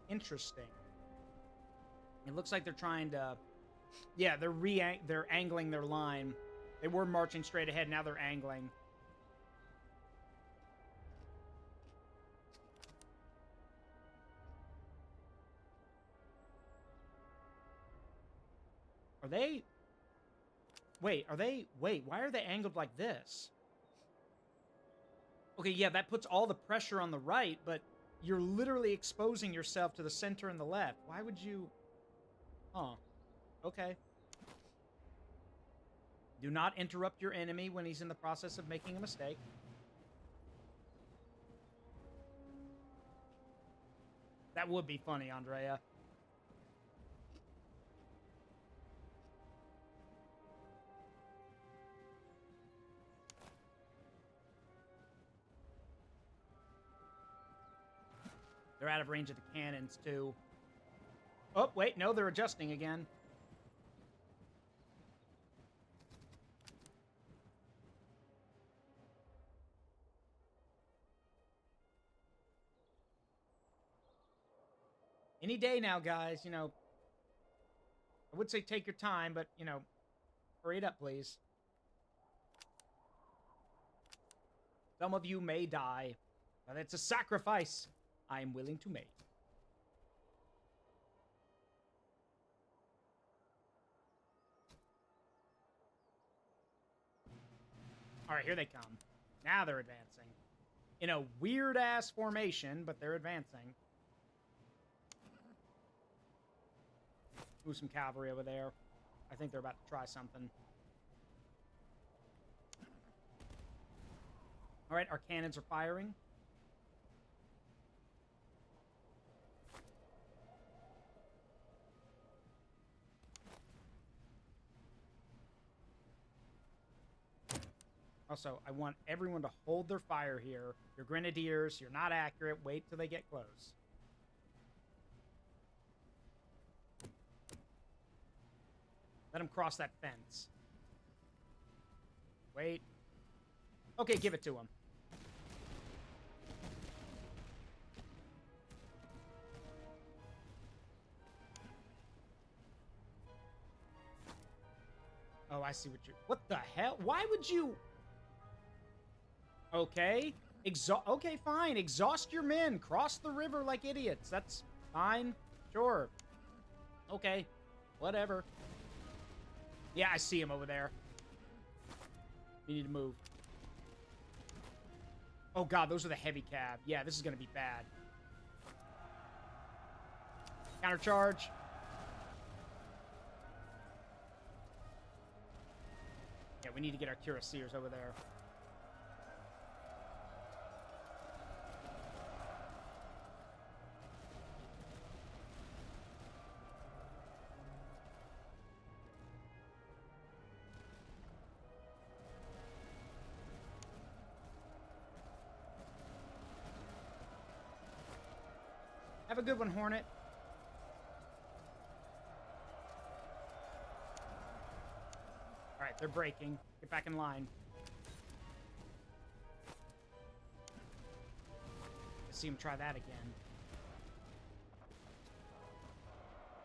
Interesting. It looks like they're trying to... Yeah, they're angling their line. They were marching straight ahead, now they're angling. Are they... Wait, why are they angled like this? Okay, yeah, that puts all the pressure on the right, but you're literally exposing yourself to the center and the left. Why would you... Huh. Okay. Do not interrupt your enemy when he's in the process of making a mistake. That would be funny, Andrea. They're out of range of the cannons, too. Oh, wait, no, they're adjusting again. Any day now, guys, you know. I would say take your time, but, you know, hurry it up, please. Some of you may die, but it's a sacrifice I am willing to make. All right, here they come. Now they're advancing. In a weird-ass formation, but they're advancing. Move some cavalry over there. I think they're about to try something. All right, our cannons are firing. Also, I want everyone to hold their fire here. Your grenadiers, you're not accurate. Wait till they get close. Let them cross that fence. Wait. Okay, give it to him. Oh, I see what you're... What the hell? Why would you... Okay. Okay, fine. Exhaust your men. Cross the river like idiots. That's fine. Sure. Okay. Whatever. Yeah, I see him over there. You need to move. Oh, God. Those are the heavy cav. Yeah, this is going to be bad. Counter charge. Yeah, we need to get our cuirassiers over there. Have a good one, Hornet. Alright, they're breaking. Get back in line. Let's see him try that again.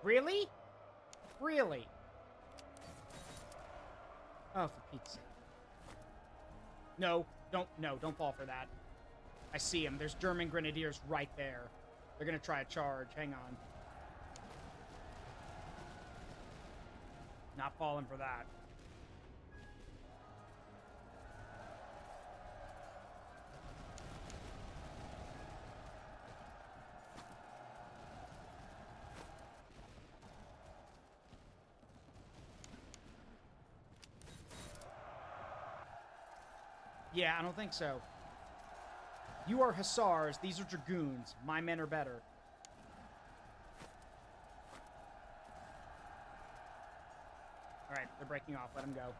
Really? Really? Oh, for Pete's sake. No, don't fall for that. I see him. There's German grenadiers right there. They're gonna try a charge. Hang on. Not falling for that. Yeah, I don't think so. You are hussars. These are dragoons. My men are better. Alright, they're breaking off. Let them go.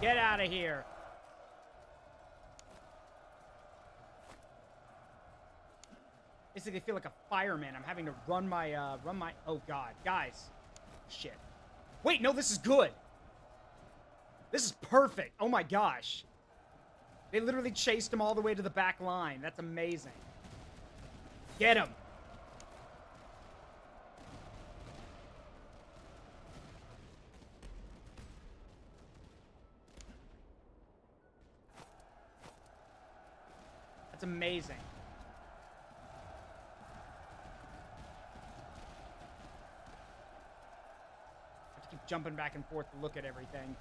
Get out of here. Basically, I feel like a fireman. I'm having to run my, oh god. Guys. Shit. Wait, no, this is good. This is perfect. Oh my gosh. They literally chased him all the way to the back line. That's amazing. Get him. That's amazing. Keep jumping back and forth to look at everything.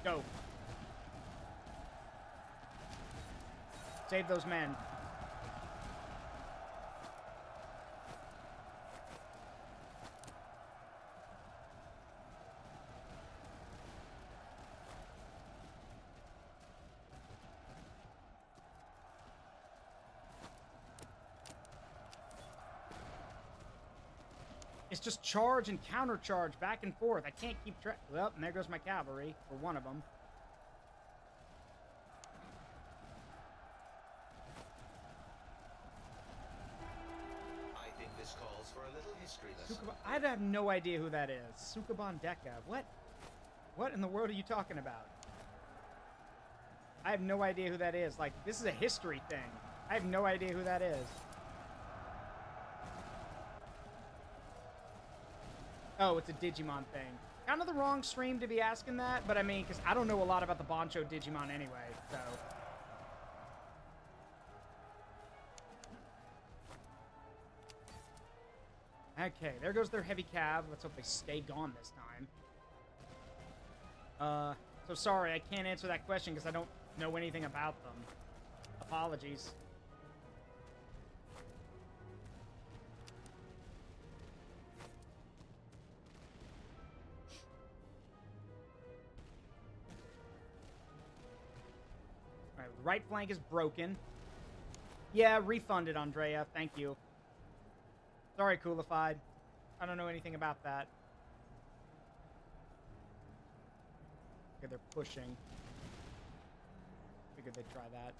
Go. Save those men. It's just charge and counter-charge back and forth. I can't keep track. Well, and there goes my cavalry, or one of them. I think this calls for a little history lesson. I have no idea who that is. Sukaban Deka. What? What in the world are you talking about? I have no idea who that is. Like, this is a history thing. I have no idea who that is. Oh, it's a Digimon thing. Kind of the wrong stream to be asking that, but I mean, because I don't know a lot about the Bancho Digimon anyway, so. Okay, there goes their heavy cav. Let's hope they stay gone this time. So sorry, I can't answer that question because I don't know anything about them. Apologies. Alright, the right flank is broken. Yeah, refunded, Andrea. Thank you. Sorry, Coolified. I don't know anything about that. Okay, they're pushing. Figured they'd try that.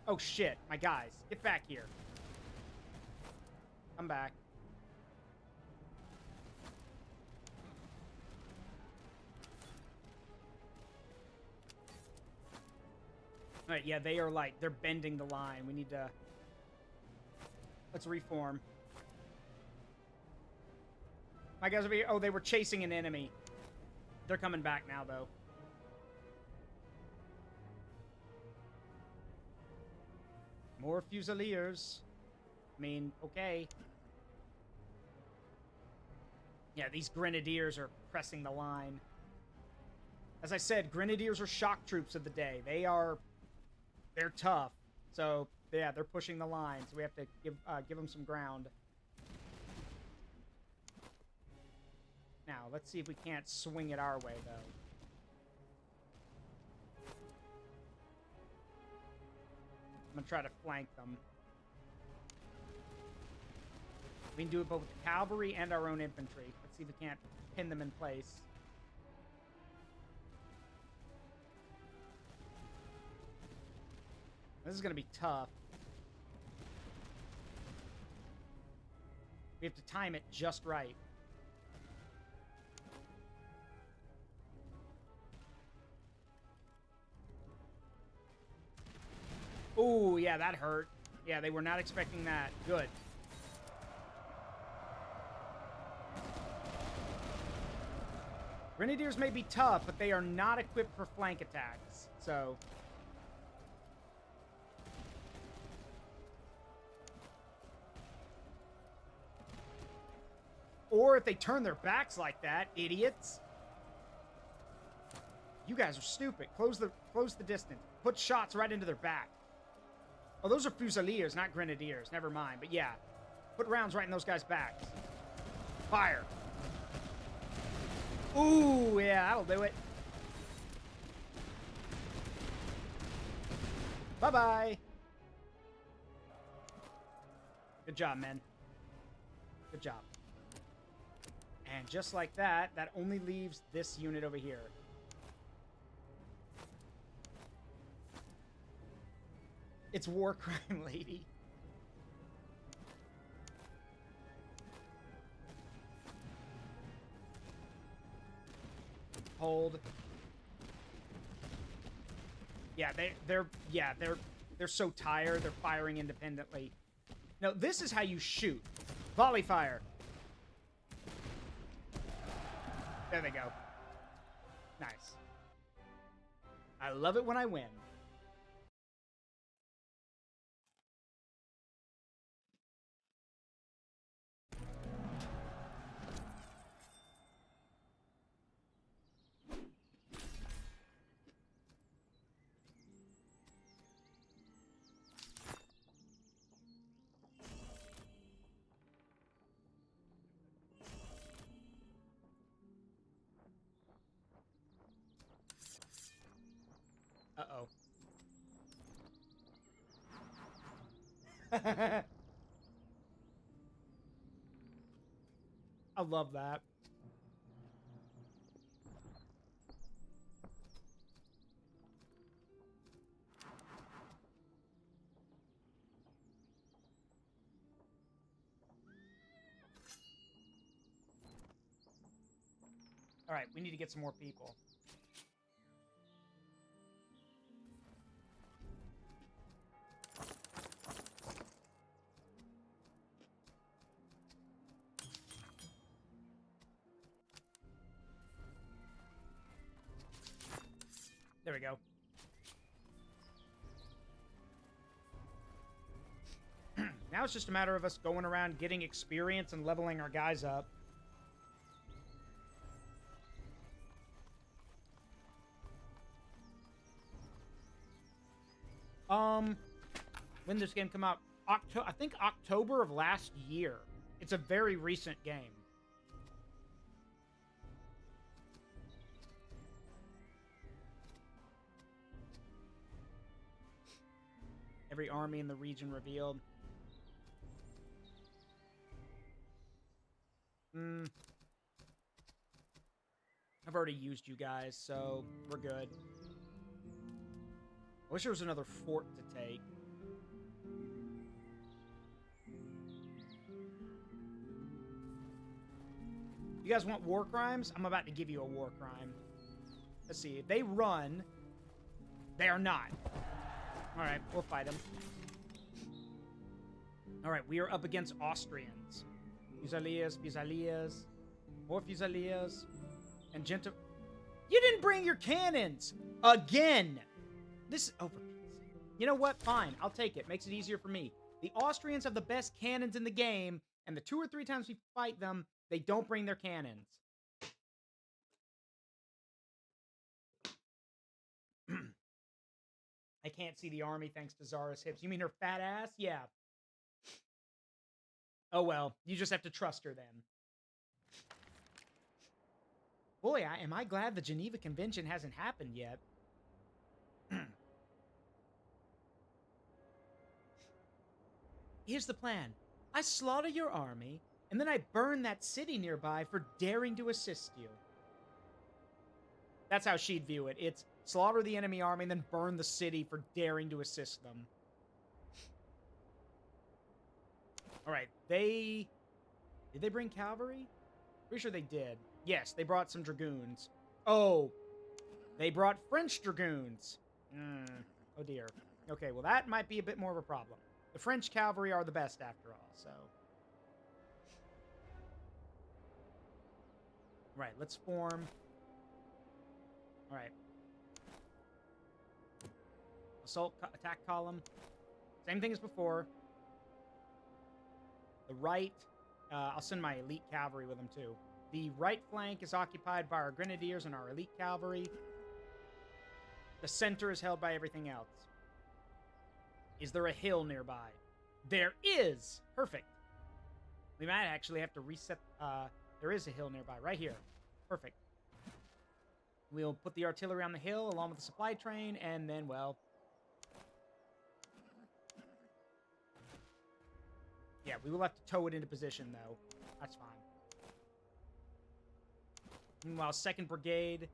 Oh, shit. My guys. Get back here. Come back. Alright, yeah, they are like, they're bending the line. We need to... Let's reform. My guys over here... Oh, they were chasing an enemy. They're coming back now, though. More Fusiliers. I mean, okay. Yeah, these grenadiers are pressing the line. As I said, grenadiers are shock troops of the day. They're tough. So, yeah, they're pushing the line. So we have to give them some ground. Now, let's see if we can't swing it our way, though. I'm going to try to flank them. We can do it both with the cavalry and our own infantry. Let's see if we can't pin them in place. This is going to be tough. We have to time it just right. Oh, yeah, that hurt. Yeah, they were not expecting that. Good. Grenadiers may be tough, but they are not equipped for flank attacks. So... Or if they turn their backs like that, idiots. You guys are stupid. Close the distance. Put shots right into their back. Oh, those are fusiliers, not grenadiers. Never mind. But yeah, put rounds right in those guys' backs. Fire. Ooh, yeah, that'll do it. Bye-bye. Good job, men. Good job. And just like that, that only leaves this unit over here. It's war crime, lady. Hold. Yeah, they're so tired. They're firing independently. No, this is how you shoot. Volley fire. There they go. Nice. I love it when I win. Uh-oh. I love that. All right, we need to get some more people. There we go. Now it's just a matter of us going around getting experience and leveling our guys up. When this game come out? I think October of last year. It's a very recent game. Every army in the region revealed. I've already used you guys, so we're good. I wish there was another fort to take. You guys want war crimes? I'm about to give you a war crime. Let's see. If they run, they are not. All right, we'll fight them. All right, we are up against Austrians. Fusiliers, more Fusiliers, and Gentle. You didn't bring your cannons again. This over. You know what? Fine, I'll take it. Makes it easier for me. The Austrians have the best cannons in the game, and the 2 or 3 times we fight them, They don't bring their cannons. I can't see the army thanks to Zara's hips. You mean her fat ass? Yeah. Oh well, you just have to trust her then. Boy, am I glad the Geneva Convention hasn't happened yet. Here's the plan. I slaughter your army, and then I burn that city nearby for daring to assist you. That's how she'd view it. It's slaughter the enemy army and then burn the city for daring to assist them. Alright, did they bring cavalry? Pretty sure they did. Yes, they brought some dragoons. Oh, they brought French dragoons. Oh dear. Okay, well that might be a bit more of a problem. The French cavalry are the best after all, so. Right, let's form. Alright. Assault attack column. Same thing as before. The right, I'll send my elite cavalry with them too. The right flank is occupied by our grenadiers and our elite cavalry. The center is held by everything else. Is there a hill nearby? There is! Perfect. We might actually have to reset. There is a hill nearby, right here. Perfect. We'll put the artillery on the hill along with the supply train, and then, well... Yeah, we will have to tow it into position, though. That's fine. Meanwhile, 2nd Brigade,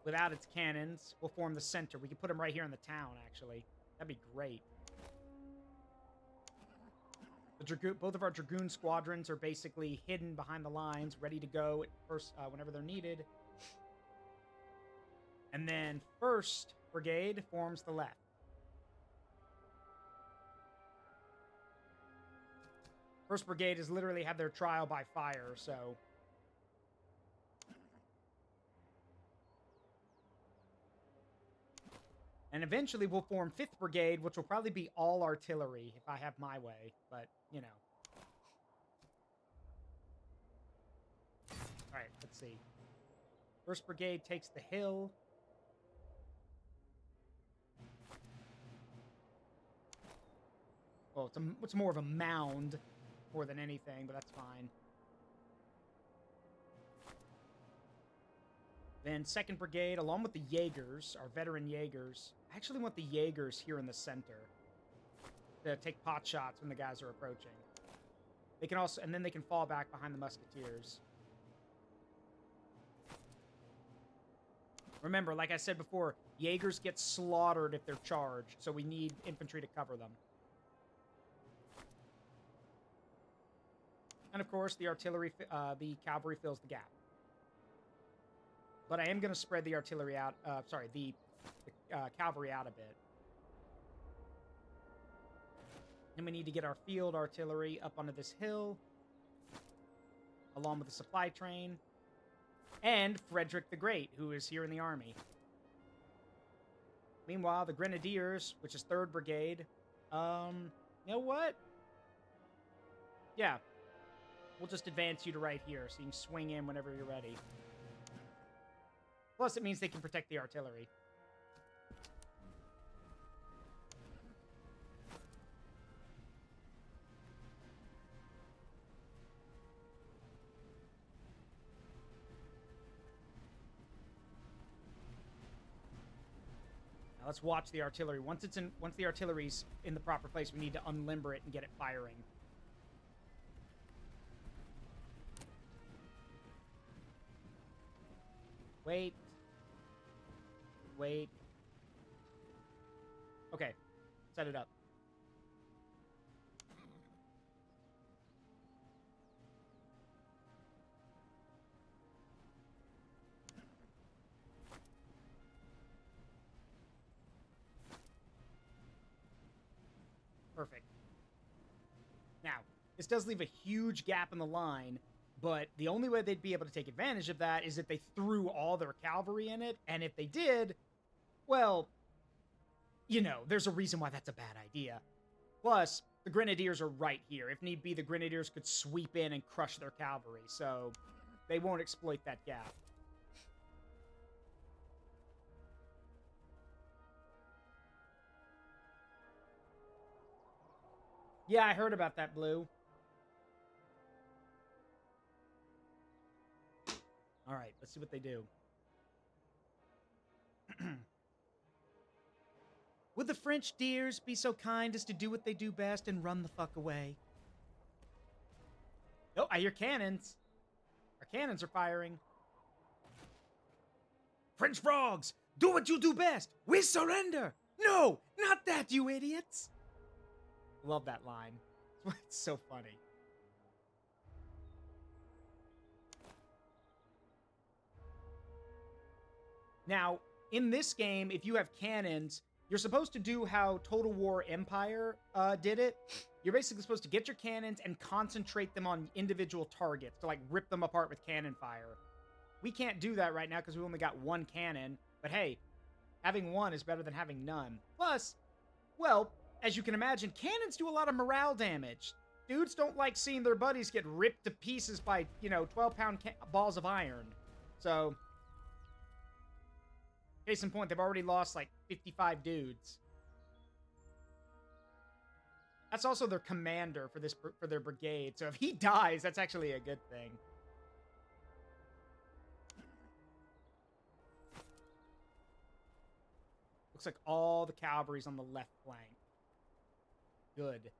without its cannons, will form the center. We can put them right here in the town, actually. That'd be great. Both of our Dragoon squadrons are basically hidden behind the lines, ready to go at first, whenever they're needed. And then 1st Brigade forms the left. First Brigade has literally had their trial by fire, so... And eventually we'll form 5th Brigade, which will probably be all artillery, if I have my way. But, you know. Alright, let's see. 1st Brigade takes the hill. Well, it's more of a mound more than anything, but that's fine. Then 2nd Brigade, along with the Jaegers, our veteran Jaegers. I actually want the Jaegers here in the center to take pot shots when the guys are approaching. They can also, and then they can fall back behind the Musketeers. Remember, like I said before, Jaegers get slaughtered if they're charged, so we need infantry to cover them. And of course, the cavalry fills the gap. But I am going to spread the artillery out, the cavalry out a bit. And we need to get our field artillery up onto this hill, along with the supply train, and Frederick the Great, who is here in the army. Meanwhile, the Grenadiers, which is 3rd Brigade, you know what? Yeah. We'll just advance you to right here, so you can swing in whenever you're ready. Plus, it means they can protect the artillery. Now let's watch the artillery. Once the artillery's in the proper place, we need to unlimber it and get it firing. Wait. Wait. Okay. Set it up. Perfect. Now, this does leave a huge gap in the line, but the only way they'd be able to take advantage of that is if they threw all their cavalry in it, and if they did, well, you know, there's a reason why that's a bad idea. Plus, the Grenadiers are right here. If need be, the Grenadiers could sweep in and crush their cavalry, so they won't exploit that gap. Yeah, I heard about that, Blue. All right, let's see what they do. Would the French dears be so kind as to do what they do best and run the fuck away? Oh, I hear cannons. Our cannons are firing. French frogs, do what you do best. We surrender. No, not that, you idiots. Love that line. It's so funny. Now, in this game, if you have cannons, you're supposed to do how Total War Empire did it. You're basically supposed to get your cannons and concentrate them on individual targets to, like, rip them apart with cannon fire. We can't do that right now because we only got one cannon. But hey, having one is better than having none. Plus, well, as you can imagine, cannons do a lot of morale damage. Dudes don't like seeing their buddies get ripped to pieces by, 12-pound balls of iron. So, case in point, they've already lost, like, 55 dudes. That's also their commander for their brigade. So if he dies, that's actually a good thing. Looks like all the cavalry's on the left flank. Good.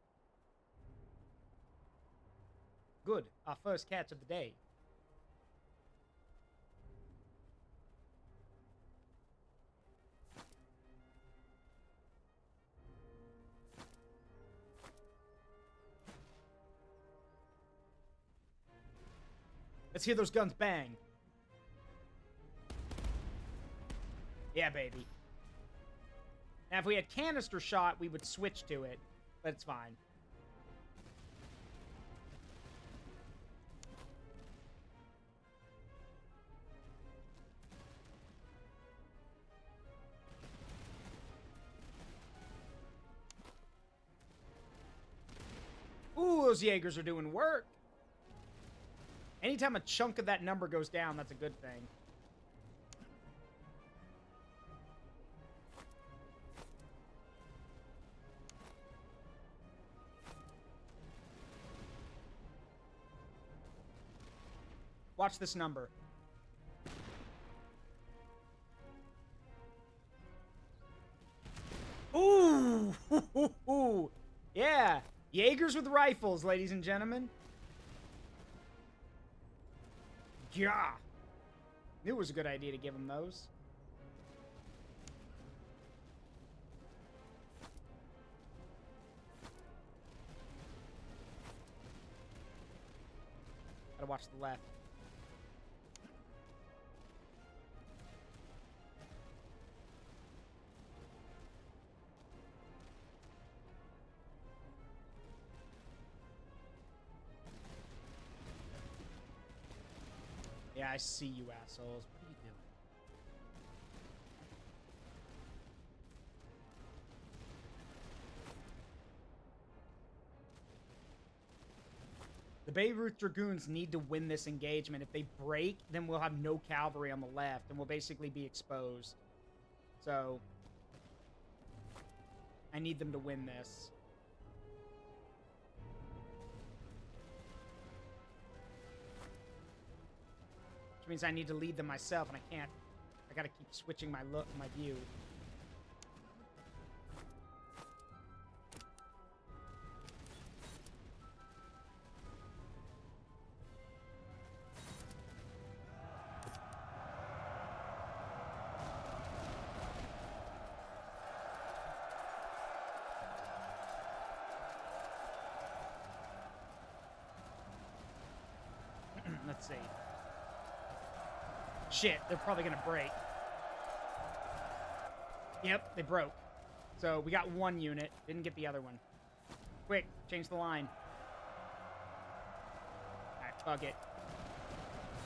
Good. Our first catch of the day. Let's hear those guns bang. Yeah, baby. Now, if we had canister shot, we would switch to it, but it's fine. Ooh, those Jaegers are doing work. Anytime a chunk of that number goes down, that's a good thing. Watch this number. Ooh! Yeah! Jaegers with rifles, ladies and gentlemen. Yeah! Knew it was a good idea to give him those. Gotta watch the left. Yeah, I see you assholes. What are you doing? The Beirut Dragoons need to win this engagement. If they break, then we'll have no cavalry on the left, and we'll basically be exposed. So, I need them to win this. Which means I need to lead them myself, and I can't. I gotta keep switching my view. Let's see. Shit, they're probably gonna break. Yep, they broke. So we got one unit, didn't get the other one. Quick, change the line. Alright, fuck it.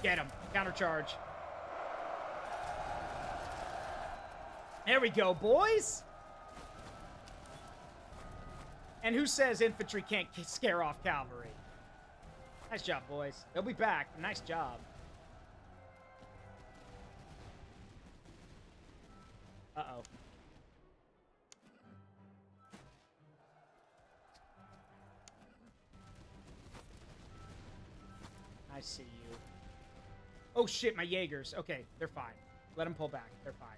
Get him. Countercharge. There we go, boys! And who says infantry can't scare off cavalry? Nice job, boys. They'll be back. Nice job. Uh-oh. I see you. Oh, shit, my Jaegers. Okay, they're fine. Let them pull back. They're fine.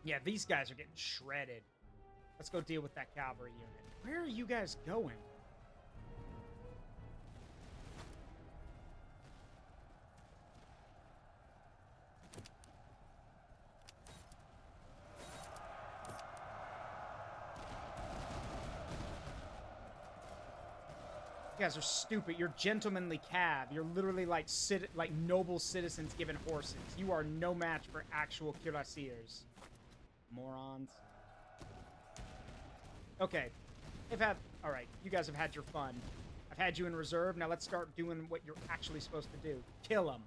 Yeah, these guys are getting shredded. Let's go deal with that cavalry unit. Where are you guys going? You guys are stupid. You're gentlemanly cav. You're literally like noble citizens given horses. You are no match for actual cuirassiers. Morons. Okay. All right, you guys have had your fun. I've had you in reserve. Now let's start doing what you're actually supposed to do. Kill them.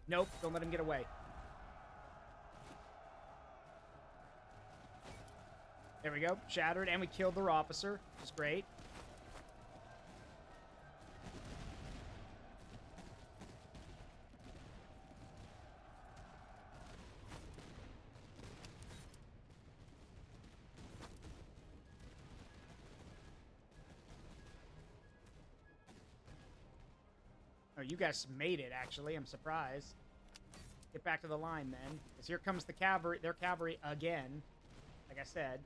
Nope, don't let him get away. There we go. Shattered, and we killed their officer, which is great. Oh, you guys made it, actually. I'm surprised. Get back to the line, then. Because here comes the cavalry, their cavalry again. Like I said.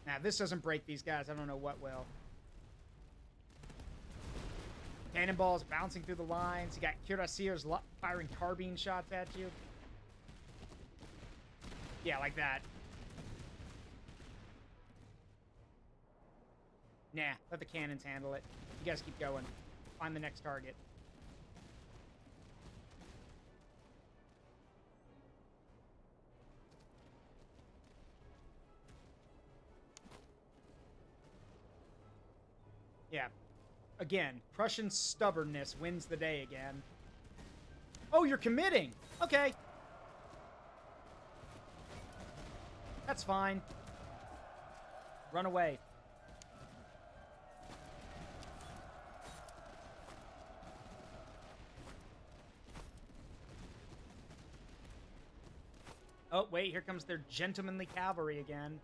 Now, if this doesn't break these guys, I don't know what will. Cannonballs bouncing through the lines. You got cuirassiers firing carbine shots at you. Yeah, like that. Nah, let the cannons handle it. You guys keep going. Find the next target. Yeah. Again, Prussian stubbornness wins the day again. Oh, you're committing! Okay. That's fine. Run away. Oh, wait, here comes their gentlemanly cavalry again.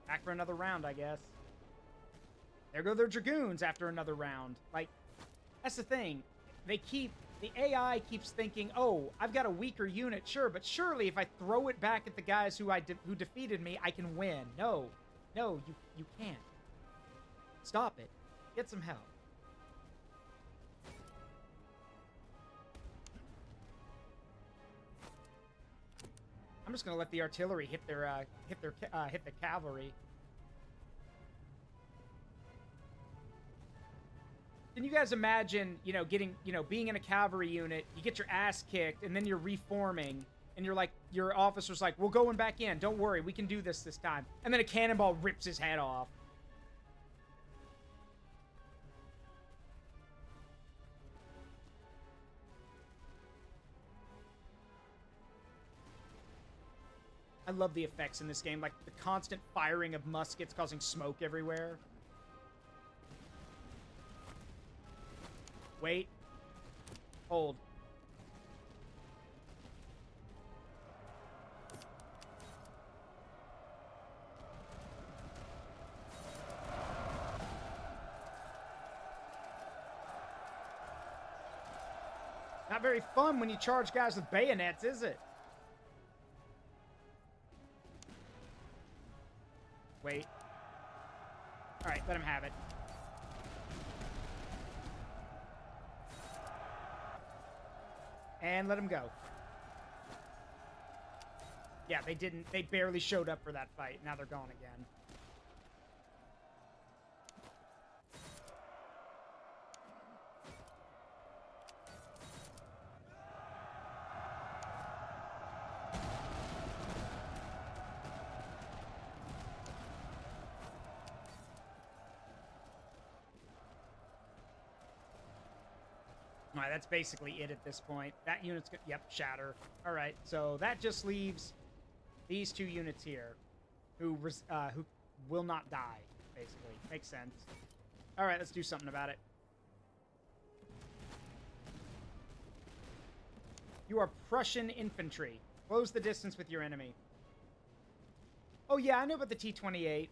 Back for another round, I guess. There go their dragoons after another round. Like, that's the thing. The AI keeps thinking, oh, I've got a weaker unit, sure, but surely if I throw it back at the guys who defeated me, I can win. No, you can't. Stop it. Get some help. I'm just gonna let the artillery hit the cavalry. Can you guys imagine, being in a cavalry unit, you get your ass kicked, and then you're reforming, and your officer's like, we're going back in, don't worry, we can do this time. And then a cannonball rips his head off. I love the effects in this game, like the constant firing of muskets causing smoke everywhere. Wait. Hold. Not very fun when you charge guys with bayonets, is it? Wait. Alright, let him have it. And let him go. Yeah, they barely showed up for that fight. Now they're gone again. All right, that's basically it at this point. That unit's good. Yep, shatter. All right, so that just leaves these 2 units here who will not die, basically. Makes sense. All right, let's do something about it. You are Prussian infantry. Close the distance with your enemy. Oh, yeah, I know about the T-28.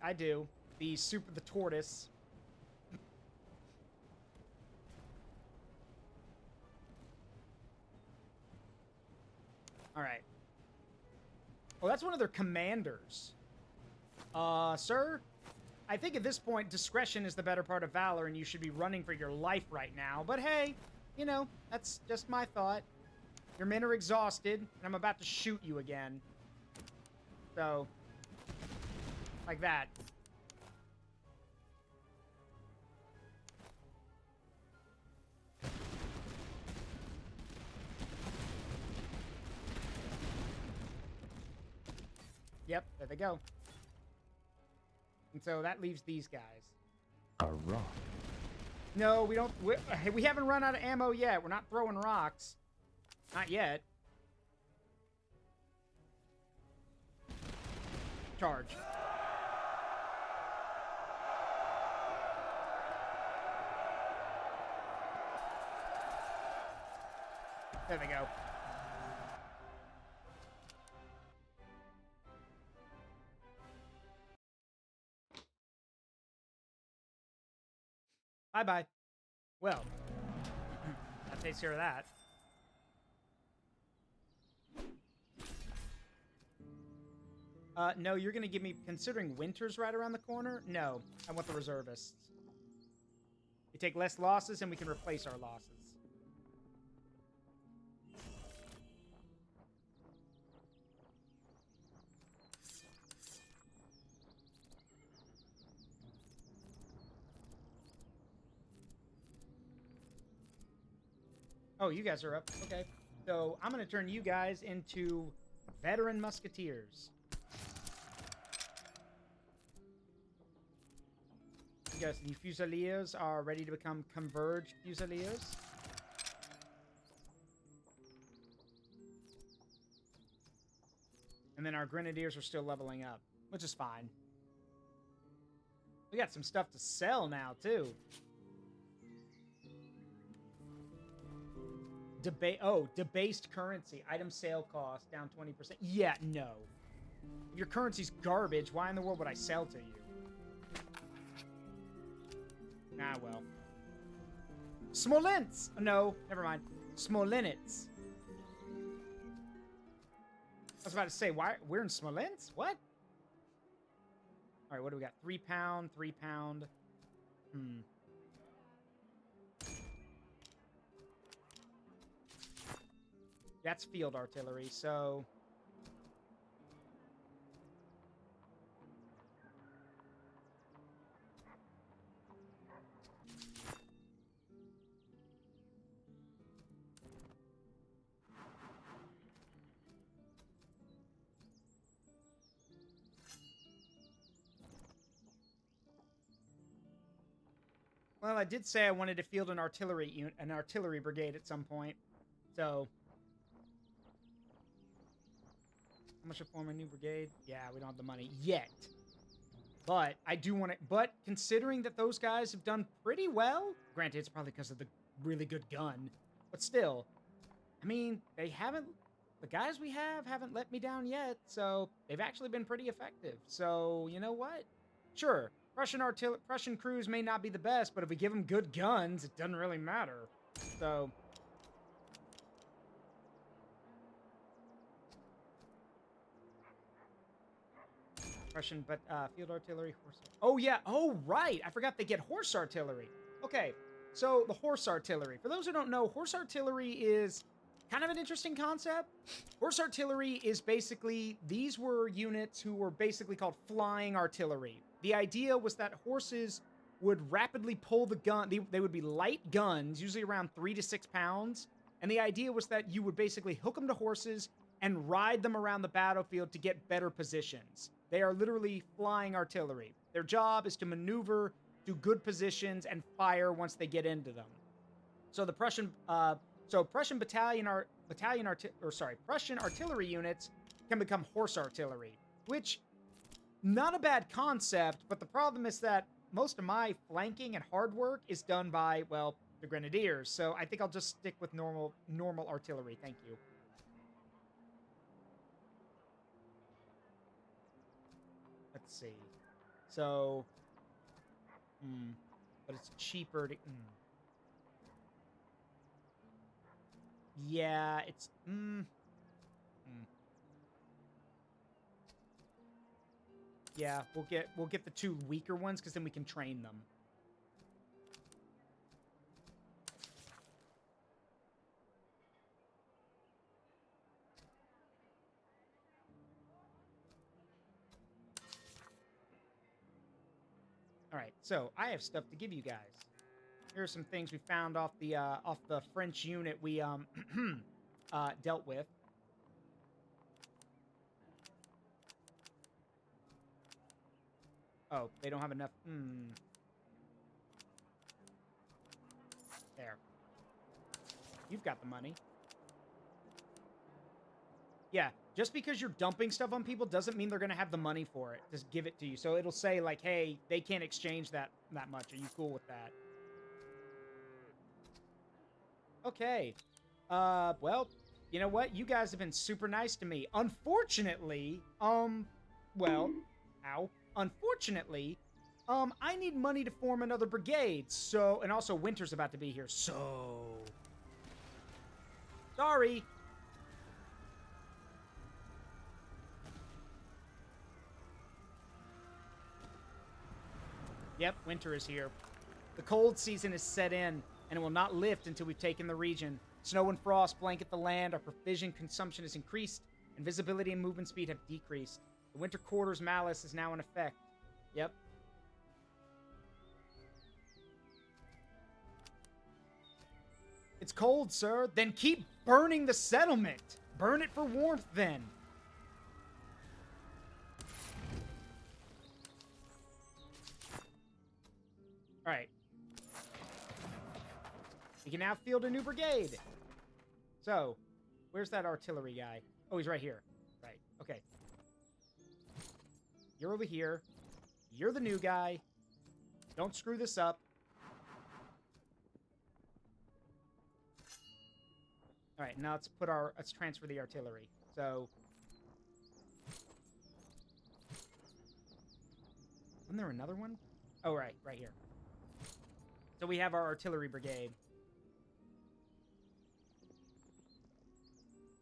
I do. The tortoise. All right. Oh, that's one of their commanders. Sir, I think at this point, discretion is the better part of valor, and you should be running for your life right now. But hey, you know, that's just my thought. Your men are exhausted, and I'm about to shoot you again. So, like that. Yep, there they go. And so that leaves these guys. A rock. No, we don't. We haven't run out of ammo yet. We're not throwing rocks. Not yet. Charge. There they go. Bye-bye. Well, that takes care of that. No, you're going to give me, considering winter's right around the corner? No, I want the reservists. We take less losses and we can replace our losses. Oh, you guys are up. Okay. So I'm going to turn you guys into veteran musketeers. You guys, the Fusiliers are ready to become converged Fusiliers. And then our Grenadiers are still leveling up, which is fine. We got some stuff to sell now, too. Debased currency. Item sale cost down 20%. Yeah, no. If your currency's garbage, why in the world would I sell to you? Ah, well. Smolensk! No, never mind. Smolensk. I was about to say, why? We're in Smolensk? What? All right, what do we got? 3 pound, 3 pound. That's field artillery, so... Well, I did say I wanted to field an artillery brigade at some point, so... How much to form a new brigade? Yeah, we don't have the money yet. But I do want to... But considering that those guys have done pretty well... Granted, it's probably because of the really good gun. But still, I mean, they haven't... The guys we have haven't let me down yet, so they've actually been pretty effective. So, you know what? Sure, Prussian crews may not be the best, but if we give them good guns, it doesn't really matter. So... Prussian, but field artillery, horse... Oh, yeah. Oh, right. I forgot they get horse artillery. Okay, so the horse artillery. For those who don't know, horse artillery is kind of an interesting concept. Horse artillery is basically... These were units who were basically called flying artillery. The idea was that horses would rapidly pull the gun. They would be light guns, usually around 3 to 6 pounds. And the idea was that you would basically hook them to horses and ride them around the battlefield to get better positions. They are literally flying artillery. Their job is to maneuver to good positions and fire once they get into them. So the Prussian artillery units can become horse artillery, which not a bad concept, but the problem is that most of my flanking and hard work is done by, well, the grenadiers. So I think I'll just stick with normal artillery. Thank you. Let's see. So, but it's cheaper to. Yeah, it's. Yeah, we'll get the two weaker ones because then we can train them. All right, so I have stuff to give you guys. Here are some things we found off the French unit we dealt with. Oh, they don't have enough. There. You've got the money. Yeah, just because you're dumping stuff on people doesn't mean they're going to have the money for it. Just give it to you. So it'll say, like, hey, they can't exchange that much. Are you cool with that? Okay. Well, you know what? You guys have been super nice to me. Unfortunately, well, ow. Unfortunately, I need money to form another brigade. So, and also winter's about to be here. So, sorry. Yep, winter is here. The cold season is set in, and it will not lift until we've taken the region. Snow and frost blanket the land, our provision consumption has increased, and visibility and movement speed have decreased. The winter quarters malice is now in effect. Yep. It's cold, sir. Then keep burning the settlement. Burn it for warmth, then. All right. We can now field a new brigade. So, where's that artillery guy? Oh, he's right here. Right. Okay. You're over here. You're the new guy. Don't screw this up. All right, now let's transfer the artillery. So, wasn't there another one? Oh, right here. So we have our artillery brigade.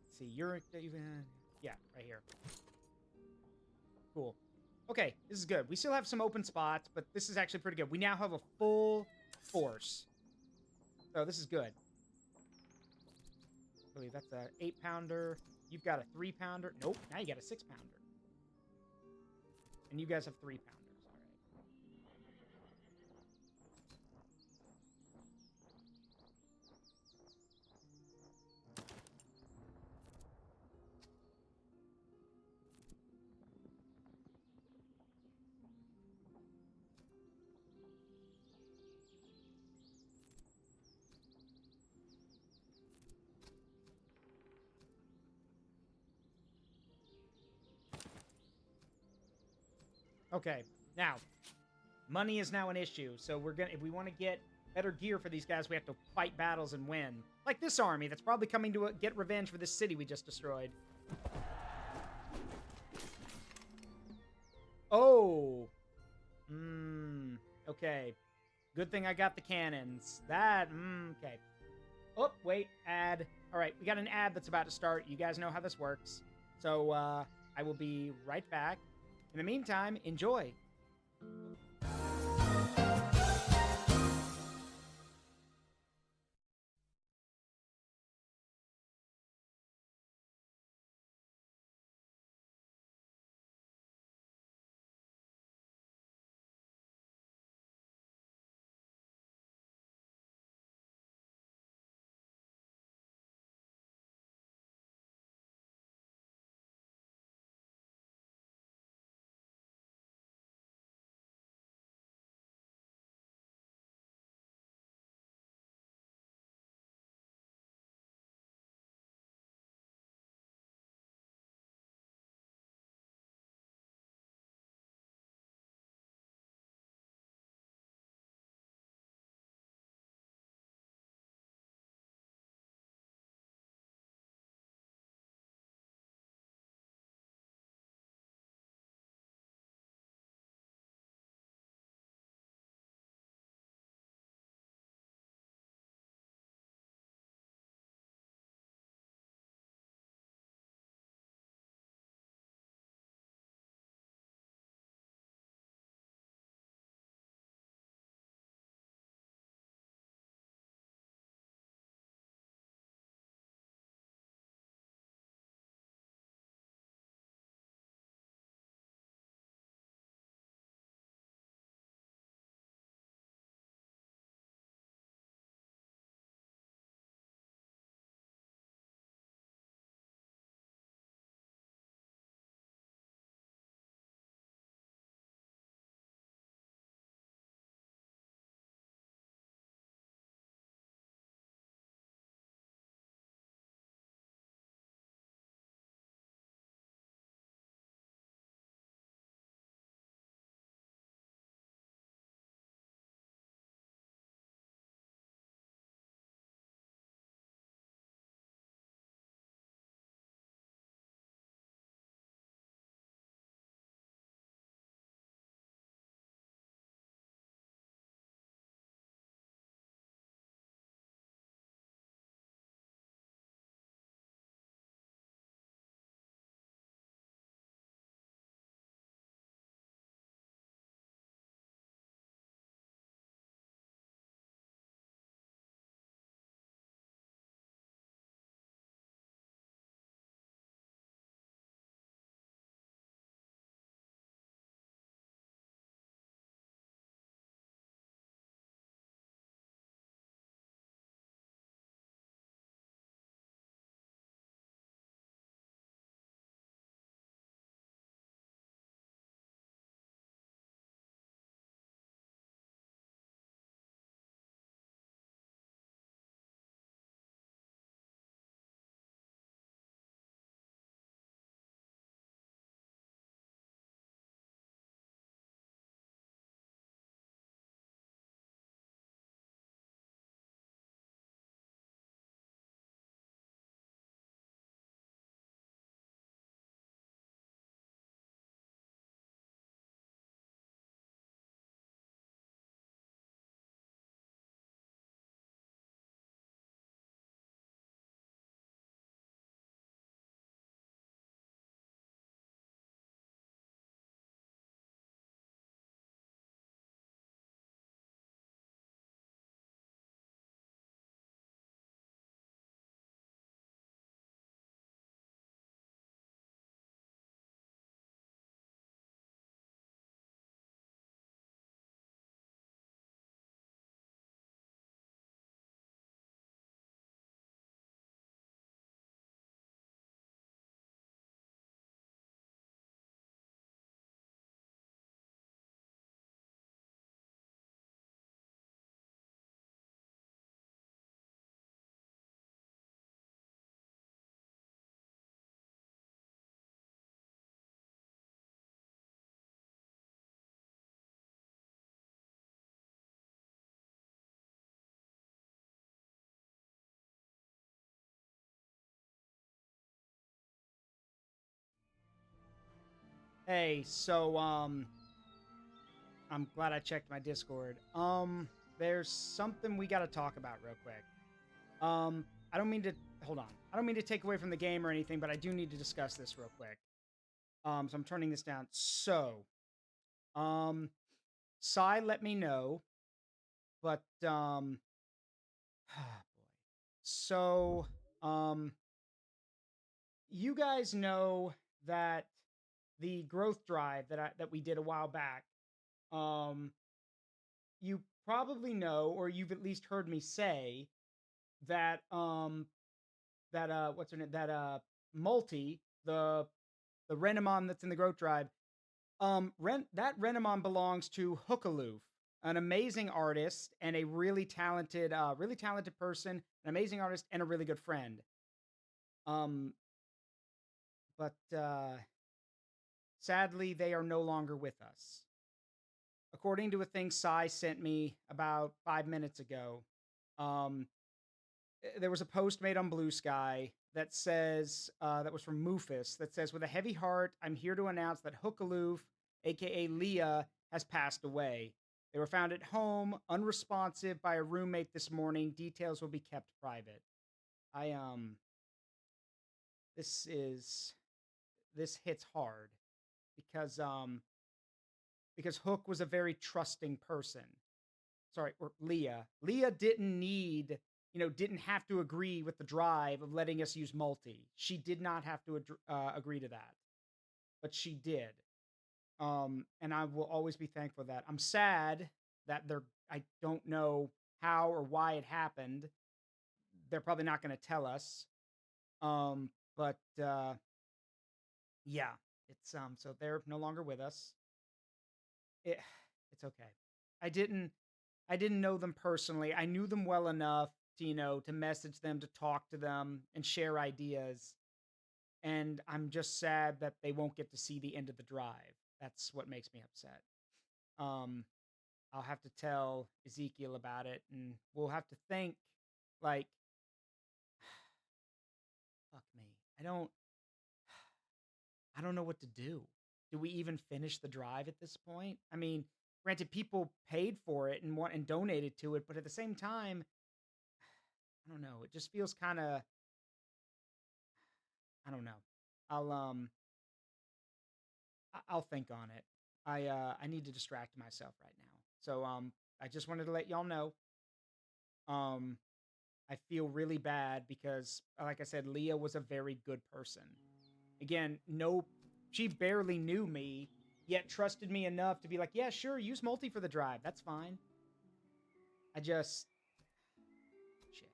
Let's see, you're even, yeah, right here. Cool. Okay, this is good. We still have some open spots, but this is actually pretty good. We now have a full force. So this is good. I believe that's a 8-pounder. You've got a 3-pounder. Nope, now you got a 6-pounder. And you guys have 3-pounders. Okay, now, money is now an issue, so if we want to get better gear for these guys, we have to fight battles and win. Like this army that's probably coming to get revenge for this city we just destroyed. Oh. Okay. Good thing I got the cannons. Okay. Oh, wait, ad. All right, we got an ad that's about to start. You guys know how this works. So, I will be right back. In the meantime, enjoy. Hey, so, I'm glad I checked my Discord. There's something we gotta talk about real quick. I don't mean to, hold on. I don't mean to take away from the game or anything, but I do need to discuss this real quick. So I'm turning this down. So, um, Sai let me know, but, boy. So, um, you guys know that the growth drive that we did a while back, um, you probably know, or you've at least heard me say that what's her name, that multi, the Renamon that's in the growth drive, that Renamon belongs to Hookaloof, an amazing artist and a really talented person, an amazing artist and a really good friend. Um, but sadly, they are no longer with us. According to a thing Sai sent me about 5 minutes ago, um, there was a post made on Blue Sky that says, that was from Moofus, that says, "With a heavy heart, I'm here to announce that Hookaloof, aka Leah, has passed away. They were found at home, unresponsive by a roommate this morning. Details will be kept private." I this is this hits hard because Hook was a very trusting person. Sorry, or Leah. Leah didn't need, didn't have to agree with the drive of letting us use multi. She did not have to agree to that, but she did. And I will always be thankful for that. I'm sad that I don't know how or why it happened. They're probably not going to tell us. But yeah, so they're no longer with us. It, it's okay. I didn't I didn't know them personally. I knew them well enough to, to message them, to talk to them, and share ideas. And I'm just sad that they won't get to see the end of the drive. That's what makes me upset. Um, I'll have to tell Ezekiel about it, and we'll have to think, like, fuck me. I don't know what to do. Do we even finish the drive at this point? I mean, granted, people paid for it and donated to it, but at the same time, I don't know. It just feels kind of, I don't know. I'll um I'll think on it. I need to distract myself right now. So I just wanted to let y'all know. Um I feel really bad because, like I said, Leah was a very good person. Again, no, she barely knew me, yet trusted me enough to be like, "Yeah, sure, use multi for the drive. That's fine." I just shit.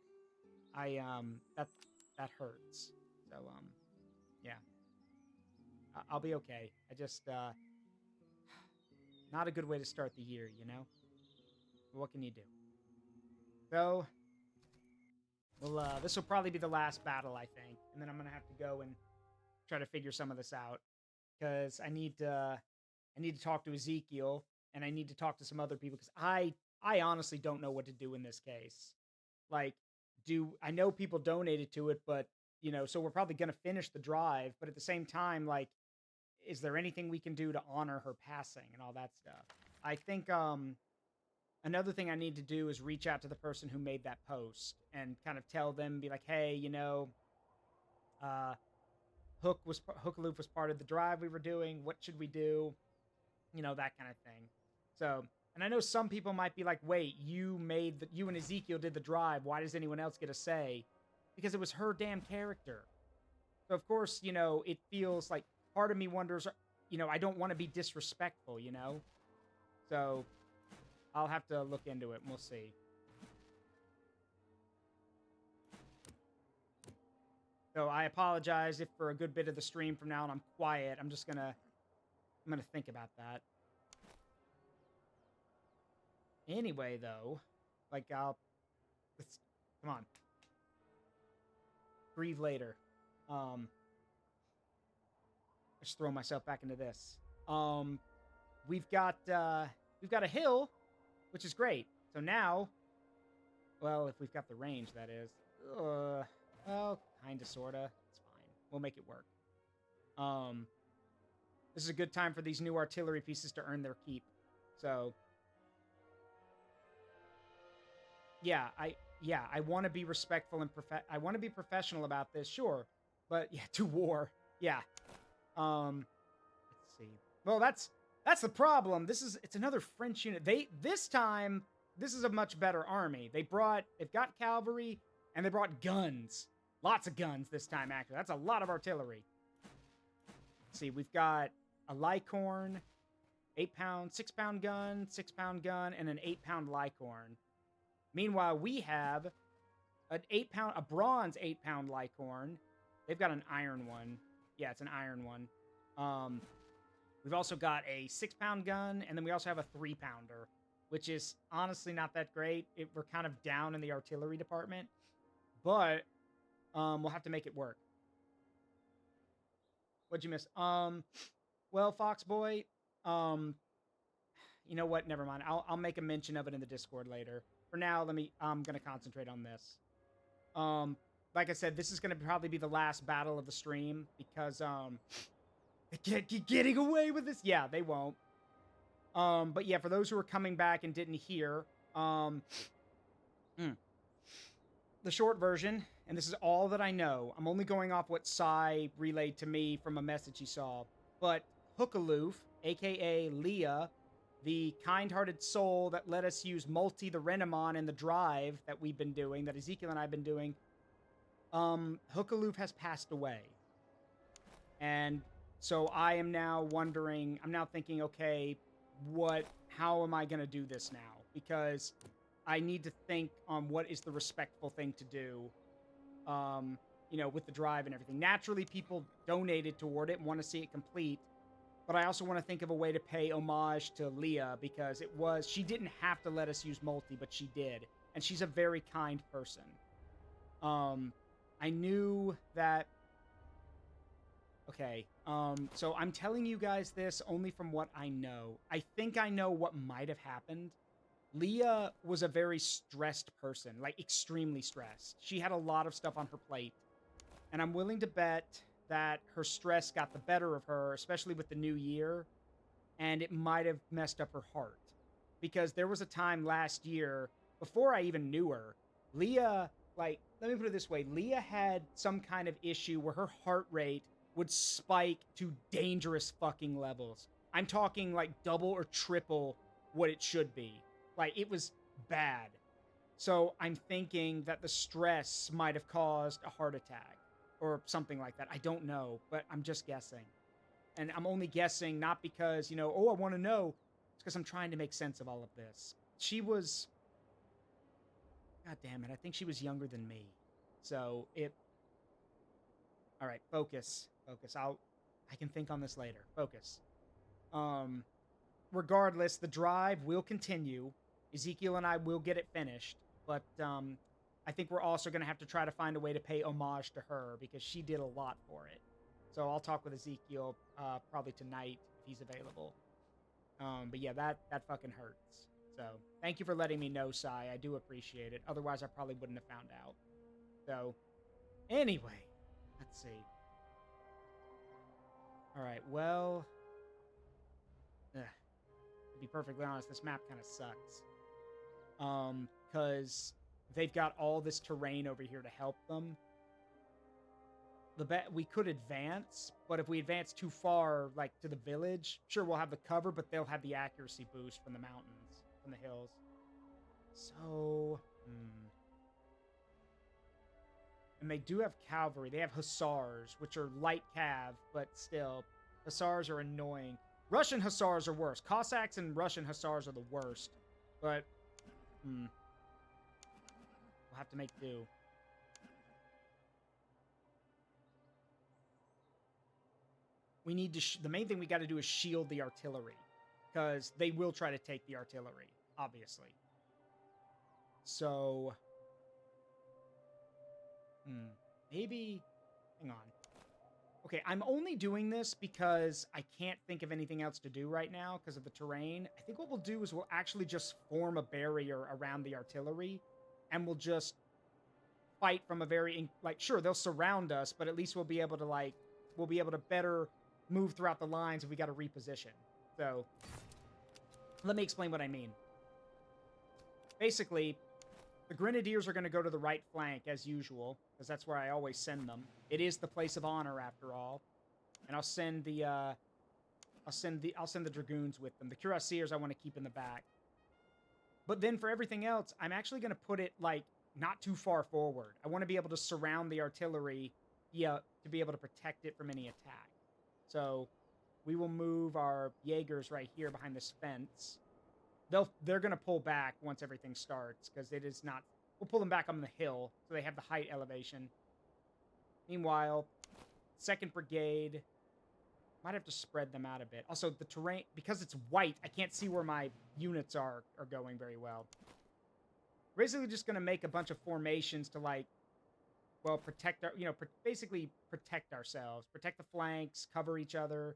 That hurts. So yeah, I'll be okay. I just not a good way to start the year, you know? But what can you do? So, well, this will probably be the last battle, I think, and then I'm gonna have to go and try to figure some of this out because I need to talk to Ezekiel and I need to talk to some other people because I honestly don't know what to do in this case. Like, do I know people donated to it, but so we're probably gonna finish the drive, but at the same time, like, is there anything we can do to honor her passing and all that stuff? I think another thing I need to do is reach out to the person who made that post and kind of tell them, be like, hey, uh, Hookaloop was part of the drive we were doing. What should we do? That kind of thing. So, and I know some people might be like, wait, you and Ezekiel did the drive. Why does anyone else get a say? Because it was her damn character. So of course, it feels like part of me wonders, I don't want to be disrespectful. So I'll have to look into it and we'll see. So I apologize if for a good bit of the stream from now on I'm quiet. I'm gonna think about that. Anyway, though, like let's come on. Breathe later. Just throw myself back into this. We've got a hill, which is great. So now, well, if we've got the range, that is. Well, kinda, sorta. It's fine. We'll make it work. This is a good time for these new artillery pieces to earn their keep. So, yeah, I want to be respectful and I want to be professional about this, sure. But yeah, to war. Yeah. Let's see. Well, that's the problem. It's another French unit. This time this is a much better army. They've got cavalry and they brought guns. Lots of guns this time, actually. That's a lot of artillery. Let's see, we've got a Lycorn, 8-pound, 6-pound gun, 6-pound gun, and an 8-pound Lycorn. Meanwhile, we have a bronze 8-pound Lycorn. They've got an iron one. Yeah, it's an iron one. We've also got a 6-pound gun, and then we also have a 3-pounder, which is honestly not that great. We're kind of down in the artillery department, but we'll have to make it work. What'd you miss? Well, Foxboy, you know what? Never mind. I'll make a mention of it in the Discord later. For now, I'm gonna concentrate on this. Like I said, this is gonna probably be the last battle of the stream because they can't keep getting away with this. Yeah, they won't. But yeah, for those who are coming back and didn't hear, the short version, and this is all that I know. I'm only going off what Sai relayed to me from a message he saw. But Hookaloof, aka Leah, the kind-hearted soul that let us use Multi, the Renamon, and the Drive that we've been doing, that Ezekiel and I have been doing, Hookaloof has passed away. And so I am now wondering, I'm now thinking, okay, how am I going to do this now? Because I need to think on what is the respectful thing to do, you know, with the drive and everything. Naturally, people donated toward it and want to see it complete. But I also want to think of a way to pay homage to Leah because she didn't have to let us use Multi, but she did. And she's a very kind person. I knew that... Okay, so I'm telling you guys this only from what I know. I think I know what might have happened. Leah was a very stressed person, like extremely stressed. She had a lot of stuff on her plate. And I'm willing to bet that her stress got the better of her, especially with the new year, and it might have messed up her heart. Because there was a time last year, before I even knew her, Leah, like, let me put it this way, Leah had some kind of issue where her heart rate would spike to dangerous fucking levels. I'm talking like double or triple what it should be. Like, it was bad. So I'm thinking that the stress might have caused a heart attack or something like that. I don't know, but I'm just guessing. And I'm only guessing not because, you know, oh, I want to know. It's because I'm trying to make sense of all of this. She was... God damn it, I think she was younger than me. So it... All right, focus. Focus. I can think on this later. Focus. Regardless, the drive will continue. Ezekiel and I will get it finished. But I think we're also going to have to try to find a way to pay homage to her because she did a lot for it. So I'll talk with Ezekiel probably tonight if he's available. But yeah, that fucking hurts. So thank you for letting me know, Sai. I do appreciate it. Otherwise, I probably wouldn't have found out. So anyway, let's see. All right, well, to be perfectly honest, this map kind of sucks. Because they've got all this terrain over here to help them. We could advance, but if we advance too far, like to the village, sure, we'll have the cover, but they'll have the accuracy boost from the mountains, from the hills. So, And they do have cavalry. They have hussars, which are light cav, but still, hussars are annoying. Russian hussars are worse. Cossacks and Russian hussars are the worst. But, we'll have to make do. We need to... the main thing we got to do is shield the artillery. Because they will try to take the artillery, obviously. So... maybe... Hang on. Okay, I'm only doing this because I can't think of anything else to do right now because of the terrain. I think what we'll do is we'll actually just form a barrier around the artillery, and we'll just fight from a very... like, sure, they'll surround us, but at least we'll be able to, like... we'll be able to better move throughout the lines if we got to reposition. So, let me explain what I mean. Basically, the Grenadiers are going to go to the right flank as usual, because that's where I always send them. It is the place of honor, after all. And I'll send the Dragoons with them. The Cuirassiers I want to keep in the back. But then for everything else, I'm actually going to put it, like, not too far forward. I want to be able to surround the artillery, to be able to protect it from any attack. So, we will move our Jaegers right here behind this fence. They're going to pull back once everything starts, because it is not... We'll pull them back on the hill, so they have the height elevation. Meanwhile, 2nd Brigade... Might have to spread them out a bit. Also, the terrain... Because it's white, I can't see where my units are going very well. Basically just going to make a bunch of formations to, like... Well, protect our... basically protect ourselves. Protect the flanks, cover each other.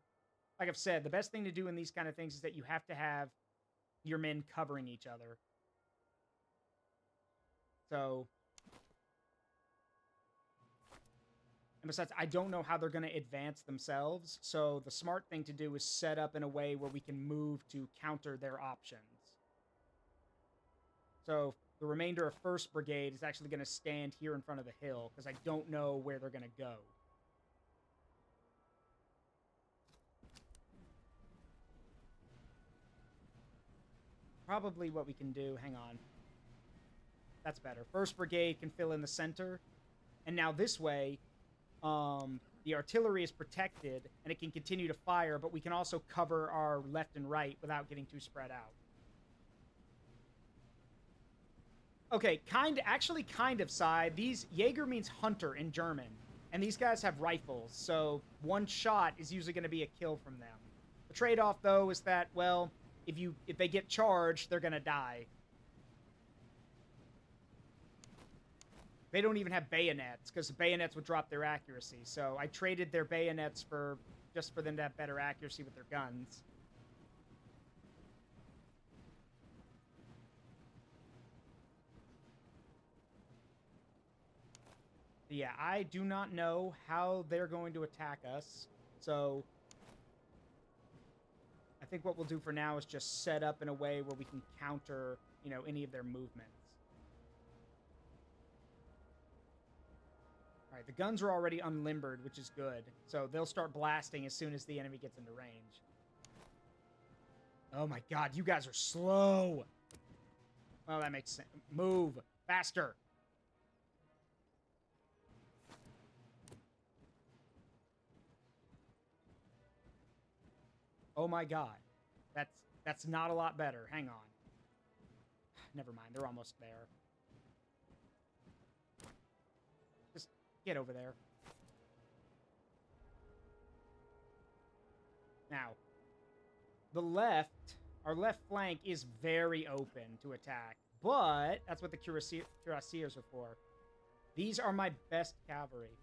Like I've said, the best thing to do in these kind of things is that you have to have your men covering each other. So... And besides, I don't know how they're going to advance themselves, so the smart thing to do is set up in a way where we can move to counter their options. So the remainder of 1st Brigade is actually going to stand here in front of the hill, because I don't know where they're going to go. Probably what we can do, hang on. That's better. 1st Brigade can fill in the center, and now this way... the artillery is protected, and it can continue to fire, but we can also cover our left and right without getting too spread out. Okay, kind of side. These Jaeger means hunter in German, and these guys have rifles, so one shot is usually going to be a kill from them. The trade-off, though, is that, well, if they get charged, they're going to die. They don't even have bayonets, because bayonets would drop their accuracy. So I traded their bayonets just for them to have better accuracy with their guns. But yeah, I do not know how they're going to attack us. So I think what we'll do for now is just set up in a way where we can counter, any of their movements. All right, the guns are already unlimbered, which is good. So they'll start blasting as soon as the enemy gets into range. Oh my god, you guys are slow! Well, that makes sense. Move! Faster! Oh my god. That's not a lot better. Hang on. Never mind, they're almost there. Get over there. Now, our left flank is very open to attack, but that's what the Cuirassiers are for. These are my best cavalry.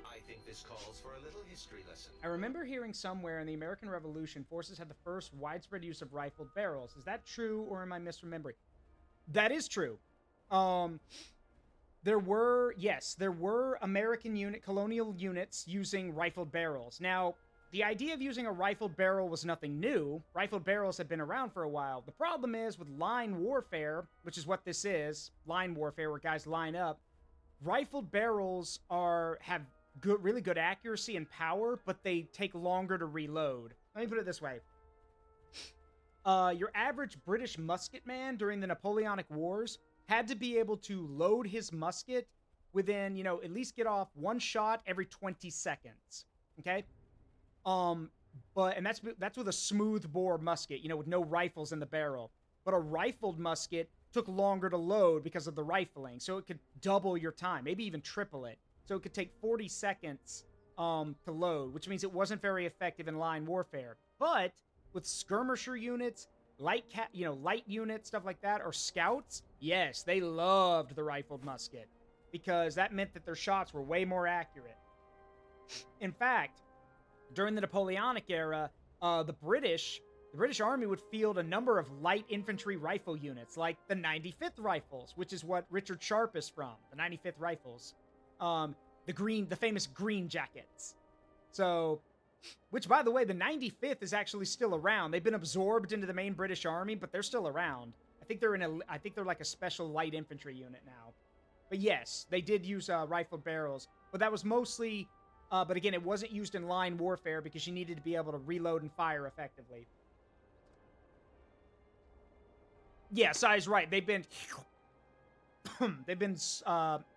I think this calls for a little history lesson. I remember hearing somewhere in the American Revolution, forces had the first widespread use of rifled barrels. Is that true, or am I misremembering? That is true. There were American colonial units using rifled barrels. Now, the idea of using a rifled barrel was nothing new. Rifled barrels had been around for a while. The problem is with line warfare, which is what this is, line warfare where guys line up, rifled barrels have really good accuracy and power, but they take longer to reload. Let me put it this way. Your average British musketman during the Napoleonic Wars had to be able to load his musket within, at least get off one shot every 20 seconds. Okay? And that's with a smooth bore musket, with no rifles in the barrel. But a rifled musket took longer to load because of the rifling, so it could double your time, maybe even triple it. So it could take 40 seconds to load, which means it wasn't very effective in line warfare. But with skirmisher units, light units, stuff like that, or scouts, yes, they loved the rifled musket because that meant that their shots were way more accurate. In fact, during the Napoleonic era, the British Army would field a number of light infantry rifle units, like the 95th Rifles, which is what Richard Sharp is from, the 95th Rifles. The famous green jackets. So, which, by the way, the 95th is actually still around. They've been absorbed into the main British Army, but they're still around. I think they're like a special light infantry unit now. But yes, they did use rifled barrels, but that was mostly. But again, it wasn't used in line warfare because you needed to be able to reload and fire effectively. Yeah, Sai's right. They've been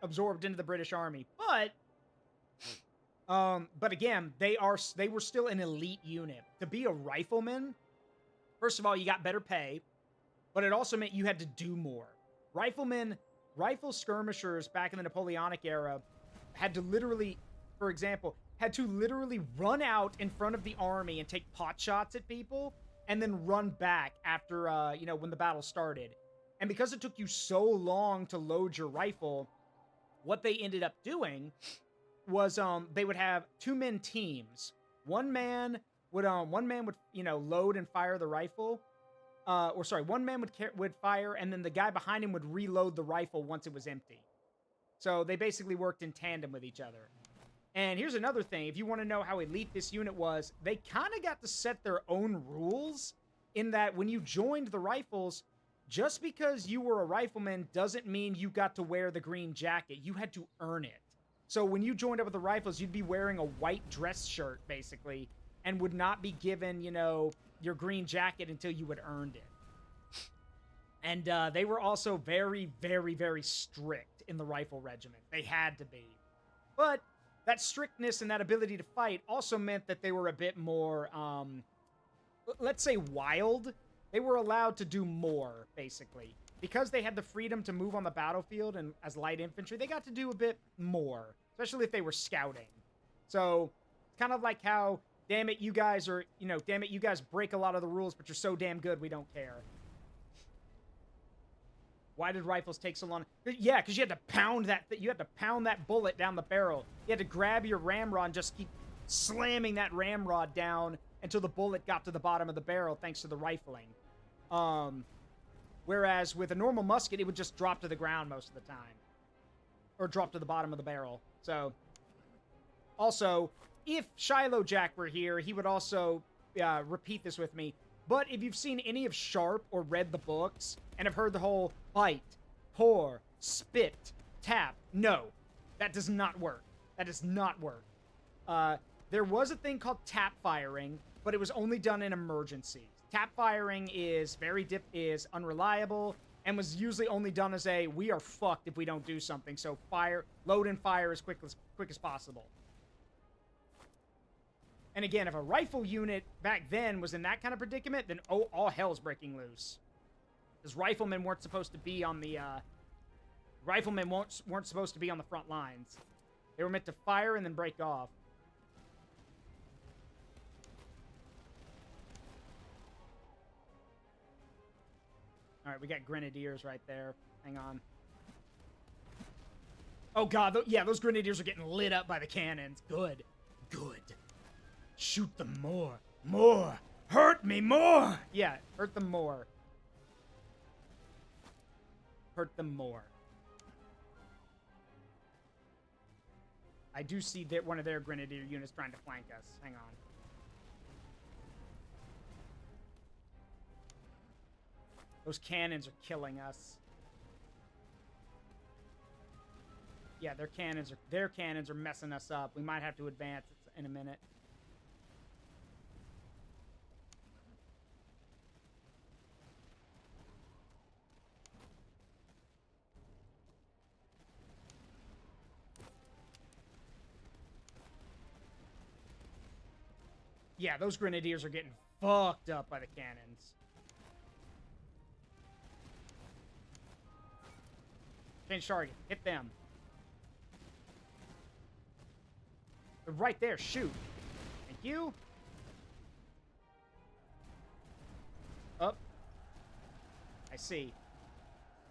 absorbed into the British Army, but again, they were still an elite unit. To be a rifleman, first of all, you got better pay, but it also meant you had to do more. Rifle skirmishers back in the Napoleonic era had to literally, for example, run out in front of the army and take pot shots at people and then run back after, when the battle started. And because it took you so long to load your rifle, what they ended up doing was they would have 2-man teams. One man would load and fire the rifle. One man would fire, and then the guy behind him would reload the rifle once it was empty. So they basically worked in tandem with each other. And here's another thing. If you want to know how elite this unit was, they kind of got to set their own rules in that when you joined the rifles, just because you were a rifleman doesn't mean you got to wear the green jacket. You had to earn it. So when you joined up with the rifles, you'd be wearing a white dress shirt, basically, and would not be given, your green jacket until you had earned it. And they were also very, very, very strict in the rifle regiment. They had to be. But that strictness and that ability to fight also meant that they were a bit more, let's say, wild. They were allowed to do more, basically. Because they had the freedom to move on the battlefield and as light infantry, they got to do a bit more, especially if they were scouting. So, it's kind of like how, damn it, you guys break a lot of the rules, but you're so damn good, we don't care. Why did rifles take so long? Yeah, because you had to pound that bullet down the barrel. You had to grab your ramrod and just keep slamming that ramrod down until the bullet got to the bottom of the barrel, thanks to the rifling. Whereas with a normal musket, it would just drop to the ground most of the time. Or drop to the bottom of the barrel. So, also, if Shiloh Jack were here, he would also repeat this with me. But if you've seen any of Sharp or read the books and have heard the whole bite, pour, spit, tap, no, that does not work. That does not work. There was a thing called tap firing, but it was only done in emergencies. Tap firing is is unreliable and was usually only done as we are fucked if we don't do something. So load and fire as quick as possible. And again, if a rifle unit back then was in that kind of predicament, then all hell's breaking loose. Because riflemen weren't supposed to be on the weren't supposed to be on the front lines. They were meant to fire and then break off. All right, we got grenadiers right there. Hang on. Oh god, yeah, those grenadiers are getting lit up by the cannons. Good. Good. Shoot them more. More. Hurt me more. Yeah, hurt them more. Hurt them more. I do see that one of their grenadier units trying to flank us. Hang on. Those cannons are killing us. Yeah, their cannons are messing us up. We might have to advance in a minute. Yeah, those grenadiers are getting fucked up by the cannons. Change target. Hit them. They're right there. Shoot. Thank you. Up. I see.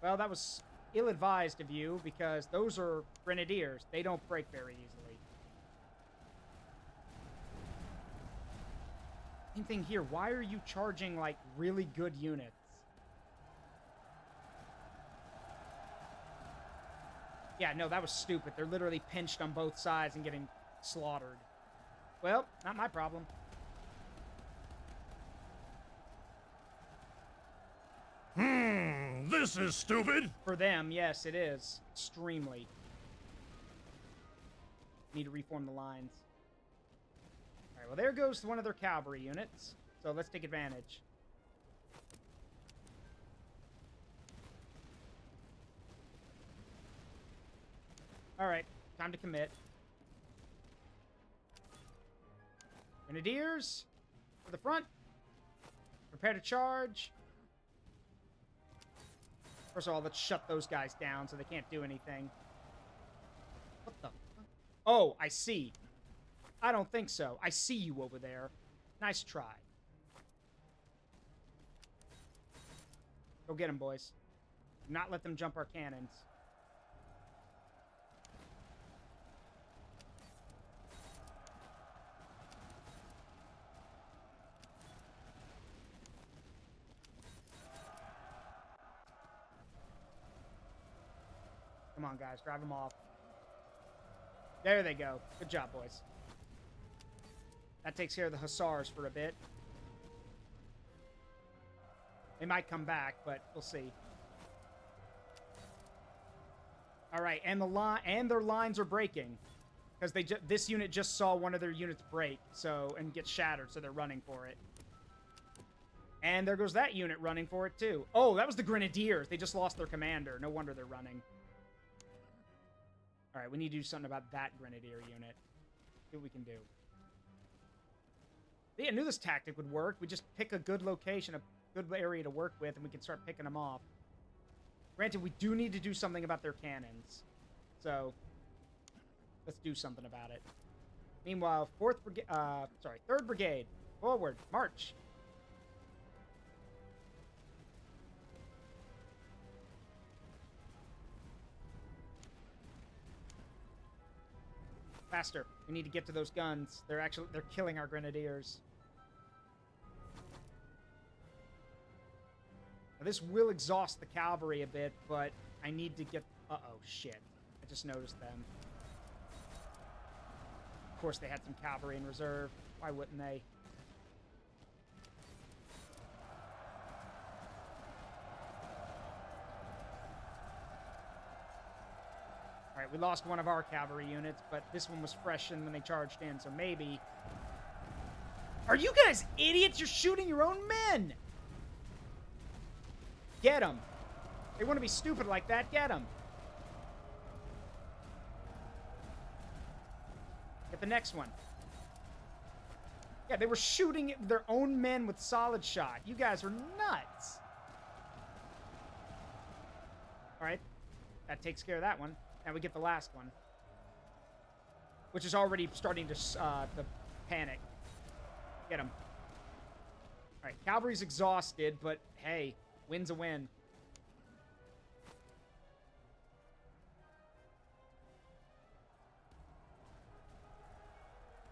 Well, that was ill-advised of you because those are grenadiers. They don't break very easily. Same thing here. Why are you charging, like, really good units? Yeah, no, that was stupid. They're literally pinched on both sides and getting slaughtered. Well, not my problem. This is stupid. For them, yes, it is. Extremely. Need to reform the lines. Alright, well, there goes one of their cavalry units. So let's take advantage. Alright, time to commit. Grenadiers, to the front. Prepare to charge. First of all, let's shut those guys down so they can't do anything. What the fuck? Oh, I see. I don't think so. I see you over there. Nice try. Go get them, boys. Do not let them jump our cannons. Come on, guys. Drive them off. There they go. Good job, boys. That takes care of the hussars for a bit. They might come back, but we'll see. All right, and their lines are breaking because this unit just saw one of their units break, and get shattered, so they're running for it. And there goes that unit running for it too. Oh, that was the Grenadiers. They just lost their commander. No wonder they're running. All right, we need to do something about that Grenadier unit. See what we can do. Yeah, I knew this tactic would work. We just pick a good location, a good area to work with, and we can start picking them off. Granted, we do need to do something about their cannons. So, let's do something about it. Meanwhile, 3rd Brigade. Forward. March. Faster. We need to get to those guns. They're killing our Grenadiers. Now, this will exhaust the cavalry a bit, but I need to get... Uh-oh, shit. I just noticed them. Of course, they had some cavalry in reserve. Why wouldn't they? Alright, we lost one of our cavalry units, but this one was fresh in when they charged in, so maybe... Are you guys idiots? You're shooting your own men! Get them. They want to be stupid like that. Get them. Get the next one. Yeah, they were shooting their own men with solid shot. You guys are nuts. All right. That takes care of that one. Now we get the last one, which is already starting to panic. Get him. All right, cavalry's exhausted, but hey, win's a win.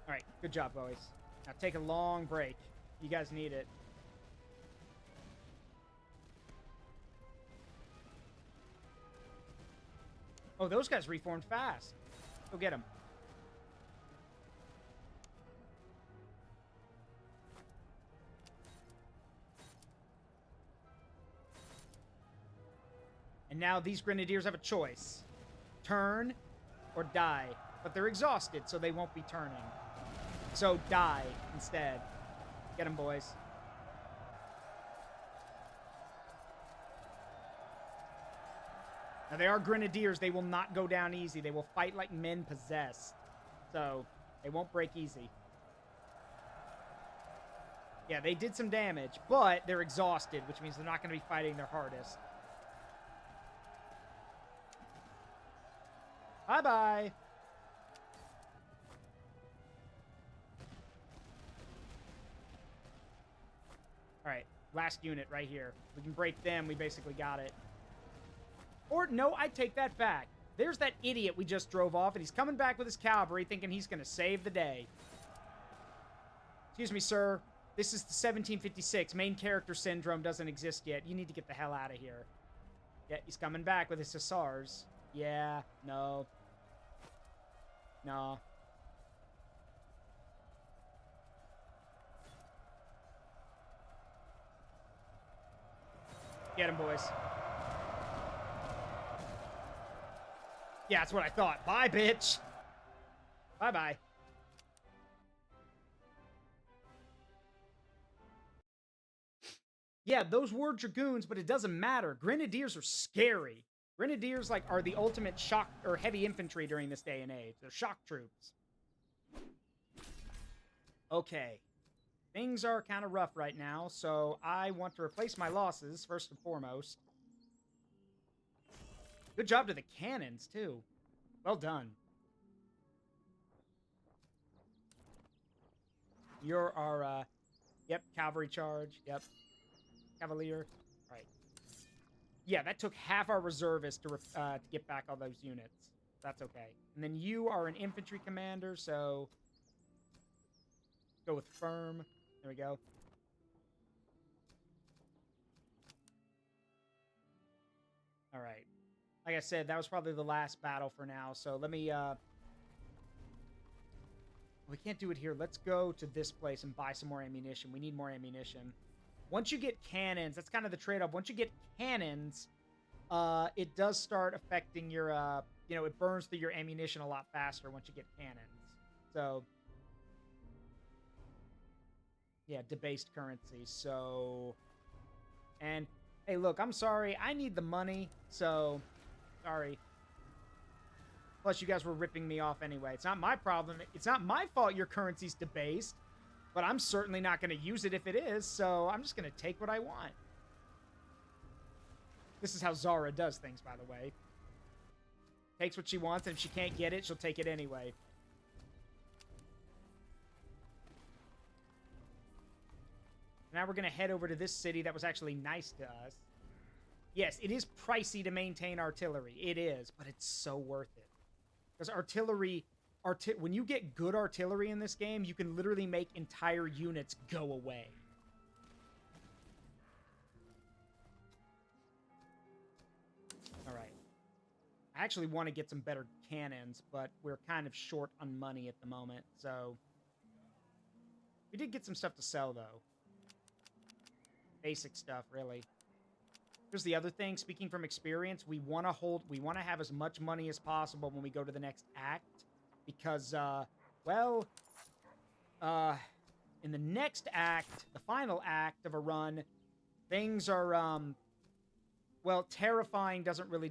All right, good job, boys. Now take a long break. You guys need it. Oh, those guys reformed fast. Go get them. And now these Grenadiers have a choice. Turn or die. But they're exhausted, so they won't be turning. So die instead. Get them, boys. Now, they are Grenadiers. They will not go down easy. They will fight like men possessed. So, they won't break easy. Yeah, they did some damage, but they're exhausted, which means they're not going to be fighting their hardest. Bye-bye. All right, last unit right here. We can break them. We basically got it. Or, no, I take that back. There's that idiot we just drove off, and he's coming back with his cavalry thinking he's going to save the day. Excuse me, sir. This is the 1756. Main character syndrome doesn't exist yet. You need to get the hell out of here. Yeah, he's coming back with his hussars. Yeah, no. No. Get him, boys. Yeah, that's what I thought. Bye, bitch. Bye-bye. Yeah, those were dragoons, but it doesn't matter. Grenadiers are scary. Grenadiers, like, are the ultimate shock or heavy infantry during this day and age. They're shock troops. Okay. Things are kind of rough right now, so I want to replace my losses, first and foremost. Good job to the cannons, too. Well done. You're our, yep, cavalry charge. Yep. Cavalier. All right. Yeah, that took half our reservists to get back all those units. That's okay. And then you are an infantry commander, so go with firm. There we go. All right. Like I said, that was probably the last battle for now, so let me, we can't do it here. Let's go to this place and buy some more ammunition. We need more ammunition. Once you get cannons, that's kind of the trade-off. Once you get cannons, it does start affecting your, you know, it burns through your ammunition a lot faster once you get cannons. So, yeah, debased currency. So, and, hey, look, I'm sorry. I need the money, so, sorry. Plus, you guys were ripping me off anyway. It's not my problem. It's not my fault your currency's debased. But I'm certainly not going to use it if it is, so I'm just going to take what I want. This is how Zara does things, by the way. Takes what she wants, and if she can't get it, she'll take it anyway. Now we're going to head over to this city that was actually nice to us. Yes, it is pricey to maintain artillery. It is, but it's so worth it. Because artillery... when you get good artillery in this game, you can literally make entire units go away. All right. I actually want to get some better cannons, but we're kind of short on money at the moment, so... We did get some stuff to sell, though. Basic stuff, really. Here's the other thing, speaking from experience, we want to have as much money as possible when we go to the next act. Because, well, in the next act, the final act of a run, things are, well, terrifying doesn't really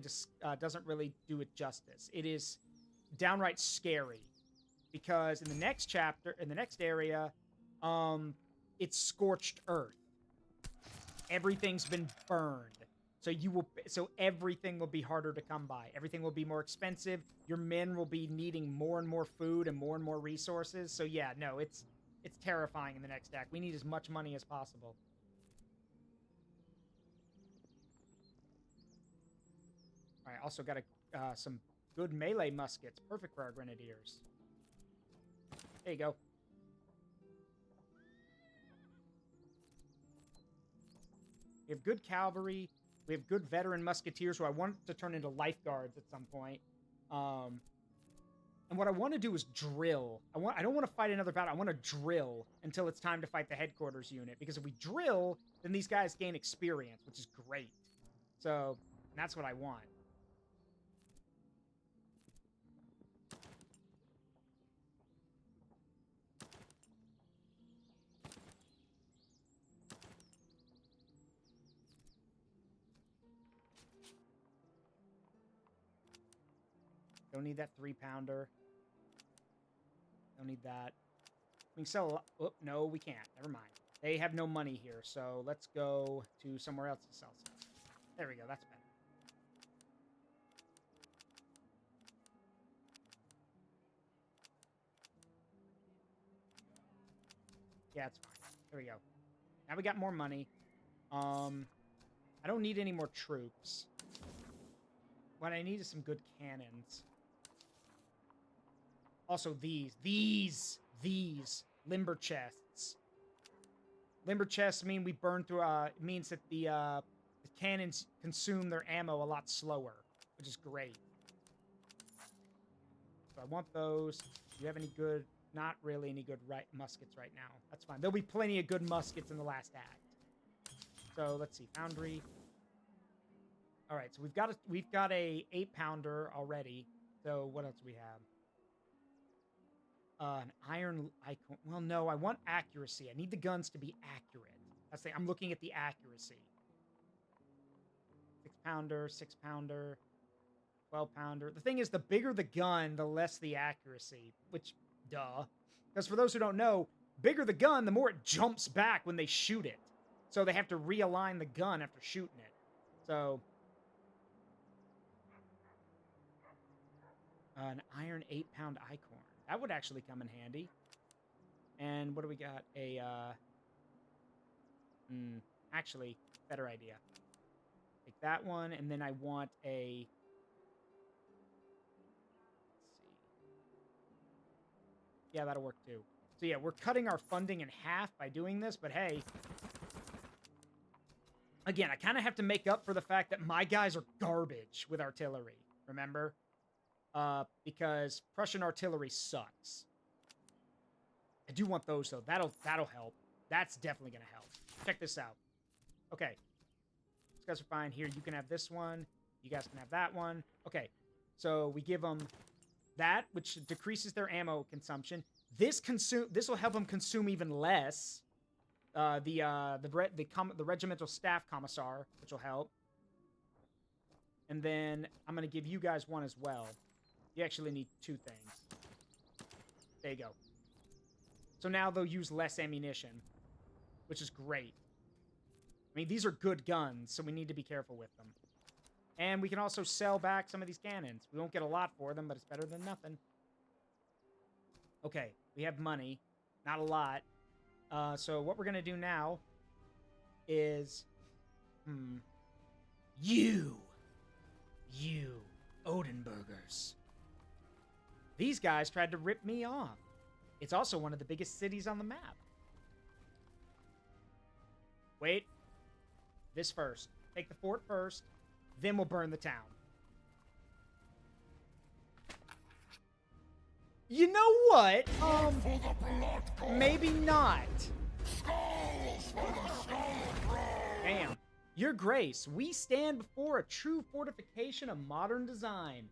do it justice. It is downright scary. Because in the next chapter, in the next area, it's scorched earth. Everything's been burned. So everything will be harder to come by. Everything will be more expensive. Your men will be needing more and more food and more resources. So yeah, no, it's terrifying in the next act. We need as much money as possible. All right, also got some good melee muskets. Perfect for our grenadiers. There you go. We have good cavalry. We have good veteran musketeers who I want to turn into lifeguards at some point. And what I want to do is drill. I don't want to fight another battle. I want to drill until it's time to fight the headquarters unit. Because if we drill, then these guys gain experience, which is great. So, that's what I want. Don't need that 3-pounder. Don't need that. We can sell a lot. Oh, no, we can't. Never mind. They have no money here, so let's go to somewhere else to sell some. There we go. That's better. Yeah, it's fine. There we go. Now we got more money. I don't need any more troops. What I need is some good cannons. Also, these limber chests. Limber chests mean we burn through, means that the cannons consume their ammo a lot slower, which is great. So I want those. Do you have any good, not really any good muskets right now? That's fine. There'll be plenty of good muskets in the last act. So let's see, foundry. All right, so we've got a 8-pounder already. So what else do we have? An iron icon. Well, no, I want accuracy. I need the guns to be accurate. I'm looking at the accuracy. 6-pounder, 6-pounder, 12-pounder. The thing is, the bigger the gun, the less the accuracy. Which, duh. Because for those who don't know, bigger the gun, the more it jumps back when they shoot it. So they have to realign the gun after shooting it. So an iron 8-pound icorn. That would actually come in handy. And what do we got? Actually, better idea. Take that one, and then I want a... Let's see. Yeah, that'll work too. So yeah, we're cutting our funding in half by doing this, but hey. Again, I kind of have to make up for the fact that my guys are garbage with artillery, remember? Because Prussian artillery sucks. I do want those, though. That'll help. That's definitely going to help. Check this out. Okay. These guys are fine. Here, you can have this one. You guys can have that one. Okay. So we give them that, which decreases their ammo consumption. This will help them consume even less. The regimental staff commissar, which will help. And then I'm going to give you guys one as well. You actually need 2 things. There you go. So now they'll use less ammunition, which is great. I mean, these are good guns, so we need to be careful with them. And we can also sell back some of these cannons. We won't get a lot for them, but it's better than nothing. Okay, we have money. Not a lot. So what we're going to do now is... You, Odenburgers. These guys tried to rip me off. It's also one of the biggest cities on the map. Wait. This first. Take the fort first. Then we'll burn the town. You know what? Maybe not. Damn. Your Grace, we stand before a true fortification of modern design.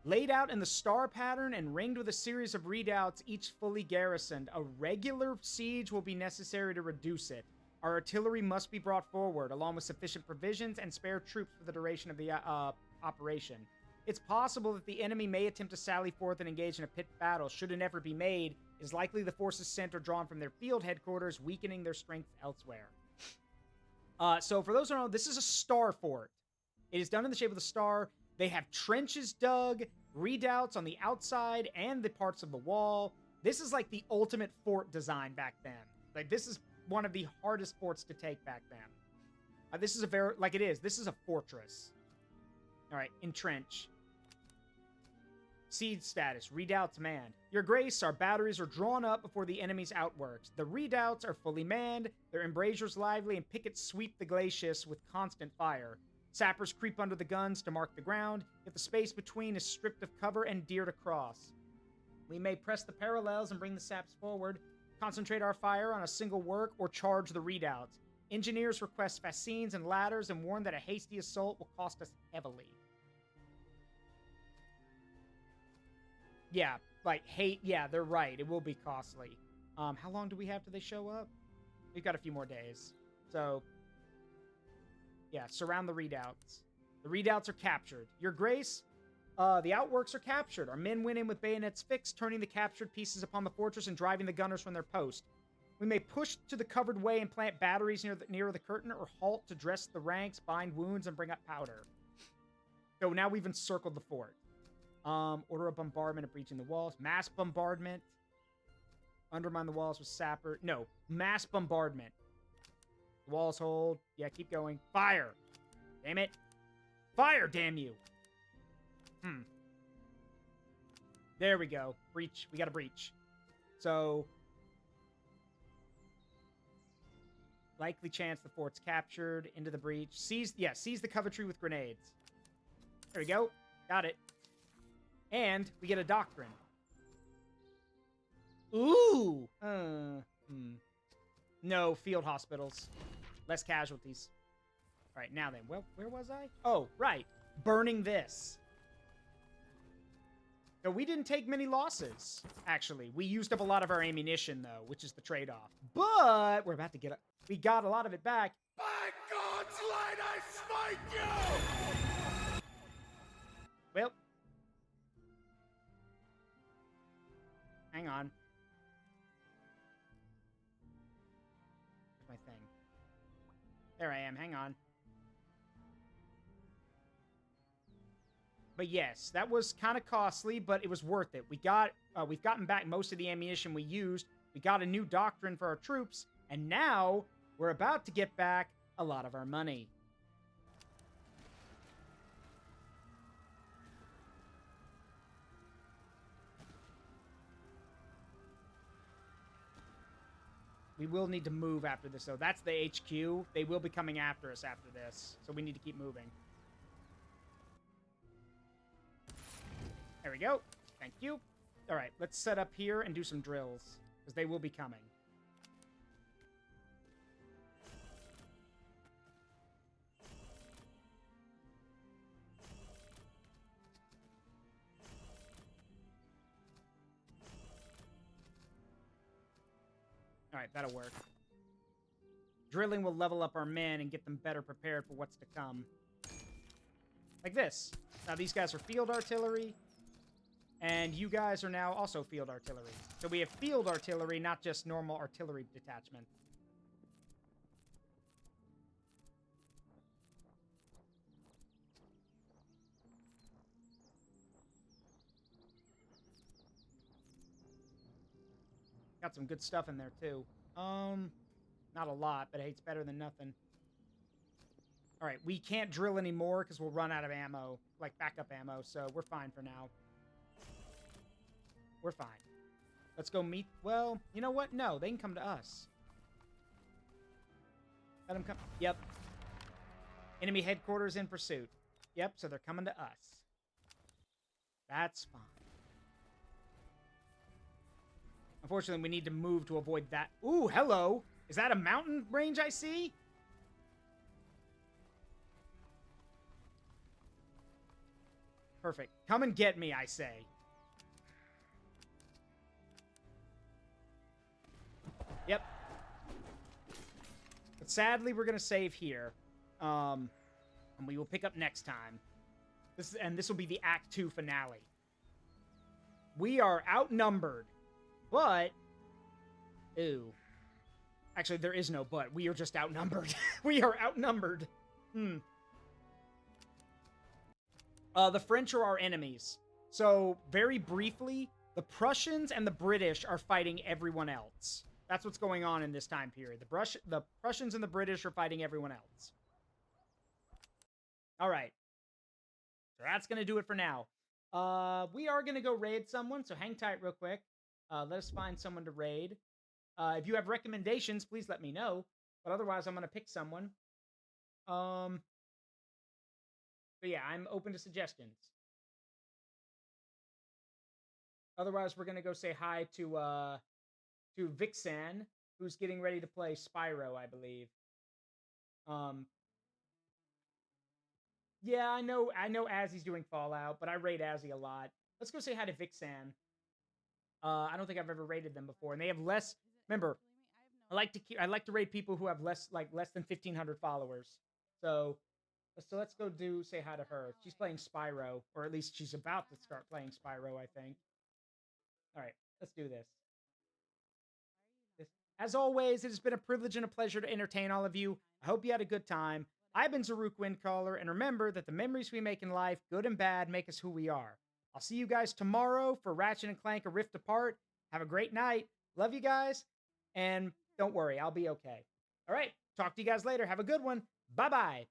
Laid out in the star pattern and ringed with a series of redoubts, each fully garrisoned, a regular siege will be necessary to reduce it. Our artillery must be brought forward, along with sufficient provisions and spare troops for the duration of the operation. It's possible that the enemy may attempt to sally forth and engage in a pit battle. Should an effort be made, it is likely the forces sent are drawn from their field headquarters, weakening their strength elsewhere. So for those who don't know, this is a star fort. It is done in the shape of the star. They have trenches dug, redoubts on the outside, and the parts of the wall. This is like the ultimate fort design back then. Like, this is one of the hardest forts to take back then. This is this is a fortress. All right, entrench. Siege status, redoubts manned. Your Grace, our batteries are drawn up before the enemy's outworks. The redoubts are fully manned, their embrasures lively, and pickets sweep the glacis with constant fire. Sappers creep under the guns to mark the ground, yet the space between is stripped of cover and deered across. We may press the parallels and bring the saps forward, concentrate our fire on a single work, or charge the redoubts. Engineers request fascines and ladders and warn that a hasty assault will cost us heavily. Yeah, they're right. It will be costly. How long do we have till they show up? We've got a few more days. So, yeah, surround the redoubts. The redoubts are captured. Your Grace, the outworks are captured. Our men went in with bayonets fixed, turning the captured pieces upon the fortress and driving the gunners from their post. We may push to the covered way and plant batteries near the curtain, or halt to dress the ranks, bind wounds, and bring up powder. So now we've encircled the fort. Order a bombardment of breaching the walls. Mass bombardment. Undermine the walls with sapper. No, mass bombardment. The walls hold. Yeah, keep going. Fire! Damn it. Fire, damn you! There we go. Breach. We got a breach. So, likely chance the fort's captured. Into the breach. Seize the covertry with grenades. There we go. Got it. And we get a doctrine. Ooh! No, field hospitals. Less casualties. All right, now then. Well, where was I? Oh, right. Burning this. So we didn't take many losses, actually. We used up a lot of our ammunition, though, which is the trade-off. But we're about to get... We got a lot of it back. By God's light, I smite you! Well. Hang on. Where's my thing? There I am. Hang on. But yes, that was kind of costly, but it was worth it. We've gotten back most of the ammunition we used. We got a new doctrine for our troops, and now we're about to get back a lot of our money. We will need to move after this, though. That's the HQ. They will be coming after us after this, so we need to keep moving. There we go. Thank you. All right, let's set up here and do some drills, because they will be coming. All right, that'll work. Drilling will level up our men and get them better prepared for what's to come. Like this. Now, these guys are field artillery, and you guys are now also field artillery. So we have field artillery, not just normal artillery detachment. Got some good stuff in there, too. Not a lot, but hey, it's better than nothing. All right, we can't drill anymore because we'll run out of ammo, like backup ammo, so we're fine for now. We're fine. Let's go meet... Well, you know what? No, they can come to us. Let them come... Yep. Enemy headquarters in pursuit. Yep, so they're coming to us. That's fine. Unfortunately, we need to move to avoid that. Ooh, hello! Is that a mountain range I see? Perfect. Come and get me, I say. Yep. But sadly, we're going to save here. And we will pick up next time. This will be the Act 2 finale. We are outnumbered. But... Ooh. Actually, there is no but. We are just outnumbered. We are outnumbered. The French are our enemies. So, very briefly, the Prussians and the British are fighting everyone else. That's what's going on in this time period. The Prussians and the British are fighting everyone else. All right. So that's going to do it for now. We are going to go raid someone, so hang tight real quick. Let us find someone to raid. If you have recommendations, please let me know. But otherwise, I'm going to pick someone. But yeah, I'm open to suggestions. Otherwise, we're going to go say hi to Vixen, who's getting ready to play Spyro, I believe. Yeah, I know Azzy's doing Fallout, but I raid Azzy a lot. Let's go say hi to Vixen. I don't think I've ever raided them before, and they have less. Remember, I like to raid people who have less than 1,500 followers. So let's go say hi to her. She's playing Spyro, or at least she's about to start playing Spyro, I think. All right, let's do this. As always, it has been a privilege and a pleasure to entertain all of you. I hope you had a good time. I've been Zaruk Windcaller, and remember that the memories we make in life, good and bad, make us who we are. I'll see you guys tomorrow for Ratchet and Clank: A Rift Apart. Have a great night. Love you guys, and don't worry, I'll be okay. All right, talk to you guys later. Have a good one. Bye-bye.